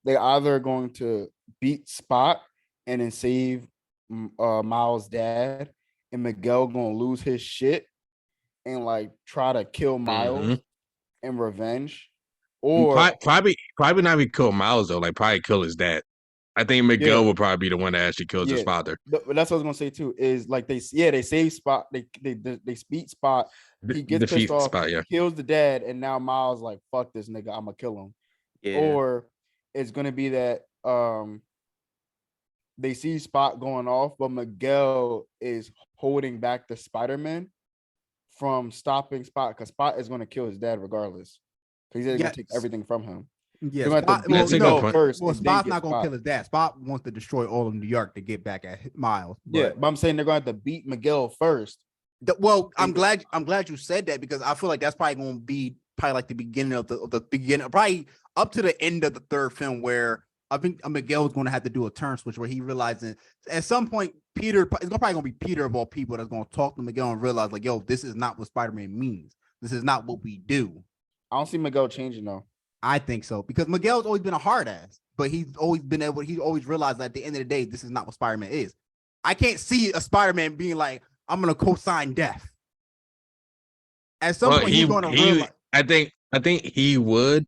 they either going to beat Spot and then save Miles' dad, and Miguel gonna lose his shit and like try to kill Miles in revenge, or probably not even kill Miles though. Like probably kill his dad. I think Miguel will probably be the one that actually kills his father. But that's what I was gonna say too. Is like they save Spot. They beat Spot. He gets pissed off. Spot, kills the dad, and now Miles like fuck this nigga. I'm gonna kill him. Yeah. Or it's gonna be that they see Spot going off, but Miguel is holding back the Spider-Man from stopping Spot because Spot is going to kill his dad regardless. Because he's going to take everything from him. Yeah, Spot's not going to kill his dad. Spot wants to destroy all of New York to get back at Miles. But I'm saying they're going to have to beat Miguel first. I'm glad you said that because I feel like that's probably going to be like the beginning of the beginning, probably up to the end of the third film where I think Miguel is going to have to do a turn switch where he realizes at some point Peter it's probably going to be Peter of all people that's going to talk to Miguel and realize like, yo, this is not what Spider-Man means. This is not what we do. I don't see Miguel changing though. I think so because Miguel's always been a hard ass, but he's always realized that at the end of the day, this is not what Spider-Man is. I can't see a Spider-Man being like, I'm going to co-sign death. At some point, he's going to realize. I think he would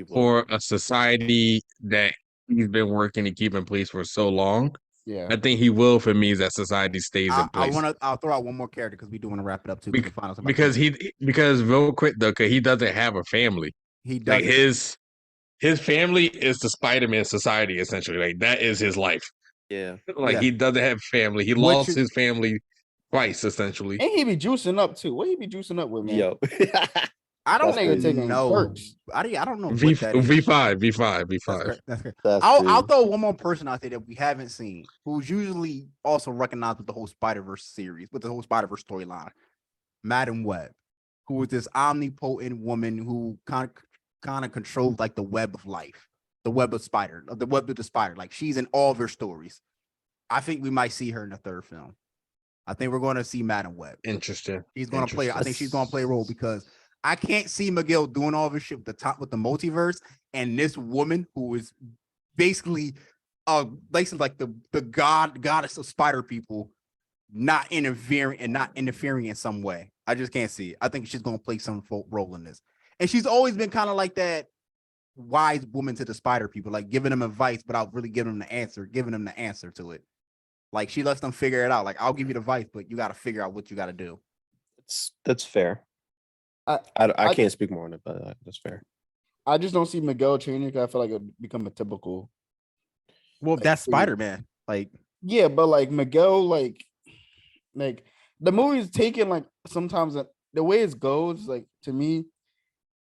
for a society that he's been working to keep in place for so long. Yeah. I think he will for me that society stays in place. I'll throw out one more character because we do want to wrap it up too. Because real quick though, because he doesn't have a family. He does Like his family is the Spider-Man society essentially. Like that is his life. Yeah. Like he doesn't have family. He lost his family twice essentially. And he be juicing up too. What he be juicing up with, man? Yo. I don't That nigga taking know. perks. I don't know V what that is. V5. That's great. That's I'll crazy. throw one more person out there that we haven't seen, who's usually also recognized with the whole Spider-Verse series, with the whole Spider-Verse storyline. Madam Web, who is this omnipotent woman who kind of controls like the web of life, the web of the spider. Like she's in all of her stories. I think we might see her in the third film. I think we're going to see Madam Web. Interesting. She's going to play. I think she's going to play a role because I can't see Miguel doing all this shit with the multiverse and this woman who is basically like the goddess of spider people not interfering in some way. I just can't see it. I think she's going to play some role in this. And she's always been kind of like that wise woman to the spider people, like giving them advice without really giving them the answer to it. Like she lets them figure it out. Like I'll give you the advice, but you got to figure out what you got to do. That's fair. I can't speak more on it, but that's fair. I just don't see Miguel changing because I feel like it would become a typical. Well, that's Spider-Man. Like, yeah, but like Miguel, like the movie's taken like sometimes the way it goes, like to me,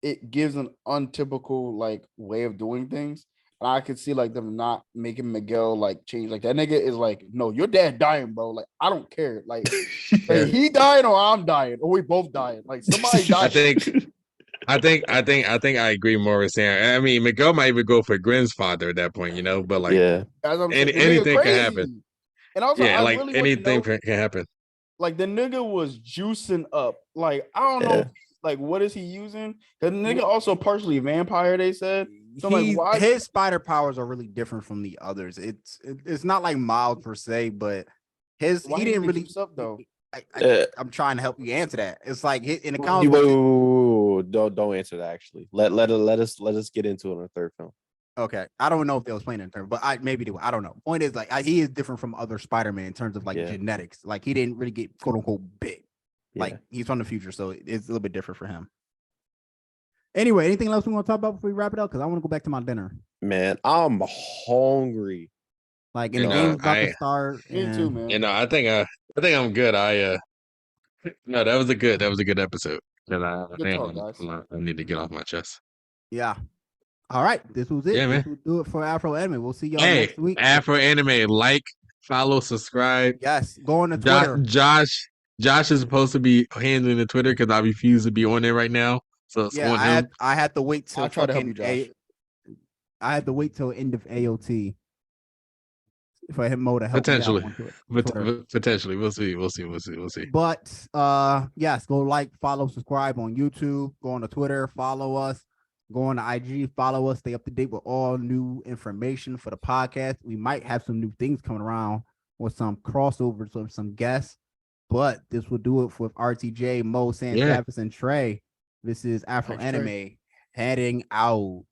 it gives an untypical like way of doing things. And I could see like them not making Miguel like change. Like that nigga is like, no, your dad dying, bro. Like I don't care. Like, like he dying or I'm dying or we both dying. Like somebody dying. I think I agree more with Sam. I mean, Miguel might even go for Gwen's father at that point, you know. But like, yeah, as I'm saying, anything can happen. And also, yeah, I like really anything can happen. Like the nigga was juicing up. Like I don't know. Like what is he using? The nigga also partially vampire. They said. So like, why his spider powers are really different from the others. It's not like mild per se, but he didn't really juice up though. I'm trying to help you answer that. It's like in the comic. Don't answer that. Actually, let us get into it in the third film. Okay, I don't know if they was playing in terms, but maybe they were. I don't know. Point is, like, he is different from other Spider-Man in terms of like genetics. Like, he didn't really get quote unquote big. Like, he's from the future, so it's a little bit different for him. Anyway, anything else we want to talk about before we wrap it up? Because I want to go back to my dinner. Man, I'm hungry. Like, and the game's about to start. Me too, man. You know, I think I'm good. No, that was a good episode. And I need to get off my chest. Yeah. All right, this was it. Yeah, man. This will do it for Afro Anime. We'll see y'all next week. Afro Anime, like, follow, subscribe. Yes, go on to Twitter. Josh is supposed to be handling the Twitter because I refuse to be on there right now. So it's on him. I had to wait till I'll try to help you, Josh. I had to wait till end of AOT for him to help potentially. Me Potentially, we'll see. But yes, go like, follow, subscribe on YouTube. Go on to Twitter, follow us. Go on to IG, follow us, stay up to date with all new information for the podcast. We might have some new things coming around with some crossovers with some guests, but this will do it for RTJ, Mo, Sam, Travis, and Trey. This is Afro Anime heading out.